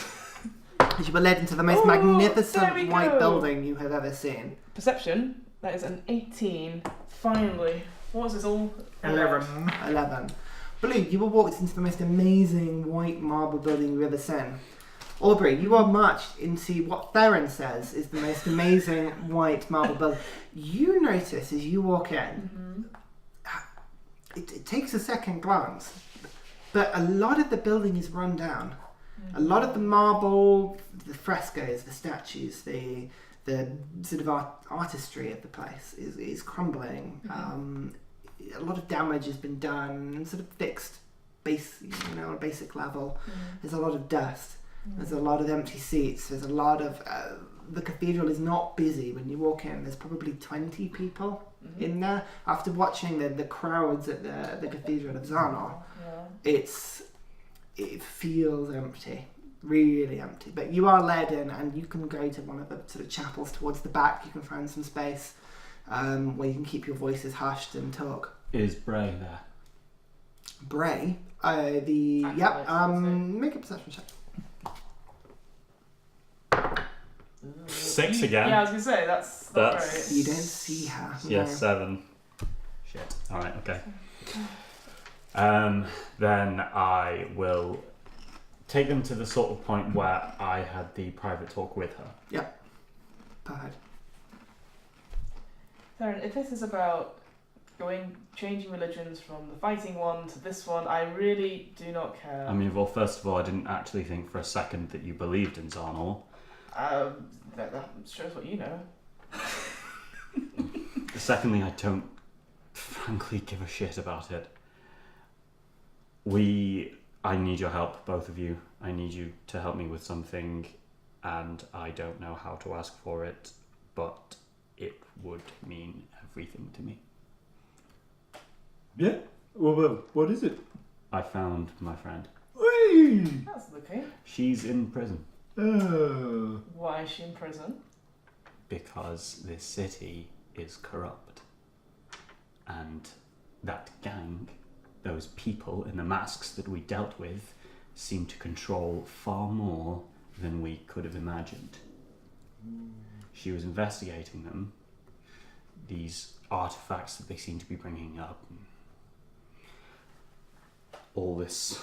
As you were led into the most Ooh, there we magnificent white go. building you have ever seen. Perception. That is an 18. Finally. What was this all? 11. Blue, you were walked into the most amazing white marble building you've ever seen. Aubrey, you are marched into what Theren says is the most amazing white marble building. You notice as you walk in, it takes a second glance, but a lot of the building is run down. A lot of the marble, the frescoes, the statues, the sort of artistry of the place is crumbling. A lot of damage has been done, sort of fixed on a basic level. There's a lot of dust. There's a lot of empty seats. There's a lot of the cathedral is not busy when you walk in. There's probably 20 people in there. After watching the crowds at the Cathedral of Xarnor, it feels empty, really empty. But you are led in, and you can go to one of the sort of chapels towards the back. You can find some space where you can keep your voices hushed and talk. Is Bray there? Bray? Make a perception check. 6 again. Yeah, I was gonna say that's right. You don't see her. Yeah, no. 7. Shit. Alright, okay. Then I will take them to the sort of point where I had the private talk with her. Yep. Perfect. Theren, if this is about changing religions from the fighting one to this one, I really do not care. I mean, well, first of all, I didn't actually think for a second that you believed in Xarnor. That shows what you know. Secondly, I don't frankly give a shit about it. I need your help, both of you. I need you to help me with something, and I don't know how to ask for it, but it would mean everything to me. Yeah? Well, what is it? I found my friend. Whee! That's okay. She's in prison. Oh. Why is she in prison? Because this city is corrupt. And that gang, those people in the masks that we dealt with, seem to control far more than we could have imagined. She was investigating them, these artifacts that they seem to be bringing up. All this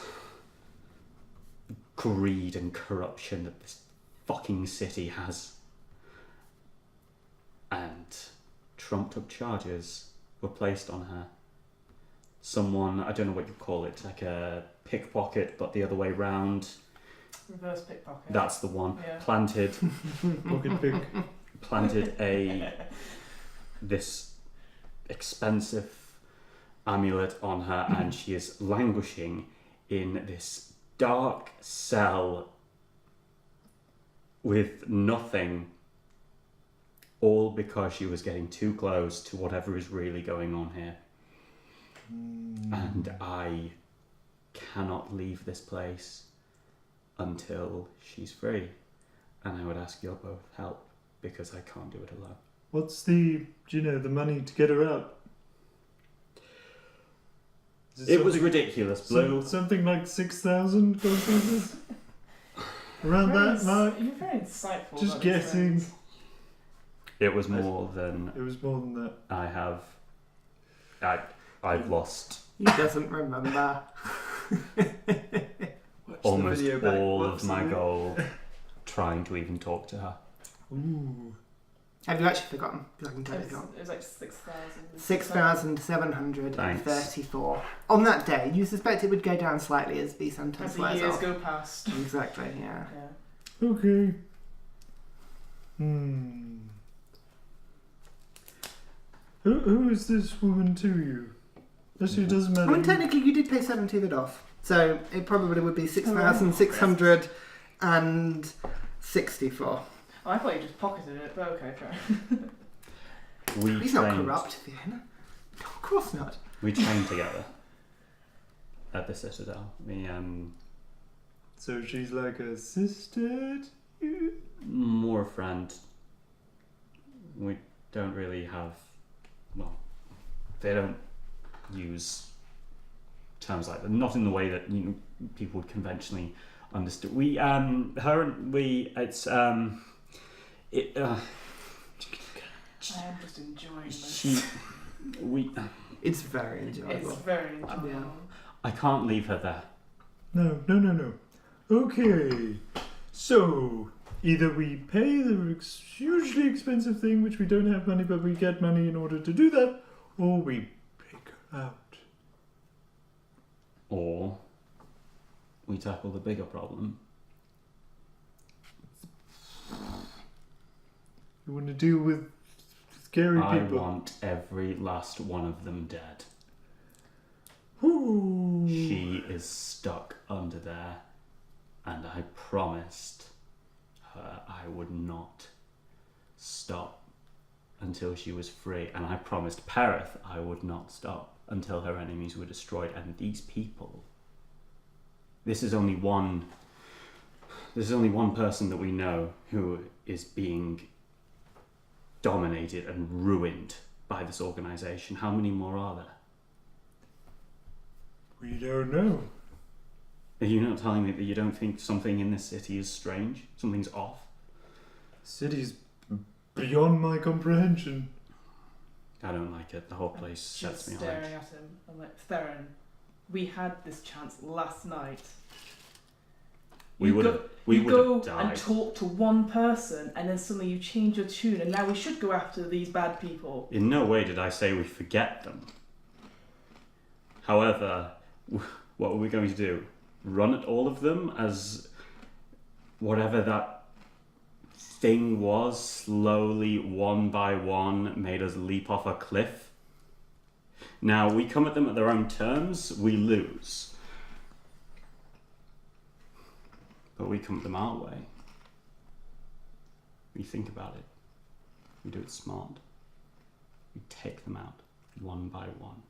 greed and corruption that this fucking city has. And trumped up charges were placed on her. Someone, I don't know what you call it, like a pickpocket, but the other way round. Reverse pickpocket. That's the one. Yeah. Pocket pick. Planted this expensive amulet on her, and she is languishing in this dark cell with nothing, all because she was getting too close to whatever is really going on here. And I cannot leave this place until she's free, and I would ask your both help because I can't do it alone. What's the money to get her out? It was ridiculous, Blue. Something like 6,000 gold pieces? Around that mark? You're very insightful. Just about these guessing. things. It was more than It was more than that. I have. I've lost He doesn't remember. almost video back. all Whoops. of my gold trying to even talk to her. Ooh. Have you actually forgotten? Because I can tell you It if you was, want. it was like 6,000. 6,734. On that day, you suspect it would go down slightly as the As sentence the wears years off. go past. Exactly, yeah. Yeah. Okay. Who is this woman to you? Actually, it doesn't matter. I mean, technically, you did pay 70 of it off. So it probably would be 6,664. Oh, I thought you just pocketed it, but okay, fair. He's not corrupt, Fiona. Of course not. We trained together at the Citadel. So she's like a sister to you? More a friend. We don't really have. Well, they don't use terms like that. Not in the way that people would conventionally understand. We her and we. It's it. I am just enjoying this. It's very enjoyable. It's very enjoyable. Yeah. I can't leave her there. No. Okay. So, either we pay the hugely expensive thing, which we don't have money, but we get money in order to do that, or we pick her out. Or we tackle the bigger problem. You want to deal with scary I people? want every last one of them dead. Ooh. She is stuck under there, and I promised her I would not stop until she was free, and I promised Perith I would not stop until her enemies were destroyed. And these people, this is only one person that we know who is being dominated and ruined by this organization. How many more are there? We don't know. Are you not telling me that you don't think something in this city is strange? Something's off? City's beyond my comprehension. I don't like it. The whole place sets me on staring edge. at him. I'm like, Theren, we had this chance last night. We You would go- have you go died. and talk to one person, and then suddenly you change your tune, and now we should go after these bad people. In no way did I say we forget them. However, what are we going to do? Run at all of them as whatever that thing was, slowly, one by one, made us leap off a cliff? Now, we come at them at their own terms, we lose. But we come at them our way. We think about it. We do it smart. We take them out, one by one,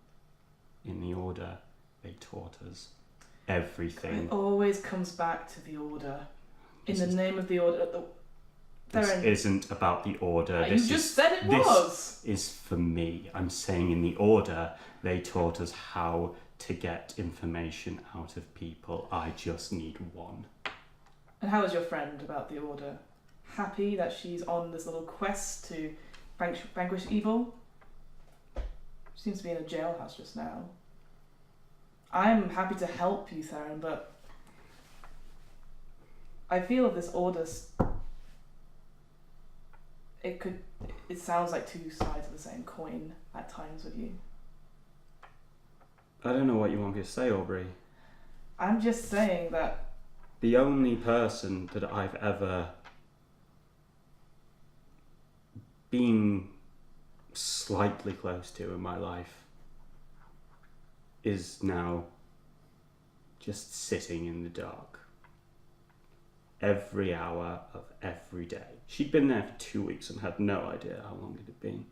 in the order they taught us. Everything. It always comes back to the order. In This the is- name of the order. This Theren, isn't about the order. you This just said it this was. is for me. I'm saying in the order they taught us how to get information out of people. I just need one. And how is your friend about the order? Happy that she's on this little quest to vanquish evil? She seems to be in a jailhouse just now. I'm happy to help you, Theren, but I feel this order. It sounds like two sides of the same coin at times with you. I don't know what you want me to say, Aubrey. I'm just saying that The only person that I've ever been slightly close to in my life is now just sitting in the dark every hour of every day. She'd been there for 2 weeks and had no idea how long it had been.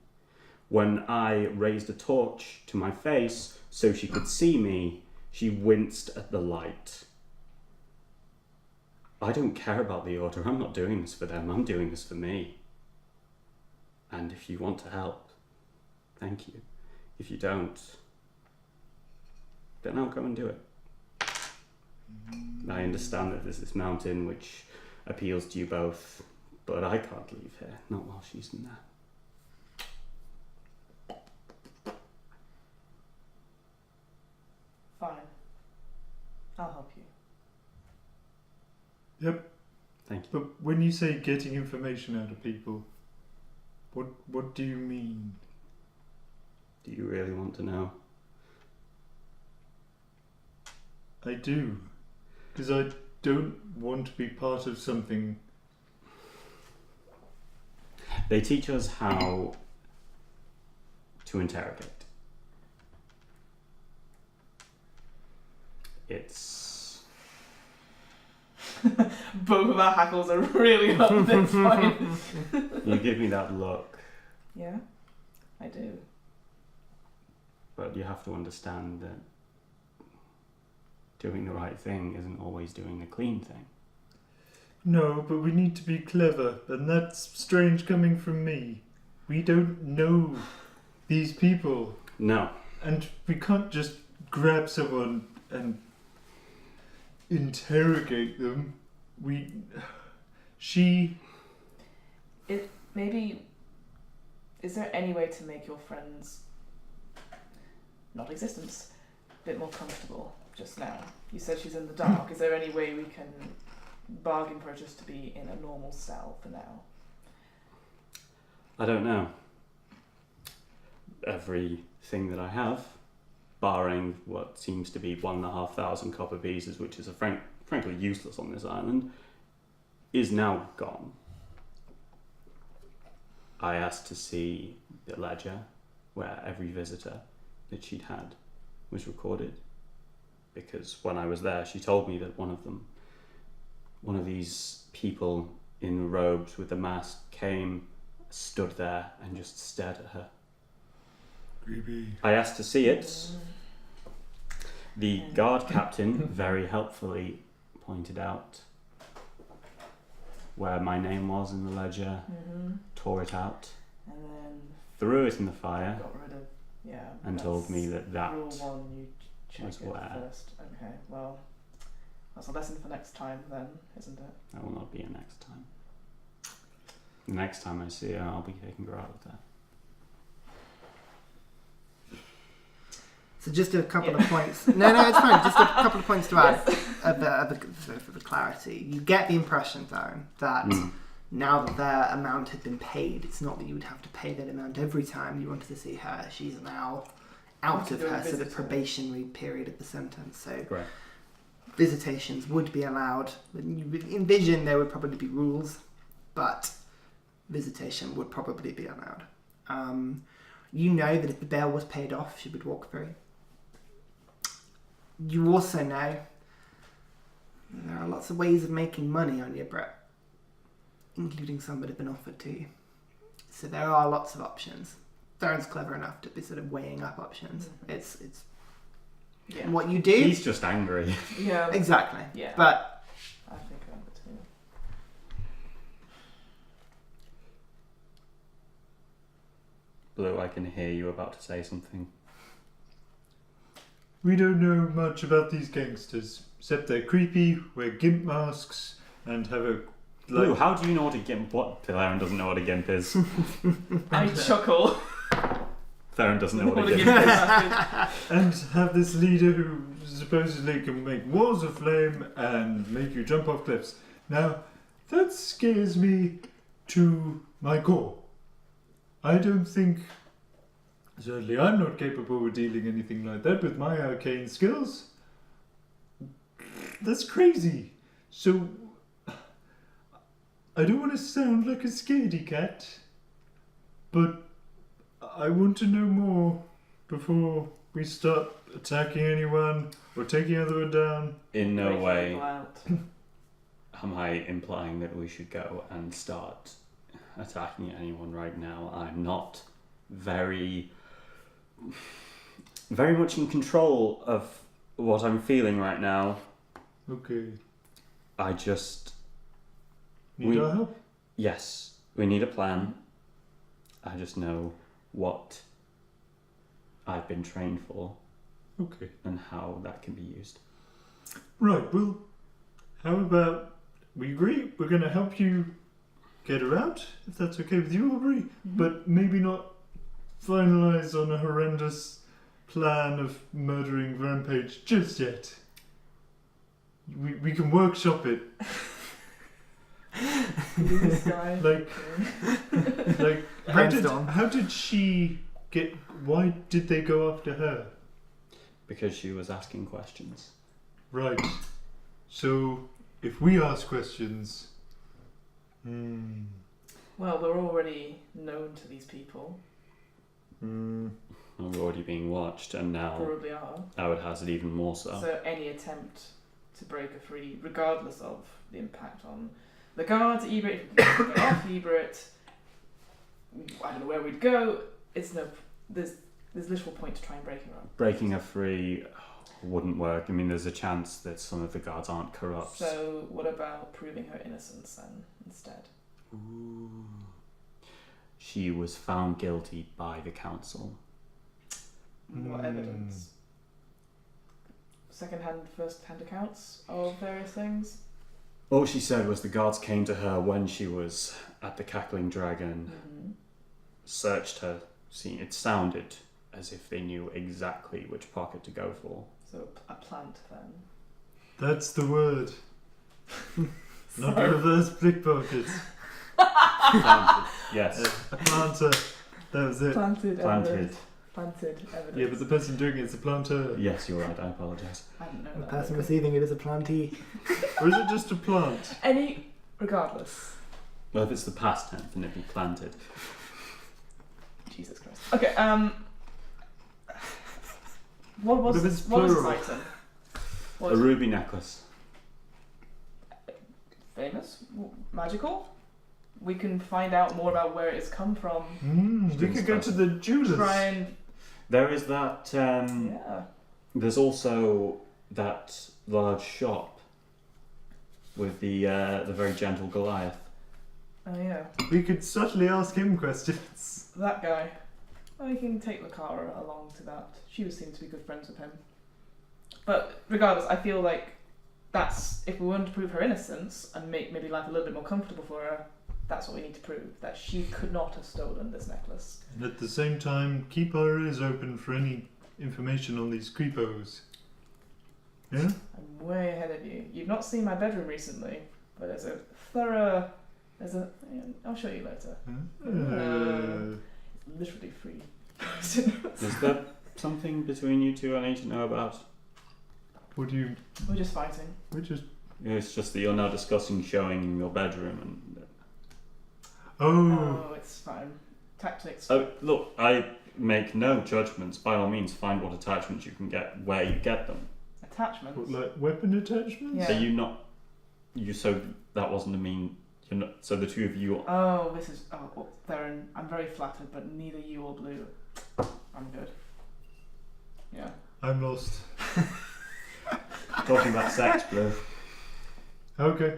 When I raised a torch to my face so she could see me, she winced at the light. I don't care about the order. I'm not doing this for them. I'm doing this for me. And if you want to help, thank you. If you don't, then I'll go and do it. I understand that there's this mountain which appeals to you both, but I can't leave here, not while she's in there. fine. I'll help you. Yep. Thank you. But when you say getting information out of people, what do you mean? Do you really want to know? I do. Because I don't want to be part of something. They teach us how to interrogate. It's... Both of our hackles are really up this point. You give me that look, Yeah, I do. but you have to understand that doing the right thing isn't always doing the clean thing. No, but we need to be clever, and that's strange coming from me. We don't know these people, No. and we can't just grab someone and interrogate them. Maybe, is there any way to make your friends, not existence, a bit more comfortable just now? You said she's in the dark. Is there any way we can bargain for her just to be in a normal cell for now? I don't know. Everything that I have, barring what seems to be 1,500 copper pieces, which is frankly useless on this island, is now gone. I asked to see the ledger where every visitor that she'd had was recorded, because when I was there she told me that one of these people in robes with the mask came stood there and just stared at her. Creepy. I asked to see it. The guard captain very helpfully pointed out where my name was in the ledger, tore it out, And then threw it in the fire, got rid of, and told me that rule one, you check was it where. first. Okay, well, that's a lesson for next time then, isn't it? That will not be a next time. The next time I see her, I'll be taking her out of there. So just a couple of points. No, it's fine. Just a couple of points to add for the clarity. You get the impression, Theren, that now that their amount had been paid, it's not that you would have to pay that amount every time you wanted to see her. She's now out of her sort of probationary period of the sentence. So Correct. Visitations would be allowed. You would envision there would probably be rules, but visitation would probably be allowed. You know that if the bail was paid off, she would walk free. You also know there are lots of ways of making money on Yibrit, including some that have been offered to you. So there are lots of options. Theren's clever enough to be sort of weighing up options. It's what you do. He's just angry. Yeah. Exactly. Yeah. But I think I'm between. Blue, I can hear you about to say something. We don't know much about these gangsters, except they're creepy, wear gimp masks, and have a... Blue, how do you know what a gimp... What? Theren doesn't know what a gimp is. I chuckle. Theren doesn't know what a What a gimp gimp is. and have this leader who supposedly can make walls of flame and make you jump off cliffs. Now, that scares me to my core. I don't think... Certainly I'm not capable of dealing anything like that with my arcane skills. That's crazy. So, I don't want to sound like a scaredy cat, but I want to know more before we start attacking anyone or taking anyone down. In no Breaking way people out. am I implying that we should go and start attacking anyone right now. I'm not very much in control of what I'm feeling right now. Okay. I just... Need our help? Yes, we need a plan. I just know what I've been trained for. Okay. And how that can be used. Right, well, how about we agree? We're going to help you get her out, if that's okay with you, Aubrey, but maybe not finalise on a horrendous plan of murdering Rampage just yet. We can workshop it. This guy. Like Brainstorm. how did she get... Why did they go after her? Because she was asking questions. Right. So, if we ask questions... Well, we're already known to these people. We're already being watched, and now Probably are. I would hazard even more so. So any attempt to break her free, regardless of the impact on the guards, Yibrit, if we get off Yibrit, I don't know where we'd go. There's little point to try and break her up. Breaking her free wouldn't work. I mean, there's a chance that some of the guards aren't corrupt. So what about proving her innocence then instead? Ooh. She was found guilty by the council. What evidence? Second-hand, first-hand accounts of various things? All she said was the guards came to her when she was at the Cackling Dragon, searched her. See, it sounded as if they knew exactly which pocket to go for. So a plant then. That's the word. Not a reverse pickpockets. Planted. Yes. A planter. That was it. Planted Planted. Planted evidence. Yeah, but the person doing it is a planter. Yes, you're right. I apologise. I didn't know the that. person receiving it is a plantee. Or is it just a plant? Regardless. Well, if it's the past tense, then it'd be planted. Jesus Christ. Okay, what was What if it's this plural? item? A ruby necklace. Famous? Magical? we can find out more about where it's come from. We could go to the jewelers. Try and There is that. yeah. There's also that large shop with the very gentle Goliath. Oh yeah, We could subtly ask him questions. that guy. I can take Lakara along to that. She would seem to be good friends with him. But regardless, I feel like that's if we want to prove her innocence and make maybe life a little bit more comfortable for her. That's what we need to prove, that she could not have stolen this necklace. And at the same time, keep our ears open for any information on these creepos. Yeah? I'm way ahead of you. You've not seen my bedroom recently, but there's a thorough... I'll show you later. It's literally free. Is there something between you two I need to know about? What do you... We're just fighting. We're just... It's just that you're now discussing showing in your bedroom and... Oh, it's fine. Tactics. Oh, look, I make no judgments. By all means, find what attachments you can get where you get them. Attachments? What, like weapon attachments? Yeah. So you not... So that wasn't a mean... You're not, so the two of you... Oh, this is... Oh, Theren, I'm very flattered, but neither you or Blue. I'm good. Yeah. I'm lost. Talking about sex, Blue. Okay.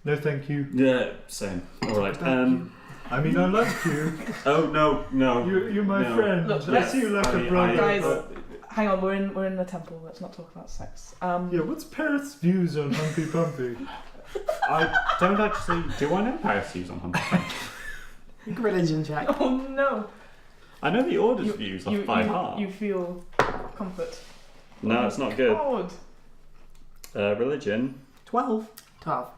No, thank you. Yeah, same. Alright, I mean, I like you. Oh, no. You're my No. friend. Look, I see you like a brother. Guys, hang on, we're in the temple. Let's not talk about sex. Yeah, what's Paris' views on Humpy Pumpy? I don't actually... Do I know Paris views on Humpty? Religion check. Oh no! I know the Order's views off by heart. You feel comfort. No, it's not good. God. Religion. 12. 12.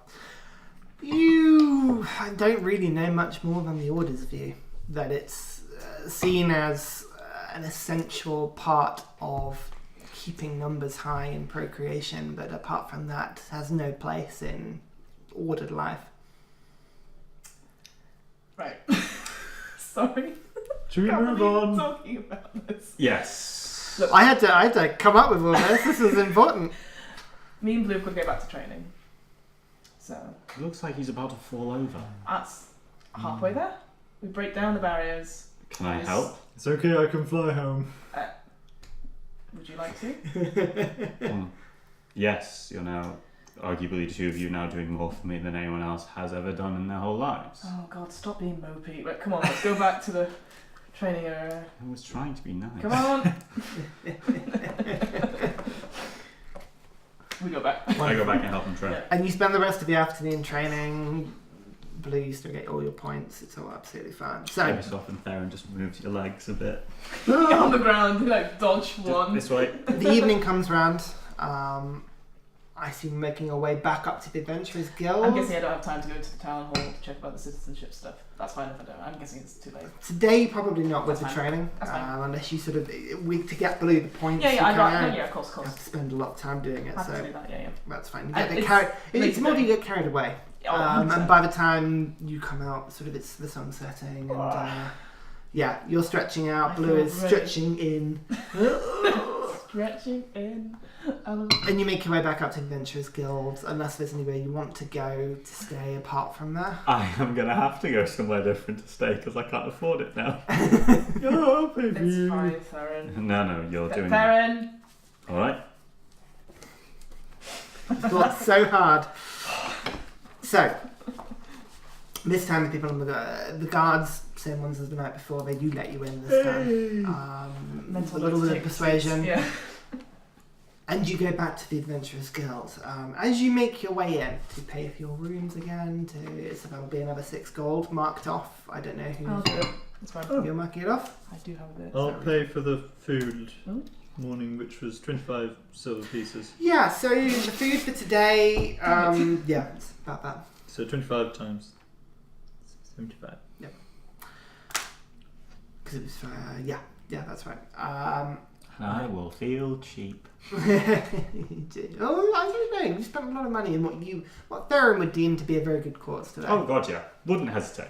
You don't really know much more than the Order's view. That it's seen as an essential part of keeping numbers high in procreation, but apart from that, has no place in ordered life. Right. Sorry. Should we Can't move believe we're on? talking about this. Yes. Look, I had to come up with all this. This is important. me and Blue could go back to training. So It looks like he's about to fall over. that's halfway there. We break down the barriers. Can I help? It's okay, I can fly home. Would you like to? Yes, you're now, arguably the two of you now doing more for me than anyone else has ever done in their whole lives. Oh God, stop being mopey. Right, come on, let's go back to the training area. I was trying to be nice. Come on. We go back. I go back and help them train. Yeah. And you spend the rest of the afternoon training. Blue, you still get all your points. It's all absolutely fine. So, Every so often, Theren just moves your legs a bit. Get on the ground, like dodge one. This way. the evening comes round. I see you making your way back up to the Adventurers Guild. I'm guessing I don't have time to go to the town hall to check about the citizenship stuff. That's fine if I don't. I'm guessing it's too late. Today, probably not with That's the fine. training, That's fine. unless you sort of to get Blue the points. Yeah, you yeah, I got. can, No, yeah, of course, you have of to course. spend a lot of time doing it, Happy to so do that. Yeah, yeah. that's fine. You And get it's carried. It's later more day. you get carried away, Oh, and 100%. by the time you come out, sort of it's the sun setting, and yeah, you're stretching out. I Blue feel is great. stretching in. Stretching in. And you make your way back up to Adventurers Guild, unless there's anywhere you want to go to stay apart from there. I am going to have to go somewhere different to stay because I can't afford it now. Oh, baby. It's fine, Theren. No, you're doing it. Theren. Alright. Thought so hard. So, this time the people on the guards, same ones as the night before, they do let you in this time. Mental A little bit of logistics. persuasion. Yeah. And you go back to the Adventurers Guild. As you make your way in to pay for your rooms again, that'll be another 6 gold marked off. I don't know I'll who do it. It's fine. you're marking it off. I do have a bit. I'll pay for the food Oh. morning, which was 25 silver pieces. Yeah, so the food for today, yeah, it's about that. So 25 times 75. Because it was, yeah, that's right. I will feel cheap. Oh, I don't know. You spent a lot of money in what Theren would deem to be a very good cause today. Oh god, yeah. Wouldn't hesitate.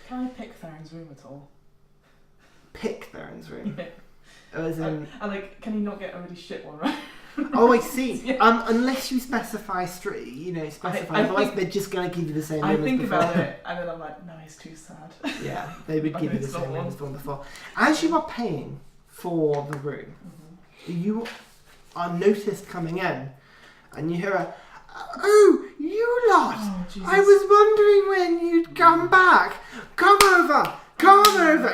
Can I pick Theren's room at all? Pick Theren's room. Yeah. As in, I like. Can he not get a really shit one, right? Oh, I see. Unless you specify otherwise they're just going to give you the same I room think as before. about it, and then I'm like, no, it's too sad. Yeah, they would But give you the it's same not room one. as the one before. As you are paying for the room, you are noticed coming in, and you hear a, "Oh, you lot! Oh, Jesus. I was wondering when you'd come back. Come over!"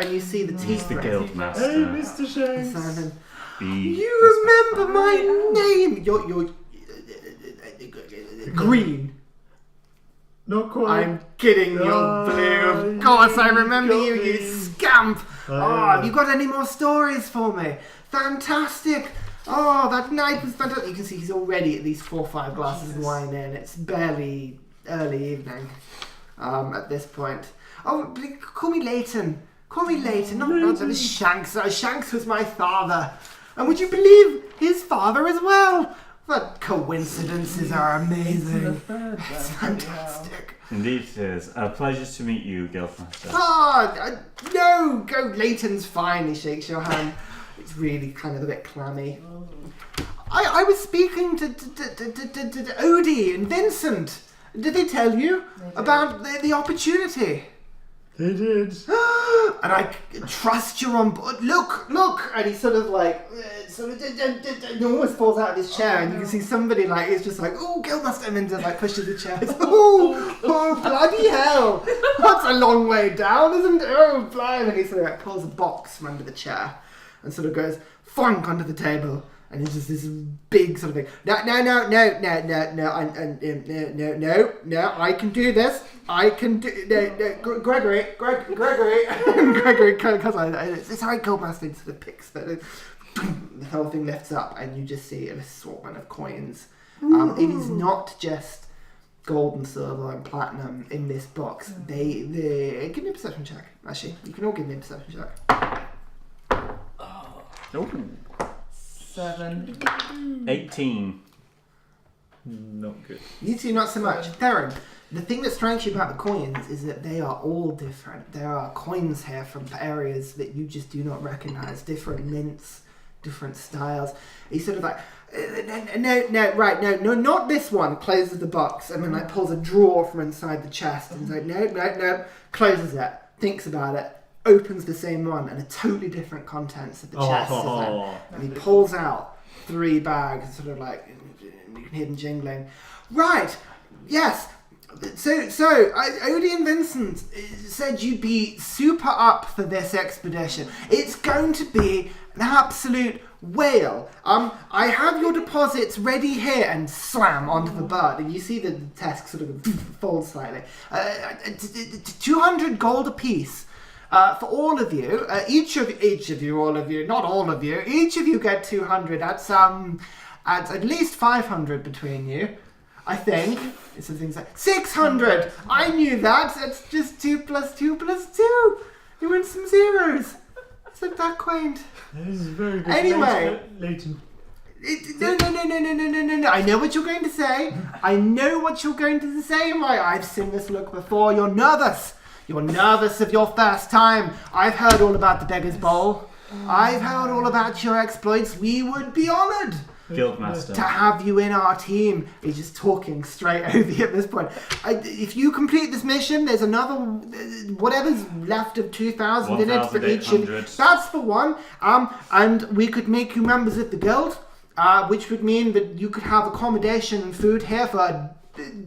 And you see the teeth. The grit. guild master. Hey, Mr. Shanks. Simon, Be you remember my name? You're green. Not quite. I'm kidding, you're blue. Of course, I remember you, you scamp. Have you got any more stories for me? Fantastic. Oh, that night was fantastic. You can see he's already at least 4 or 5 glasses of wine in. It's barely early evening at this point. Oh, call me Leighton. Call me Leighton. Not Shanks. Shanks was my father. And would you believe his father as well? The coincidences are amazing. It's fantastic. Indeed it is. A pleasure to meet you, Guildmaster. No, go. Leighton's fine. He shakes your hand. It's really kind of a bit clammy. I was speaking to Odie and Vincent. Did they tell you about the opportunity? They did. And I trust you're on board. Look! And he sort of like, almost falls out of his chair, and you can see somebody like is just like, "Oh, Guildmaster," and then just like pushes the chair. Oh, bloody hell! That's a long way down, isn't it? Oh, blimey! And he sort of like pulls a box from under the chair, and sort of goes thunk onto the table. And it's just this big sort of thing. No, I can do this. I can do, Gregory, it's how Guildmaster sort of picks the whole thing lifts up, and you just see an assortment of coins. It is not just gold and silver and platinum in this box. They give me a perception check. Actually, you can all give me a perception check. Oh. 7. 18. Not good. You two, not so much. Theren, the thing that strikes you about the coins is that they are all different. There are coins here from areas that you just do not recognize, different mints, different styles. He's sort of like, no, not this one. Closes the box and then like pulls a drawer from inside the chest and he's like, no, closes it, thinks about it, opens the same one and a totally different contents of the chest. And he pulls out 3 bags, sort of like, you can hear them jingling. Right, yes. So Odie and Vincent said you'd be super up for this expedition. It's going to be an absolute whale. I have your deposits ready here, and slam onto the bird, and you see the desk sort of fold slightly. 200 gold apiece. For all of you, each of you, all of you, not all of you, each of you get 200. That's at least 500 between you, I think. It's things like 600. I knew that. That's just 2 plus 2 plus 2. You win some zeros. Isn't that quaint? That is very good. Anyway. Leighton. No. I know what you're going to say. I've seen this look before. You're nervous. You're nervous of your first time. I've heard all about the Beggar's Bowl. I've heard all about your exploits. We would be honoured Guildmaster. to have you in our team. He's just talking straight over you at this point. If you complete this mission, there's another, whatever's left of 2,000 in it for each of you. That's the one. And we could make you members of the guild, which would mean that you could have accommodation and food here for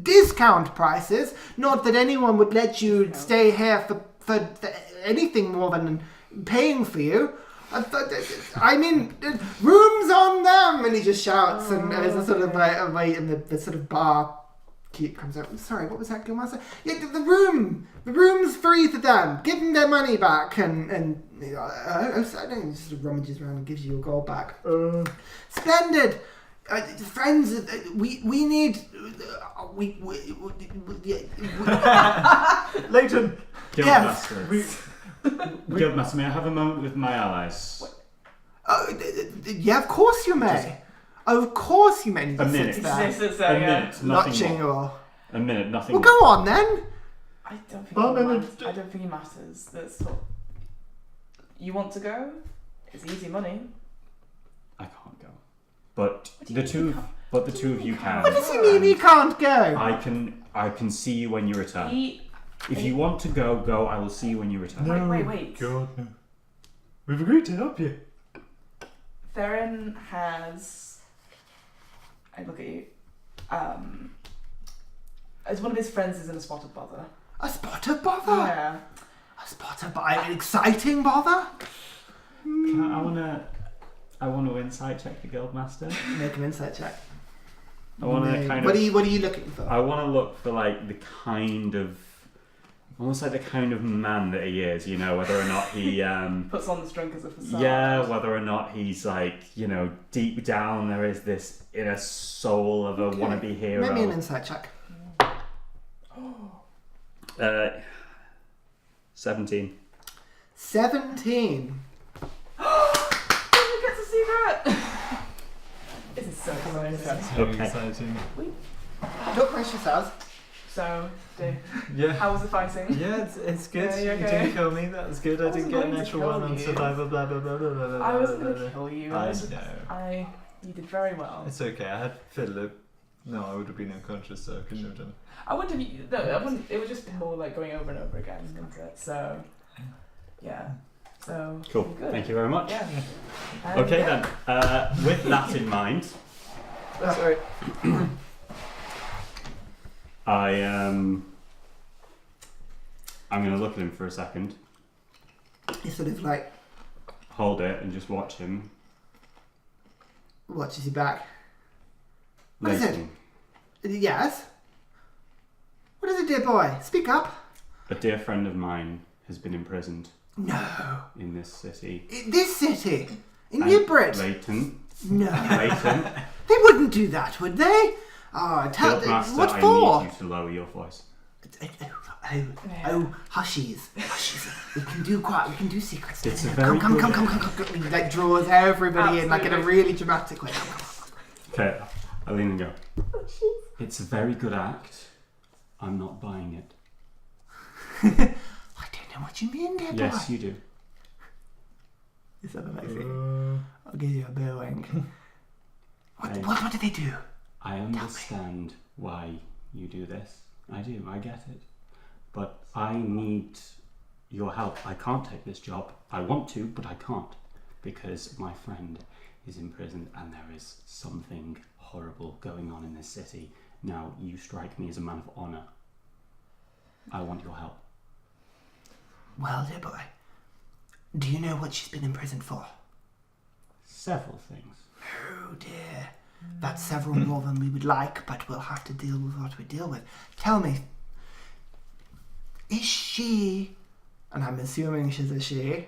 discount prices. Not that anyone would let you stay here for anything more than paying for you. I mean, rooms on them! And he just shouts, and there's a sort of wait, and the sort of bar keep comes out. Sorry, what was that, Guildmaster? Yeah, the room's free to them. Give them their money back, and he just sort of rummages around and gives you your gold back. Splendid. Friends, we need. Leighton! Guildmaster. Yes. Guildmaster, may I have a moment with my allies? Yeah, of course you may. Of course you may. A minute. There. A minute, nothing Lutching more. or... A minute, nothing Well, more. go on then. I don't think Well, it no, matters. I don't think it matters. That's what you want to go. It's easy money. I can't go. But the two of you can. What does he mean he can't go? I can see you when you return. He... If you want to go. I will see you when you return. No, Wait. God, no. We've agreed to help you. Theren has... I look at you. As one of his friends is in a spotted bother. A spotted bother? Yeah. A spotted bother? An exciting bother? I want to insight check the guildmaster. Make an insight check. I want to kind of. What are you looking for? I want to look for like the kind of, almost like the kind of man that he is. You know, whether or not he puts on the drink as a facade. Yeah, whether or not he's like, you know, deep down there is this inner soul of a wannabe hero. Make me an insight check. 17. 17. He gets a secret! This is so exciting. Okay. Exciting. Don't brace yourselves. So, Yeah. how was the fighting? Yeah, it's good. Yeah, you You okay? didn't kill me. That was good. I didn't get a going to natural kill one on you. survivor. Blah blah blah blah blah blah. I wasn't blah, going to blah. kill you. I know. You did very well. It's okay. I had Philip. No, I would have been unconscious, so I couldn't have done it. I wouldn't have. No, I wouldn't. It was just more like going over and over again, isn't it? So, yeah. So Cool. good. Thank you very much. Yeah. Okay yeah. then. With that in mind, Sorry. I'm going to look at him for a second, He sort of like hold it, and just watch him. watches you back. What is it? Nathan, Yes? What is it, dear boy? Speak up. a dear friend of mine has been imprisoned No. in this city. In this city? In And Yibrit? Leighton. No. Leighton. They wouldn't do that, would they? Oh, Guildmaster, what I for? need you to lower your voice. Oh, hushies. We can do secrets. It's a No, very come. good- He like draws everybody in like in a Absolutely. really dramatic way. Okay, I lean and go. It's a very good act. I'm not buying it. I don't know what you mean, dear boy. Yes, you do. Is that amazing? I'll give you a bear wink. What do they do? I understand why you do this. I do, I get it. But I need your help. I can't take this job. I want to, but I can't. Because my friend is in prison and there is something horrible going on in this city. Now, you strike me as a man of honour. I want your help. Well, dear boy, do you know what she's been imprisoned for? Several things. Oh dear. That's several more than we would like, but we'll have to deal with what we deal with. Tell me, is she, and I'm assuming she's a she,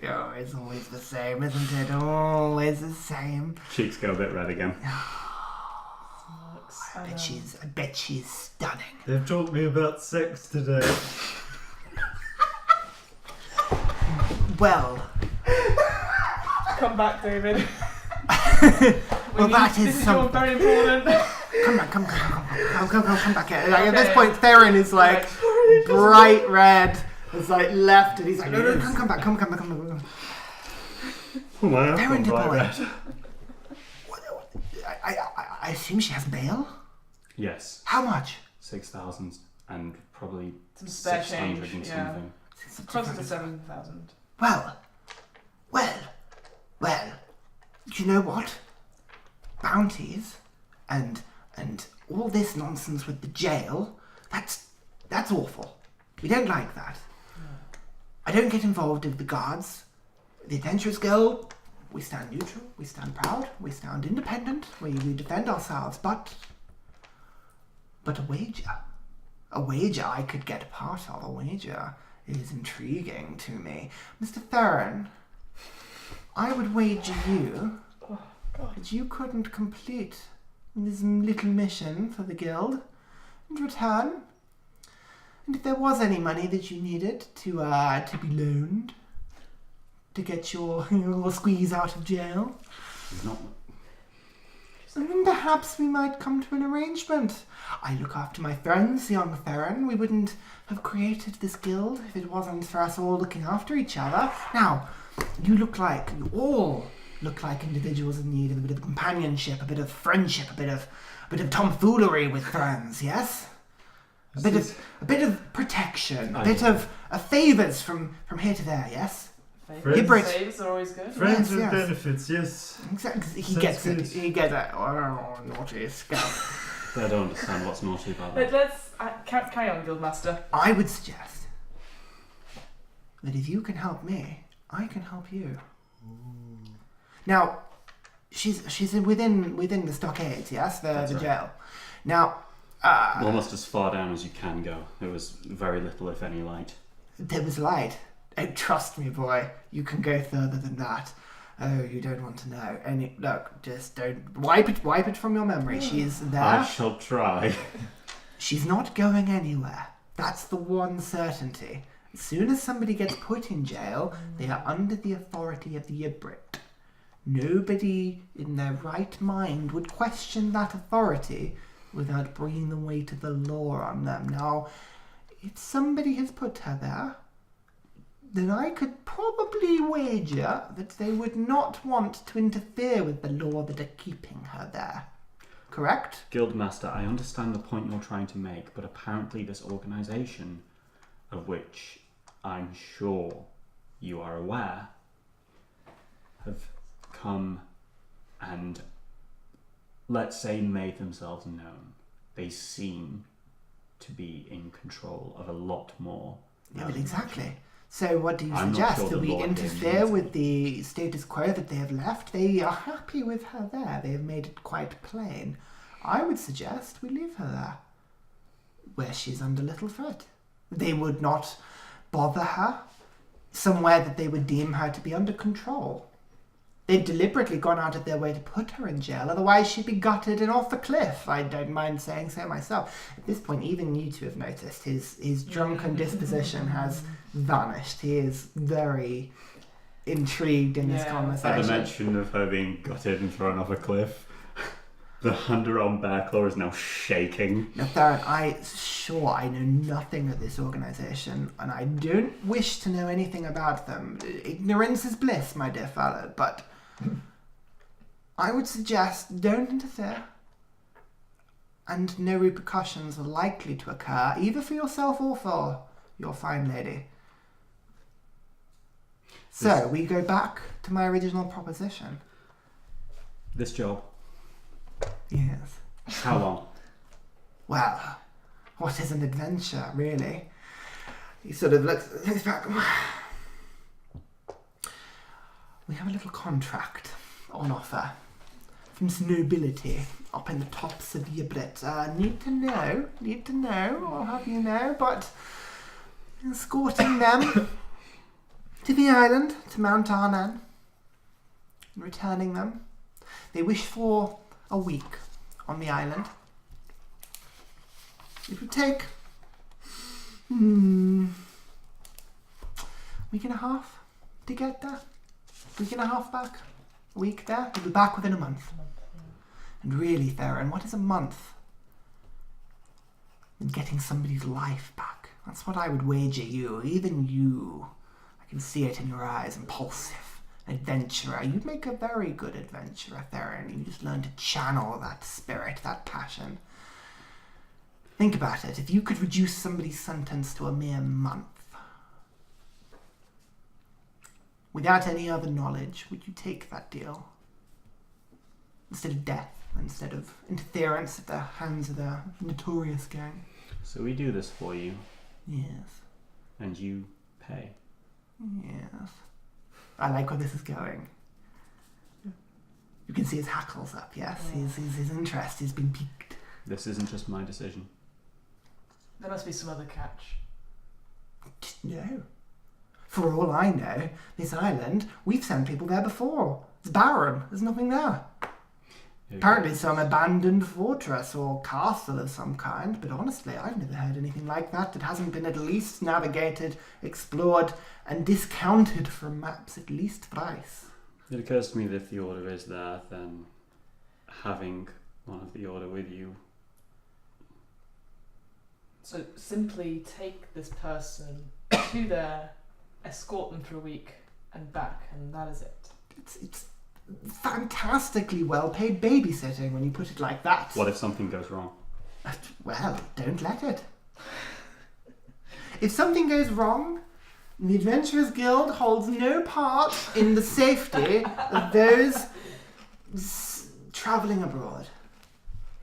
oh, it's always the same, isn't it? Always the same. Cheeks go a bit red again. I bet she's stunning. They've taught me about sex today. Well, Come back, David. well, that is This is something. very important. Come back here. Like, at this Okay. point, Theren is like bright red. It's like left, and he's like, no, come back. Oh my Theren, dear boy. I assume she has bail. Yes. How much? 6,000 and probably Some spare 600 change, and yeah. something. Closer to 7,000. Well. You know what? Bounties and all this nonsense with the jail. That's awful. We don't like that. I don't get involved with the guards. The Adventurers Guild, we stand neutral, we stand proud, we stand independent, we defend ourselves, but a wager. A wager I could get a part of. A wager is intriguing to me. Mr. Theren, I would wager you that you couldn't complete this little mission for the guild in return. And if there was any money that you needed to be loaned to get your squeeze out of jail, It's not. then perhaps we might come to an arrangement. I look after my friends, young Theren. We wouldn't have created this guild if it wasn't for us all looking after each other. Now, you look like you all look like individuals in need of a bit of companionship, a bit of friendship, a bit of tomfoolery with friends. Yes, a bit of protection, a bit of favours from here to there. Yes. Yibrit. Saves are always good. Friends with Yes. benefits, yes. Exactly. He Sounds gets good. it. He gets it. Oh, naughty scout. I don't understand what's naughty about But that. let's carry on, Guildmaster. I would suggest that if you can help me, I can help you. Now, she's within the stockades, yes, That's the right. jail. Now, Almost as far down as you can go. There was very little, if any, light. there was light. Oh, trust me, boy, you can go further than that. Oh, you don't want to know. Look, just don't wipe it from your memory. She's there. I shall try. She's not going anywhere. That's the one certainty. As soon as somebody gets put in jail, they are under the authority of the Yibrit. Nobody in their right mind would question that authority without bringing the weight of the law on them. Now, if somebody has put her there, then I could probably wager that they would not want to interfere with the law that are keeping her there. Correct? Guildmaster, I understand the point you're trying to make, but apparently this organisation, of which I'm sure you are aware, have come and, let's say, made themselves known. They seem to be in control of a lot more. Yeah, well, exactly. So what do you I'm not suggest? sure That the we law interfere games with the status quo that they have left? They are happy with her there. They have made it quite plain. I would suggest we leave her there, where she's under little threat. They would not bother her, somewhere that they would deem her to be under control. They've deliberately gone out of their way to put her in jail, otherwise she'd be gutted and off the cliff. I don't mind saying so myself. At this point, even you two have noticed his drunken disposition has vanished. He is very intrigued in this At the conversation. mention of her being gutted and thrown off a cliff, the under-arm bear claw is now shaking. Now, Theren, I know nothing of this organisation, and I don't wish to know anything about them. Ignorance is bliss, my dear fellow, but I would suggest don't interfere, and no repercussions are likely to occur, either for yourself or for your fine lady. So, we go back to my original proposition. This job, Yes. how long? Well, what is an adventure, really? He sort of looks back. We have a little contract on offer from some nobility up in the tops of Yibrit. Need to know, I'll have you know, but escorting them to the island, to Mount Arnan, and returning them. They wish for a week on the island. It would take week and a half to get there. Week and a half back. A week there. We'll be back within a month. And really, Theren, what is a month in getting somebody's life back? That's what I would wager you. Even you. I can see it in your eyes. Impulsive. Adventurer. You'd make a very good adventurer, Theren. You just learn to channel that spirit, that passion. Think about it. If you could reduce somebody's sentence to a mere month, without any other knowledge, would you take that deal? Instead of death, instead of interference at the hands of the notorious gang? So we do this for you, Yes. and you pay. Yes. I like where this is going. You can see his hackles up, yes? His interest has been piqued. This isn't just my decision. There must be some other catch. No. For all I know, this island, we've sent people there before. It's barren. There's nothing there. Apparently some abandoned fortress or castle of some kind, but honestly, I've never heard anything like that that hasn't been at least navigated, explored, and discounted from maps at least thrice. It occurs to me that if the order is there, then having one of the order with you. So simply take this person to there, escort them for a week, and back, and that is it. It's fantastically well-paid babysitting when you put it like that. What if something goes wrong? Well, don't let it. If something goes wrong, the Adventurers Guild holds no part in the safety of those travelling abroad.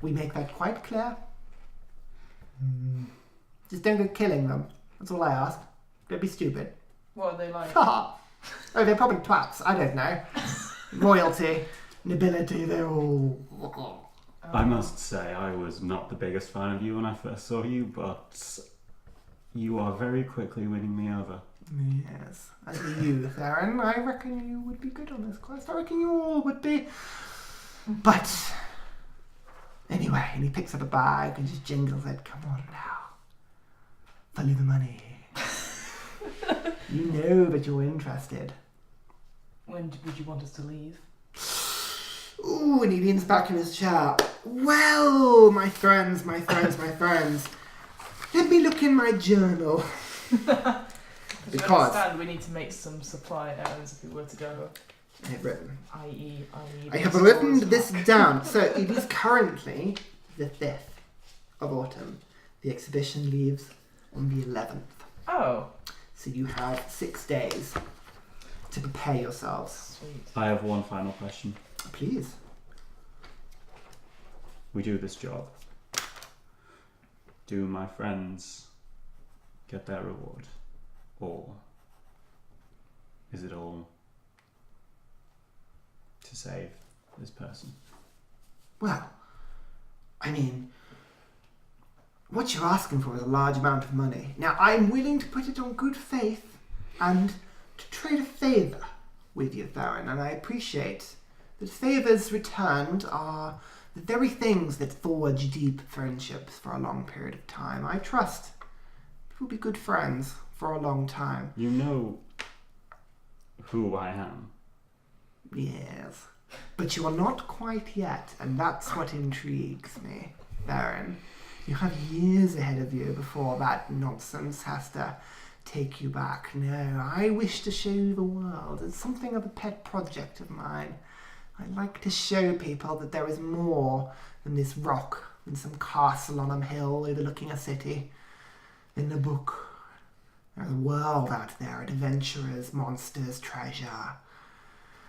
We make that quite clear. Just don't go killing them. That's all I ask. Don't be stupid. What are they like? Oh, they're probably twats. I don't know. Royalty, nobility, they're all... I must say, I was not the biggest fan of you when I first saw you, but you are very quickly winning me over. Yes. As a youth, Theren, I reckon you would be good on this quest. I reckon you all would be. But anyway, and he picks up a bag and just jingles it. Come on now. Follow the money. You know that you're interested. When would you want us to leave? Ooh, and he leans back in his chair. Well, my friends. Let me look in my journal. Because I understand we need to make some supply errands if we were to go. I have written. I.e. I have written this down. So it is currently the 5th of autumn. The exhibition leaves on the 11th. Oh. So you have 6 days to prepare yourselves. Sweet. I have one final question. Please. We do this job. Do my friends get their reward? Or is it all to save this person? Well, I mean, what you're asking for is a large amount of money. Now, I'm willing to put it on good faith and to trade a favour with you, Theren, and I appreciate that favours returned are the very things that forge deep friendships for a long period of time. I trust we'll be good friends for a long time. You know who I am. Yes. But you are not quite yet, and that's what intrigues me, Theren. You have years ahead of you before that nonsense has to take you back. No, I wish to show you the world. It's something of a pet project of mine. I like to show people that there is more than this rock, than some castle on a hill overlooking a city. In the book, there's a world out there, adventurers, monsters, treasure,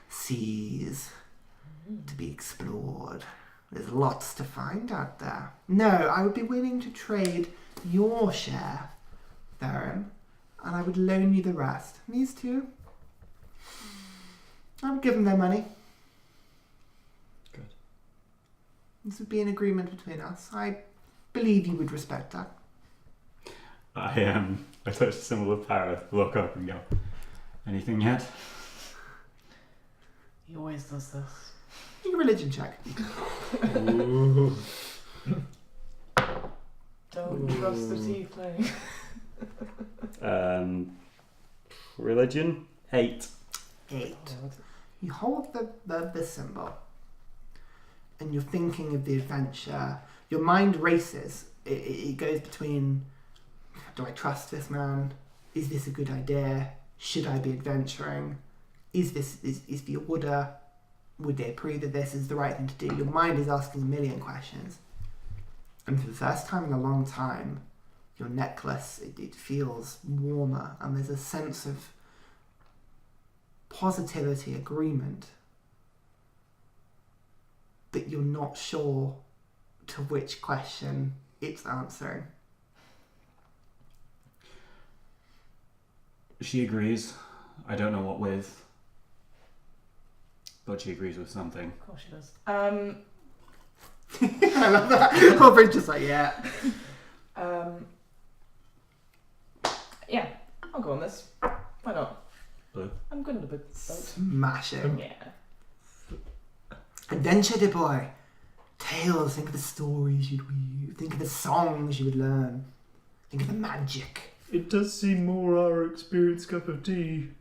seas to be explored. There's lots to find out there. No, I would be willing to trade your share, Theren, and I would loan you the rest. These two, I would give them their money. Good. This would be an agreement between us. I believe you would respect that. I touch the symbol of power, look up and go, anything yet? He always does this. Make a religion check. Don't trust the tiefling. Religion? 8. 8. You hold the symbol and you're thinking of the adventure. Your mind races. It goes between, do I trust this man? Is this a good idea? Should I be adventuring? Is the order, would they approve of this? Is the right thing to do? Your mind is asking a million questions. And for the first time in a long time, your necklace, it feels warmer, and there's a sense of positivity, agreement, but you're not sure to which question it's answering. She agrees. I don't know what with, but she agrees with something. Of course she does. I love that. Aubrey's just like, yeah. Yeah, I'll go on this. Why not? Blue. I'm good at a big boat. Smash it. Yeah. Adventure, dear boy. Tales, think of the stories you'd weave. Think of the songs you would learn. Think of the magic. It does seem more our experienced cup of tea.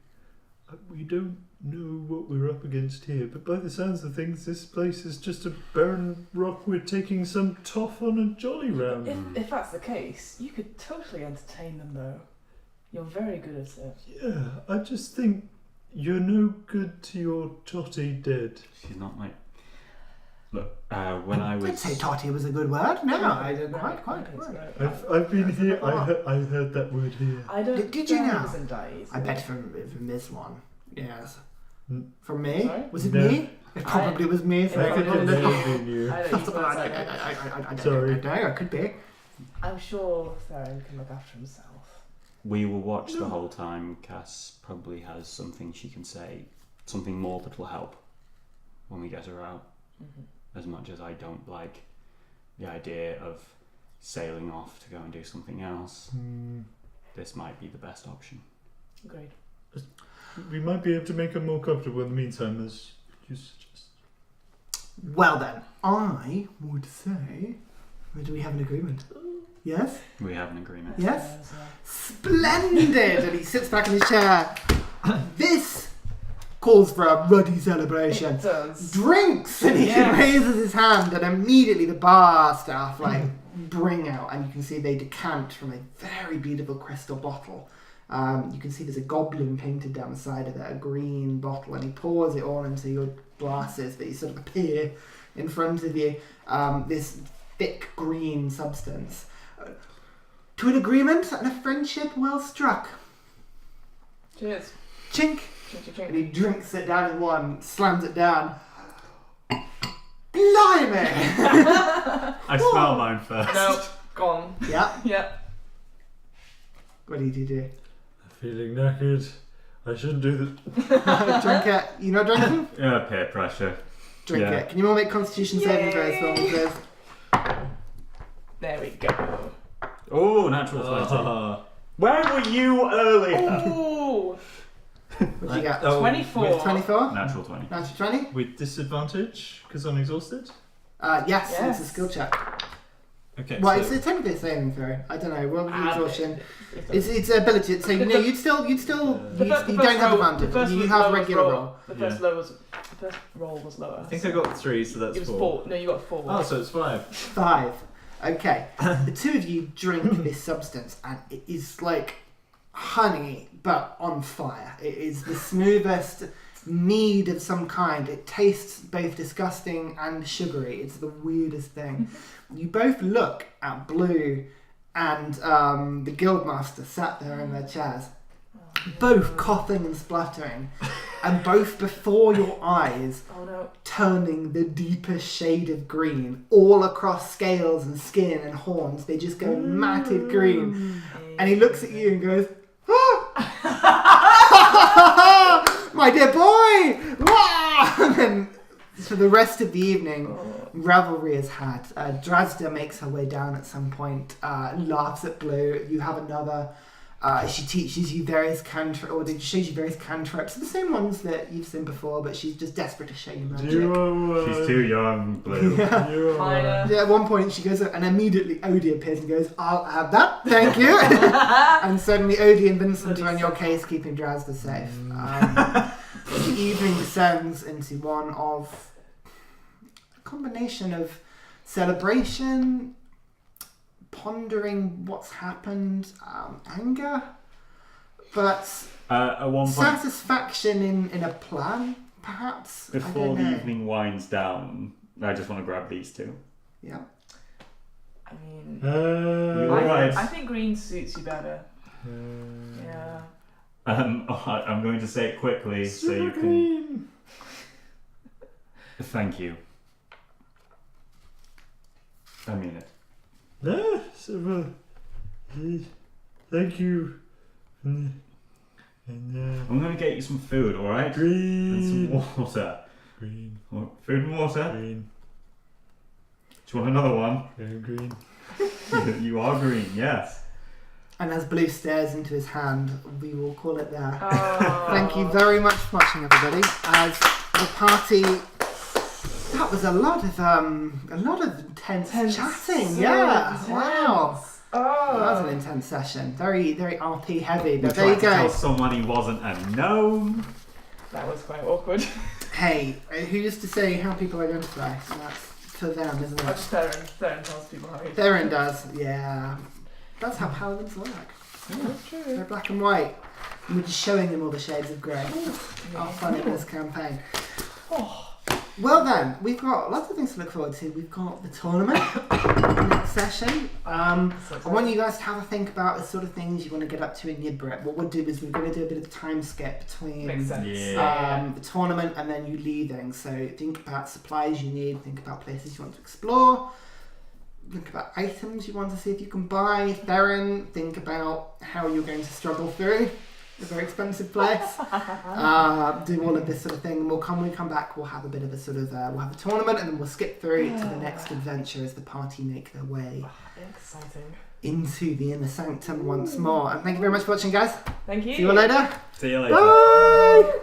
We don't know what we're up against here, but by the sounds of things, this place is just a barren rock we're taking some toff on a jolly round. If that's the case, you could totally entertain them though. You're very good at it. Yeah, I just think You're no good to your totty dead. She's not my... Look, when I I'd was... say totty was a good word. No, I did quite. I've been here. I heard that word here. I don't. Did you know? Days, I bet from this one. Yes. Mm. From me? Sorry? Was it No. me? It probably was me. It So I probably could was have you. been you. I don't use words like that. Sorry. I don't know. It could be. I'm sure Theren can look after himself. We will watch the whole time. Cass probably has something she can say, something more that will help when we get her out. Mm-hmm. As much as I don't like the idea of sailing off to go and do something else, this might be the best option. Agreed. We might be able to make her more comfortable in the meantime, as you suggest. Well then, I would say, do we have an agreement? Yes? We have an agreement. Yes? Splendid! And he sits back in his chair. This calls for a ruddy celebration. It does. Drinks! And he Yes. raises his hand, and immediately the bar staff bring out, and you can see they decant from a very beautiful crystal bottle. You can see there's a goblin painted down the side of it, a green bottle, and he pours it all into your glasses, but you sort of appear in front of you, this thick green substance. To an agreement and a friendship well struck. Cheers. Chink! Chink, And he drinks it down in one, slams it down. Blimey! I smell mine first. No, gone. Yeah. Yeah. What did you do? I'm feeling knackered. I shouldn't do that. Drink it. You not drinking? Peer pressure. Drink Yeah. it. Can you all make Constitution saving throws for me, please? There we go. Oh, natural 20. Where were you earlier? Ooh. What did you get? 24. 24? Natural 20. Natural 20? With disadvantage, because I'm exhausted? Yes, Yes. it's a skill check. Okay, Well, so it's technically a saving throw. I don't know. Well, exhaustion. It's It's ability. So you don't have advantage. You have regular roll. The first roll was lower. I think I got 3, so that's It was 4. 4. No, you got 4. Oh, so it's 5. 5. Okay. The two of you drink this substance, and it is like honey, but on fire. It is the smoothest mead of some kind. It tastes both disgusting and sugary. It's the weirdest thing. You both look at Blue and the Guildmaster sat there in their chairs, both coughing and spluttering, and both before your eyes Oh no. turning the deepest shade of green all across scales and skin and horns. They just go matted green. And he looks at you and goes, "Ah! My dear boy!" Wah! And then for the rest of the evening, revelry is had. Drazda makes her way down at some point, laughs at Blue. You have another. She teaches you various cantrips, or shows you various cantrips, the same ones that you've seen before, but she's just desperate to show you magic. She's too young, Blue. Yeah, at one point she goes, and immediately Odie appears and goes, "I'll have that, thank you." And suddenly Odie and Vincent are in your case, keeping Drazda safe. The evening descends into one of a combination of celebration, pondering what's happened, anger, but At one point, satisfaction in a plan, perhaps. I before don't the know. evening winds down, I just want to grab these two. Yeah. I mean, You're right. I think green suits you better. Yeah. I'm going to say it quickly so you can. Thank you. I mean it. Thank you. And, I'm going to get you some food, alright? green. And some water. Green. Food and water? Green. Do you want another one? Green. You are green, yes. And as Blue stares into his hand, we will call it there. Oh. Thank you very much for watching, everybody. As the party, that was a lot of intense chatting. So Yeah, intense. wow. Oh. That was an intense session. Very, very RP heavy. We But there tried you to tell go. someone he wasn't a gnome. That was quite awkward. Hey, who used to say how people identify? And that's for them, isn't Oh, it? just Theren tells people how he Theren does. Yeah, that's how paladins work. That's true. They're black and white. And we're just showing him all the shades of grey. Our fun in this campaign. Well then, we've got lots of things to look forward to. We've got the tournament next session. I want you guys to have a think about the sort of things you want to get up to in Yibrit. What we'll do is we're going to do a bit of a time skip between the tournament and then you leaving. So think about supplies you need, think about places you want to explore, think about items you want to see if you can buy. Theren, think about how you're going to struggle through a very expensive place. Do all of this sort of thing, and when we come back, we'll have a bit of a sort of we'll have a tournament, and then we'll skip through to the next adventure as the party make their way into the inner sanctum once more. And thank you very much for watching, guys. Thank you. See you later. See you later. Bye.